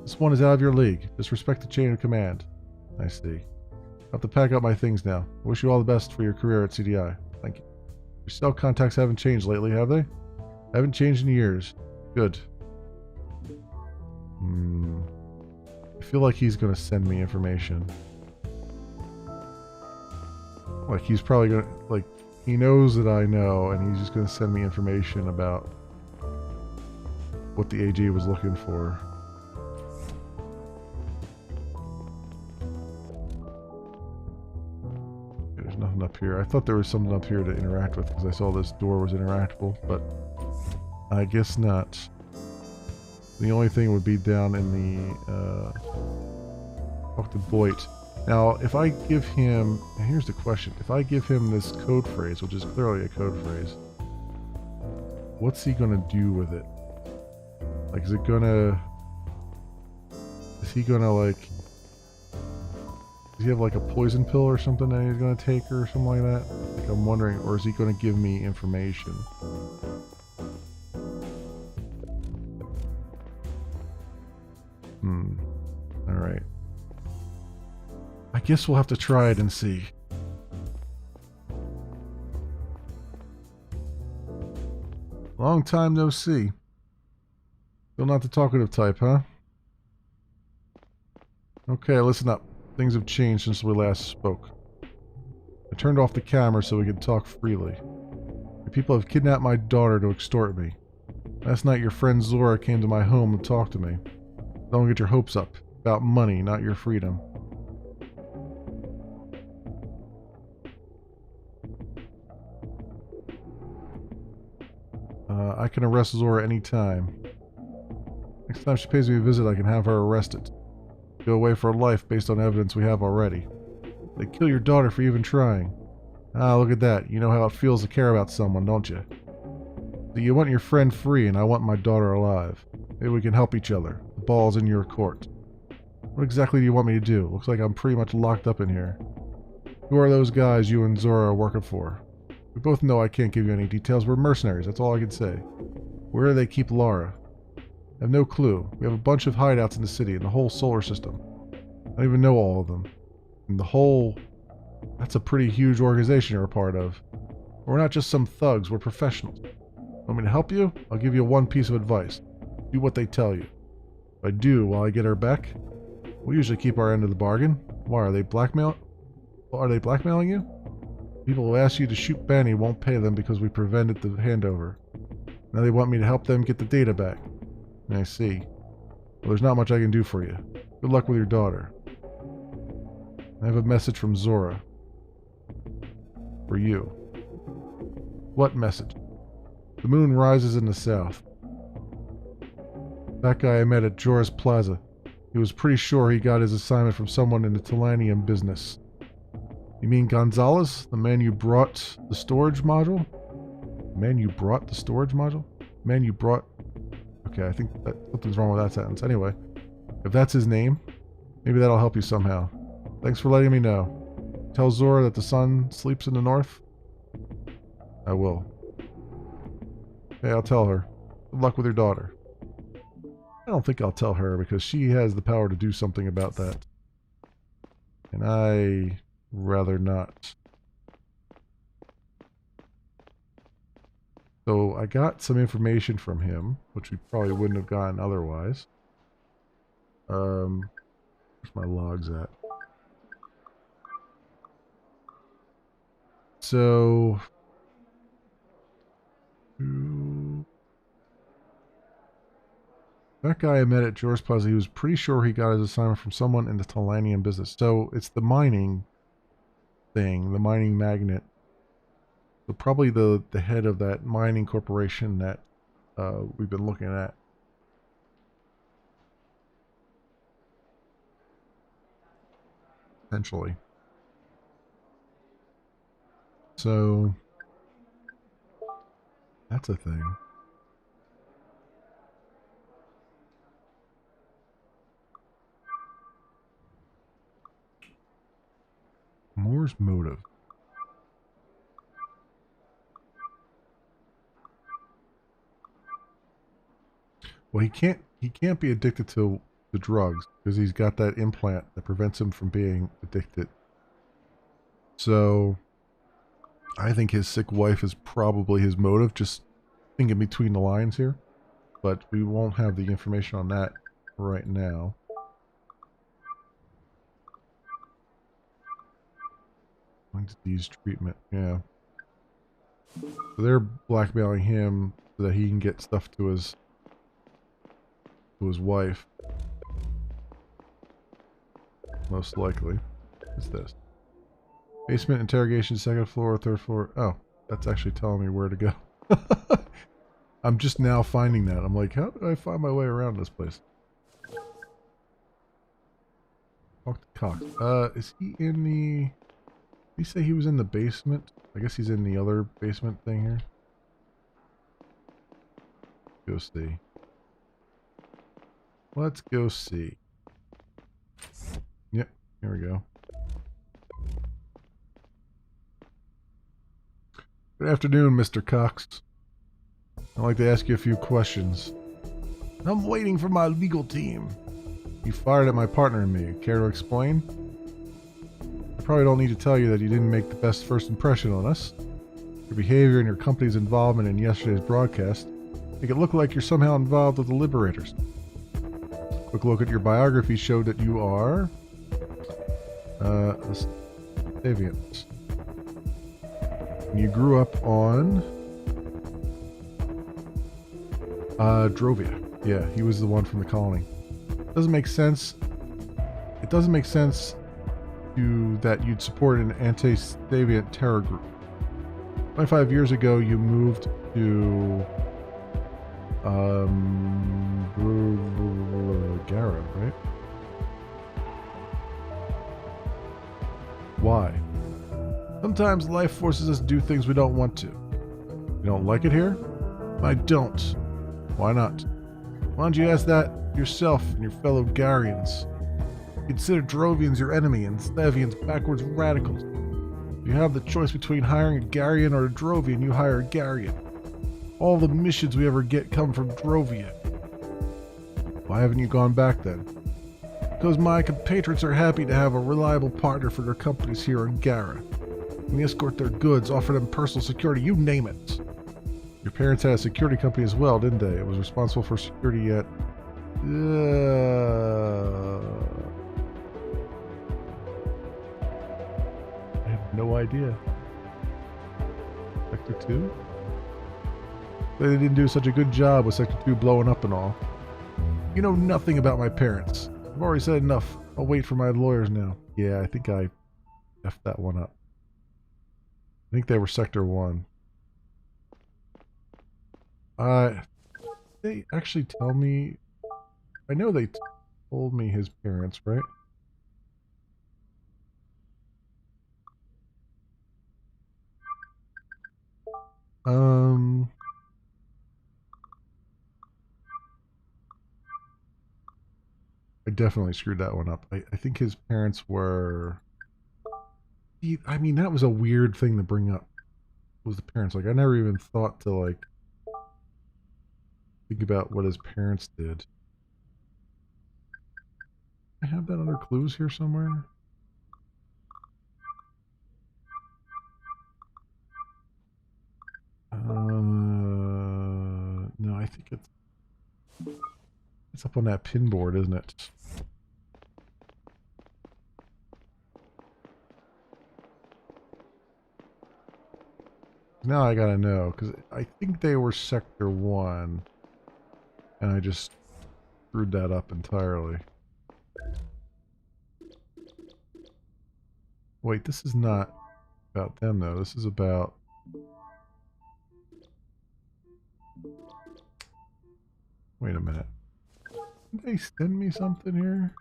This one is out of your league. Just respect the chain of command. I see. I have to pack up my things now. I wish you all the best for your career at CDI. Thank you. Your cell contacts haven't changed lately, have they? Haven't changed in years. Good. I feel like he's going to send me information. Like, he's probably going to... Like, he knows that I know, and he's just going to send me information about what the AG was looking for. There's nothing up here. I thought there was something up here to interact with because I saw this door was interactable, but I guess not. The only thing would be down in the talk to Boyd. Now, if I give him, and here's the question: if I give him this code phrase, which is clearly a code phrase, what's he gonna do with it? Like, is he gonna like? Does he have like a poison pill or something that he's gonna take or something like that? Like, I'm wondering, or is he gonna give me information? Alright. I guess we'll have to try it and see. Long time no see. Still not the talkative type, huh? Okay, listen up. Things have changed since we last spoke. I turned off the camera so we could talk freely. The people have kidnapped my daughter to extort me. Last night your friend Zora came to my home and talked to me. Don't get your hopes up. About money, not your freedom. I can arrest Zora anytime. Next time she pays me a visit, I can have her arrested. Go away for life based on evidence we have already. They kill your daughter for even trying. Ah, look at that. You know how it feels to care about someone, don't you? So you want your friend free, and I want my daughter alive. Maybe we can help each other. The ball's in your court. What exactly do you want me to do? Looks like I'm pretty much locked up in here. Who are those guys you and Zora are working for? We both know I can't give you any details. We're mercenaries, that's all I can say. Where do they keep Lara? I have no clue. We have a bunch of hideouts in the city, in the whole solar system. I don't even know all of them. And the whole... That's a pretty huge organization you're a part of. We're not just some thugs, we're professionals. Want me to help you? I'll give you one piece of advice. Do what they tell you. If I do, while I get her back, we usually keep our end of the bargain. Why, are they blackmailing you? People who ask you to shoot Benny won't pay them because we prevented the handover. Now they want me to help them get the data back. I see. Well, there's not much I can do for you. Good luck with your daughter. I have a message from Zora. For you. What message? The moon rises in the south. That guy I met at Jora's Plaza. He was pretty sure he got his assignment from someone in the Telanium business. You mean Gonzalez? The man you brought the storage module? The man you brought the storage module? The man you brought... Okay, I think that something's wrong with that sentence. Anyway, if that's his name, maybe that'll help you somehow. Thanks for letting me know. Tell Zora that the sun sleeps in the north? I will. Okay, I'll tell her. Good luck with your daughter. I don't think I'll tell her because she has the power to do something about that. And I rather not. So I got some information from him, which we probably wouldn't have gotten otherwise. Where's my logs at? So... That guy I met at Jora's Plaza, he was pretty sure he got his assignment from someone in the Telanium business. So it's the mining thing, the mining magnet. So probably the head of that mining corporation that we've been looking at. Potentially. So that's a thing. Moore's motive. Well, he can't be addicted to to drugs because he's got that implant that prevents him from being addicted. So I think his sick wife is probably his motive, just thinking between the lines here. But we won't have the information on that right now. Lung disease treatment, yeah. So they're blackmailing him so that he can get stuff to his wife. Most likely. What's this? Basement interrogation, second floor, third floor. Oh, that's actually telling me where to go. I'm just now finding that. I'm like, how do I find my way around this place? Talk to Cox. Is he in the... Did he say he was in the basement? I guess he's in the other basement thing here. Go see. Let's go see. Yep, here we go. Good afternoon, Mr. Cox. I'd like to ask you a few questions. I'm waiting for my legal team. You fired at my partner and me. Care to explain? I probably don't need to tell you that you didn't make the best first impression on us. Your behavior and your company's involvement in yesterday's broadcast make it look like you're somehow involved with the Liberators. Quick look at your biography showed that you are... a Savians. And you grew up on... Drovia. Yeah, he was the one from the colony. Doesn't make sense. It doesn't make sense that you'd support an anti-Savian terror group. 25 years ago, you moved to Gara, right? Why? Sometimes life forces us to do things we don't want to. You don't like it here? I don't. Why not? Why don't you ask that yourself and your fellow Garians? Consider Drovians your enemy and Stavians backwards radicals. If you have the choice between hiring a Garian or a Drovian, you hire a Garian. All the missions we ever get come from Drovia. Why haven't you gone back then? Because my compatriots are happy to have a reliable partner for their companies here in Gara. We escort their goods, offer them personal security, you name it. Your parents had a security company as well, didn't they? It was responsible for security at... I have no idea. Sector 2? They didn't do such a good job with Sector 2 blowing up and all. You know nothing about my parents. I've already said enough. I'll wait for my lawyers now. Yeah, I think I effed that one up. I think they were Sector 1. They actually tell me... I know they told me his parents, right? I definitely screwed that one up. I think his parents were... I mean, that was a weird thing to bring up. Was the parents. Like, I never even thought to, like... think about what his parents did. I have that under clues here somewhere. No, I think it's up on that pin board, isn't it? Now I gotta know, because I think they were Sector 1. And I just screwed that up entirely. Wait, this is not about them, though. This is about... Wait a minute. Did they send me something here?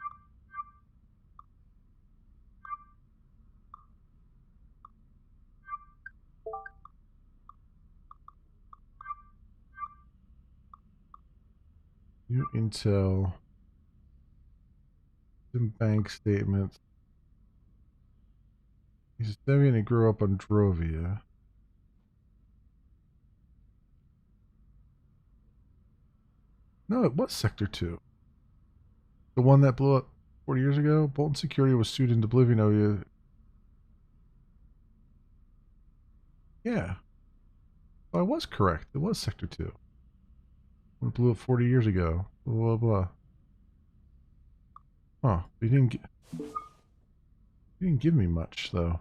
New intel. Some bank statements. He's a Deviant and grew up on Drovia. No, it was Sector 2. The one that blew up 40 years ago? Bolton Security was sued into oblivion. Oh, yeah. Yeah. Well, I was correct. It was Sector 2. It blew up 40 years ago. Blah, blah, blah. Huh. He didn't give me much, though.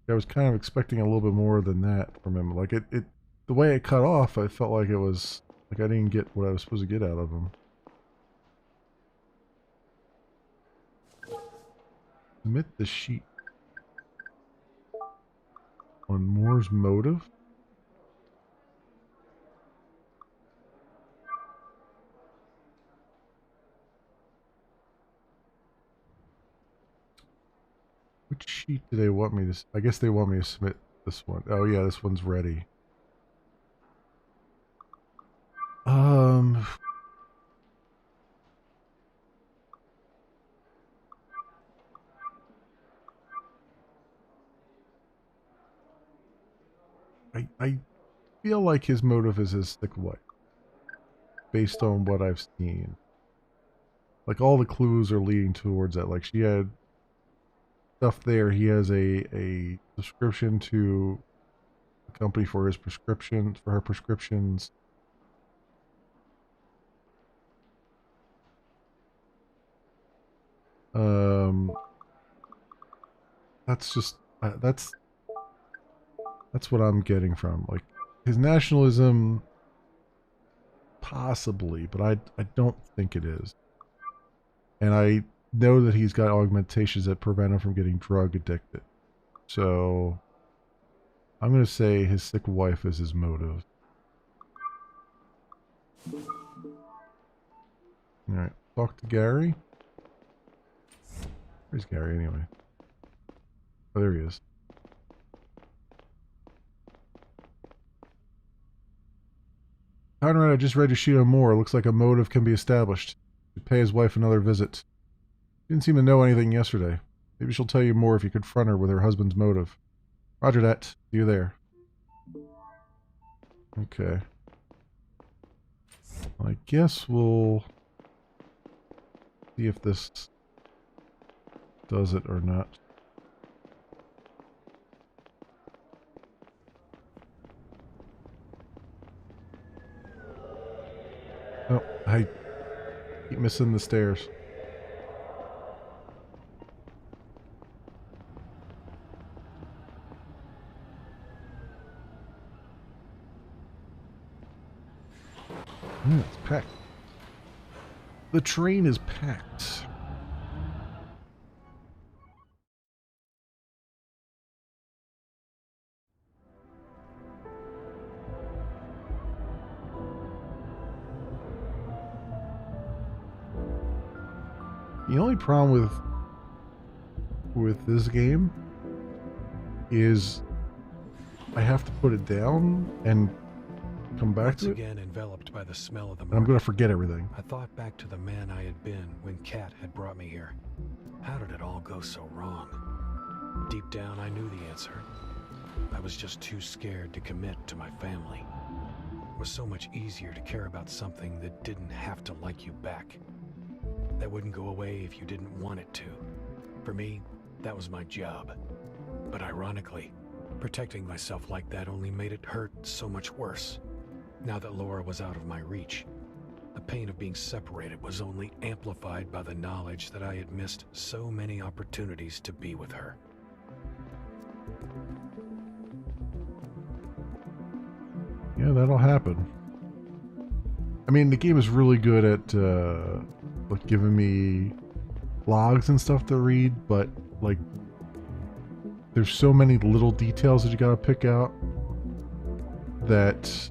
I was kind of expecting a little bit more than that from him. Like, the way it cut off, I felt like it was, like I didn't get what I was supposed to get out of him. Submit the sheet on Moore's motive? Which sheet do they want me to... I guess they want me to submit this one. Oh, yeah, this one's ready. I feel like his motive is his thick wife, based on what I've seen. Like, all the clues are leading towards that. Like, she had stuff there. He has a subscription to a company for his prescriptions, for her prescriptions. That's just that's what I'm getting from, like, his nationalism, possibly, but I don't think it is. And I know that he's got augmentations that prevent him from getting drug addicted. So I'm gonna say his sick wife is his motive. Alright, talk to Gary. Where's Gary anyway? Oh, there he is. Conrad, I just read your sheet on Moore. Looks like a motive can be established. Should pay his wife another visit. Didn't seem to know anything yesterday. Maybe she'll tell you more if you confront her with her husband's motive. Roger that. See you there. Okay. I guess we'll see if this does it or not. Oh, I keep missing the stairs. It's packed. The train is packed. The only problem with this game is I have to put it down and come back to it. Again enveloped by the smell of the And I'm going to forget everything. I thought back to the man I had been when Kat had brought me here. How did it all go so wrong? Deep down, I knew the answer. I was just too scared to commit to my family. It was so much easier to care about something that didn't have to like you back. That wouldn't go away if you didn't want it to. For me, that was my job. But ironically, protecting myself like that only made it hurt so much worse. Now that Laura was out of my reach, the pain of being separated was only amplified by the knowledge that I had missed so many opportunities to be with her. Yeah, that'll happen. I mean, the game is really good at like giving me logs and stuff to read, but like there's so many little details that you gotta pick out that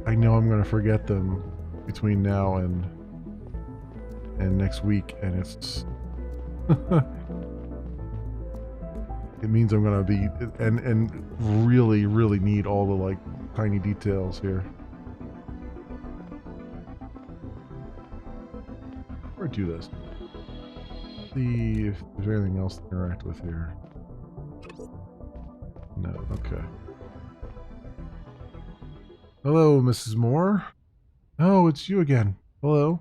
I know I'm gonna forget them between now and next week, and it's it means I'm gonna be and really need all the like tiny details here. Before I do this, see if there's anything else to interact with here. No, okay. Hello, Mrs. Moore. Oh, it's you again. Hello.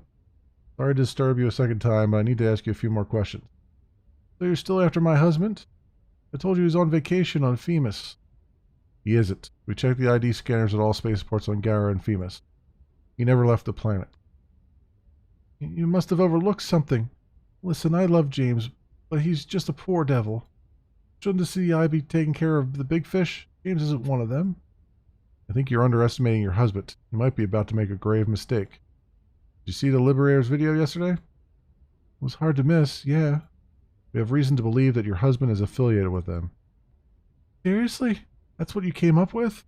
Sorry to disturb you a second time, but I need to ask you a few more questions. So you're still after my husband? I told you he was on vacation on Femus. He isn't. We checked the ID scanners at all spaceports on Gara and Femus. He never left the planet. You must have overlooked something. Listen, I love James, but he's just a poor devil. Shouldn't the CI be taking care of the big fish? James isn't one of them. I think you're underestimating your husband. You might be about to make a grave mistake. Did you see the Liberators video yesterday? It was hard to miss, yeah. We have reason to believe that your husband is affiliated with them. Seriously? That's what you came up with?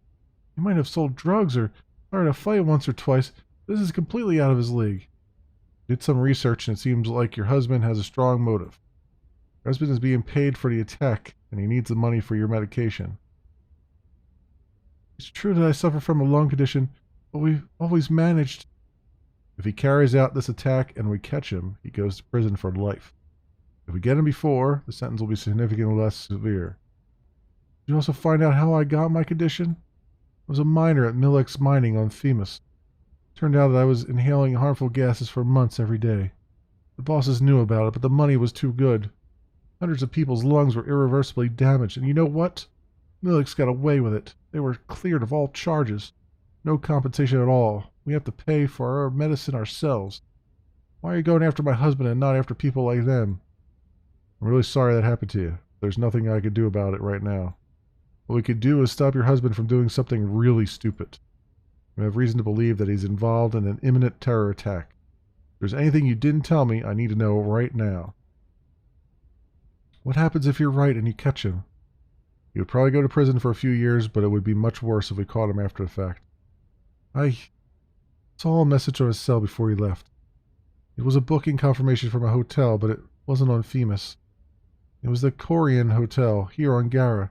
He might have sold drugs or started a fight once or twice. This is completely out of his league. Did some research and it seems like your husband has a strong motive. Your husband is being paid for the attack and he needs the money for your medication. It's true that I suffer from a lung condition, but we've always managed. If he carries out this attack and we catch him, he goes to prison for life. If we get him before, the sentence will be significantly less severe. Did you also find out how I got my condition? I was a miner at Milex Mining on Femus. Turned out that I was inhaling harmful gases for months every day. The bosses knew about it, but the money was too good. Hundreds of people's lungs were irreversibly damaged, and you know what? Milex got away with it. They were cleared of all charges. No compensation at all. We have to pay for our medicine ourselves. Why are you going after my husband and not after people like them? I'm really sorry that happened to you. There's nothing I could do about it right now. What we could do is stop your husband from doing something really stupid. We have reason to believe that he's involved in an imminent terror attack. If there's anything you didn't tell me, I need to know right now. What happens if you're right and you catch him? He would probably go to prison for a few years, but it would be much worse if we caught him after the fact. I saw a message on his cell before he left. It was a booking confirmation from a hotel, but it wasn't on Femus. It was the Korean Hotel, here on Gara.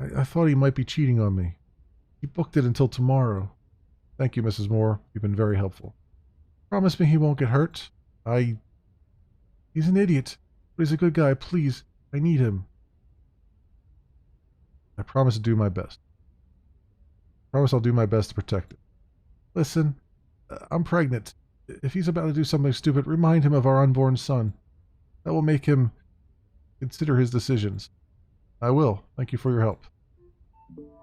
I thought he might be cheating on me. He booked it until tomorrow. Thank you, Mrs. Moore. You've been very helpful. Promise me he won't get hurt. He's an idiot, but he's a good guy. Please, I need him. I promise to do my best. I promise I'll do my best to protect it. Listen, I'm pregnant. If he's about to do something stupid, remind him of our unborn son. That will make him consider his decisions. I will. Thank you for your help.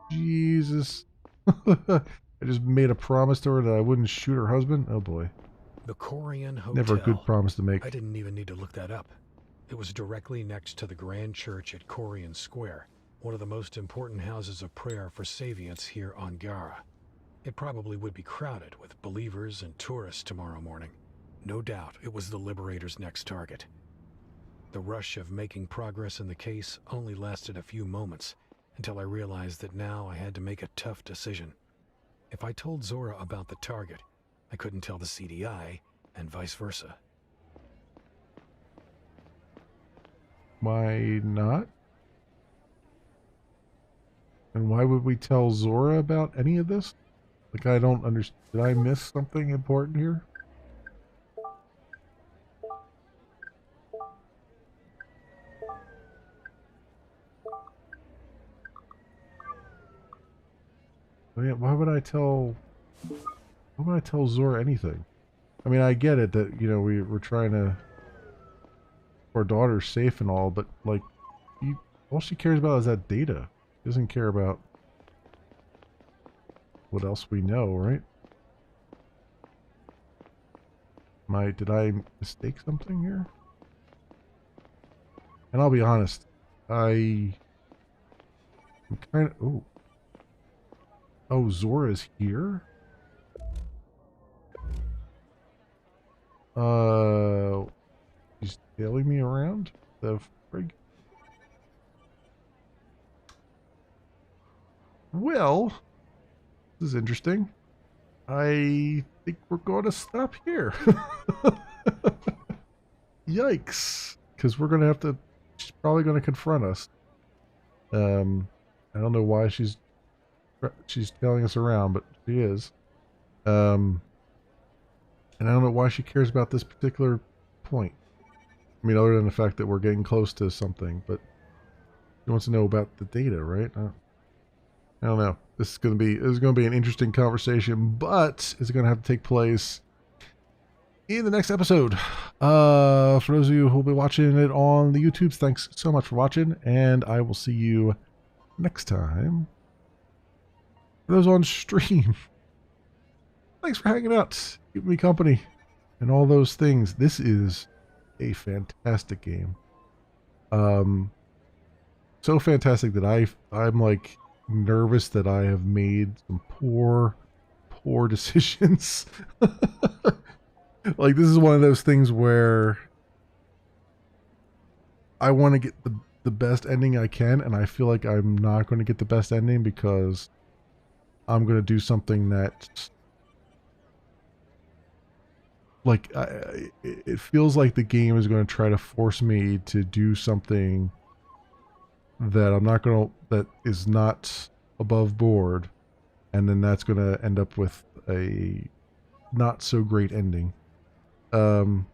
Jesus. I just made a promise to her that I wouldn't shoot her husband. Oh boy. The Korean Hotel. Never a good promise to make. I didn't even need to look that up. It was directly next to the Grand Church at Korean Square, one of the most important houses of prayer for Saviants here on Gara. It probably would be crowded with believers and tourists tomorrow morning. No doubt it was the Liberator's next target. The rush of making progress in the case only lasted a few moments until I realized that now I had to make a tough decision. If I told Zora about the target, I couldn't tell the CDI, and vice versa. Why not? And why would we tell Zora about any of this? Like, I don't understand. Did I miss something important here? Oh, yeah, why would I tell Zora anything? I mean, I get it that, you know, we're trying to... Our daughter's safe and all, but, like, all she cares about is that data. She doesn't care about what else we know, right? Did I mistake something here? And I'll be honest, I'm kind of... Oh, Zora's here? She's tailing me around? The frig? Well, this is interesting. I think we're going to stop here. Yikes. Because we're going to have to... She's probably going to confront us. I don't know why she's tailing us around, but she is. And I don't know why she cares about this particular point. I mean, other than the fact that we're getting close to something, but she wants to know about the data, right? I don't know. This is going to be an interesting conversation, but it's going to have to take place in the next episode. For those of you who will be watching it on the YouTubes, thanks so much for watching, and I will see you next time. For those on stream, thanks for hanging out, keeping me company, and all those things. This is a fantastic game. So fantastic that I'm like nervous that I have made some poor decisions. Like, this is one of those things where I want to get the best ending I can, and I feel like I'm not going to get the best ending because I'm going to do something that, like, it feels like the game is going to try to force me to do something that I'm not going to, that is not above board, and then that's going to end up with a not so great ending. I'll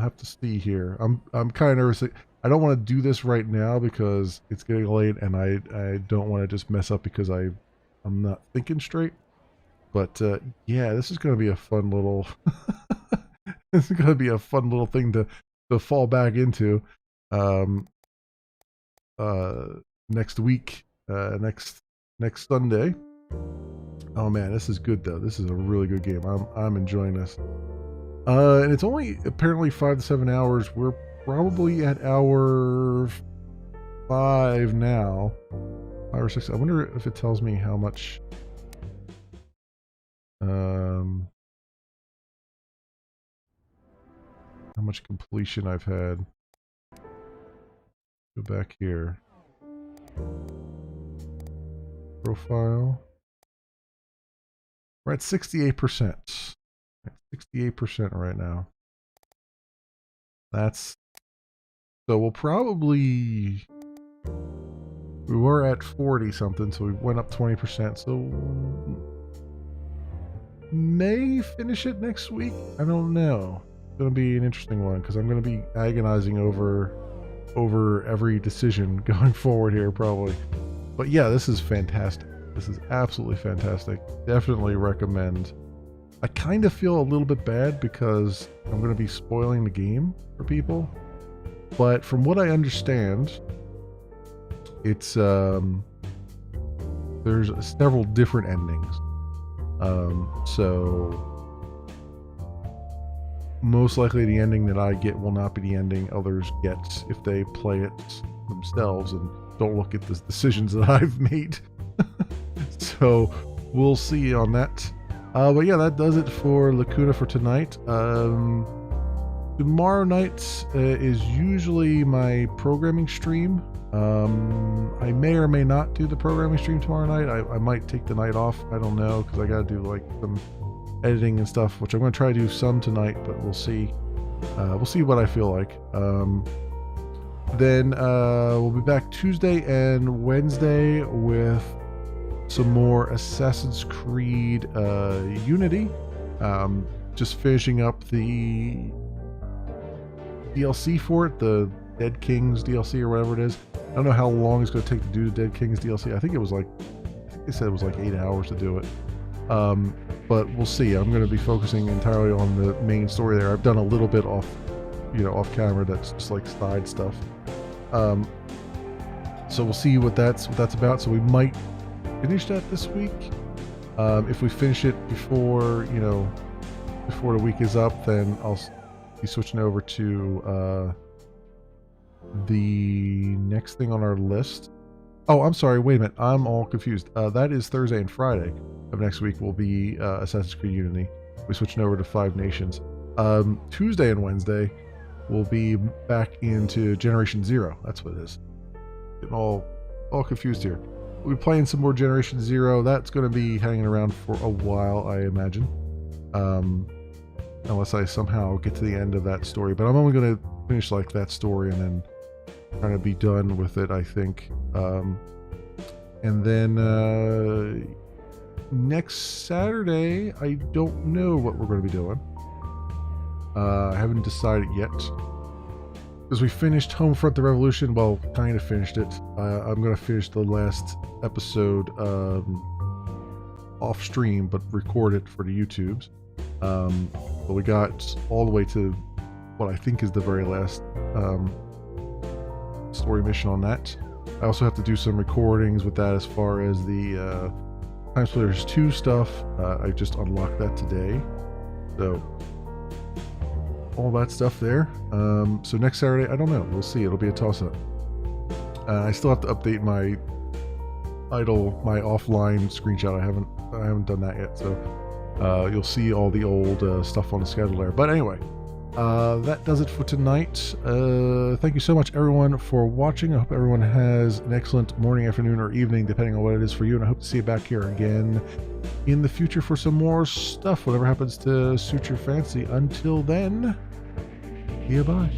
have to see here. I'm kind of nervous. I don't want to do this right now because it's getting late, and I don't want to just mess up because I'm not thinking straight. But yeah, this is going to be a fun little this is going to be a fun little thing to fall back into next week, next Sunday. Oh man, this is good though. This is a really good game. I'm enjoying this. And it's only apparently 5 to 7 hours. We're probably at hour 5 now. 5 or 6. I wonder if it tells me how much completion I've had. Go back here. Profile. We're at 68%. 68% right now. That's, so we'll probably, we were at 40 something, so we went up 20%. So may finish it next week. I don't know. It's gonna be an interesting one because I'm gonna be agonizing over every decision going forward here probably. But yeah, this is fantastic. This is absolutely fantastic. Definitely recommend. I kind of feel a little bit bad because I'm going to be spoiling the game for people. But from what I understand, it's there's several different endings. So most likely the ending that I get will not be the ending others get if they play it themselves and don't look at the decisions that I've made. So we'll see on that. But yeah, that does it for Lacuna for tonight. Tomorrow night is usually my programming stream. I may or may not do the programming stream tomorrow night. I might take the night off. I don't know, because I got to do like some editing and stuff, which I'm going to try to do some tonight, but we'll see. We'll see what I feel like. Then we'll be back Tuesday and Wednesday with some more Assassin's Creed Unity. Just finishing up the DLC for it, the Dead Kings DLC or whatever it is. I don't know how long it's going to take to do the Dead Kings DLC. I think they said it was like 8 hours to do it. But we'll see. I'm going to be focusing entirely on the main story there. I've done a little bit off camera that's just like side stuff. So we'll see what that's about. So we might finish that this week. If we finish it before the week is up, then I'll be switching over to the next thing on our list. Oh, I'm sorry. Wait a minute. I'm all confused. That is Thursday and Friday of next week will be Assassin's Creed Unity. We're switching over to 5 Nations. Tuesday and Wednesday we'll be back into Generation Zero. That's what it is. Getting all confused here. We'll be playing some more Generation Zero. That's going to be hanging around for a while, I imagine. Unless I somehow get to the end of that story. But I'm only going to finish like that story and then kind of be done with it, I think. And then next Saturday, I don't know what we're going to be doing. I haven't decided yet. Because we finished Homefront the Revolution. Well, kind of finished it. I'm going to finish the last episode off stream, but record it for the YouTubes. But we got all the way to what I think is the very last story mission on that. I also have to do some recordings with that as far as the Time Splitters 2 stuff. I just unlocked that today. So, all that stuff there. So next Saturday, I don't know. We'll see. It'll be a toss-up. I still have to update my offline screenshot. I haven't done that yet. So you'll see all the old stuff on the schedule there. But anyway, that does it for tonight. Thank you so much, everyone, for watching. I hope everyone has an excellent morning, afternoon, or evening, depending on what it is for you. And I hope to see you back here again in the future for some more stuff, whatever happens to suit your fancy. Until then, bye.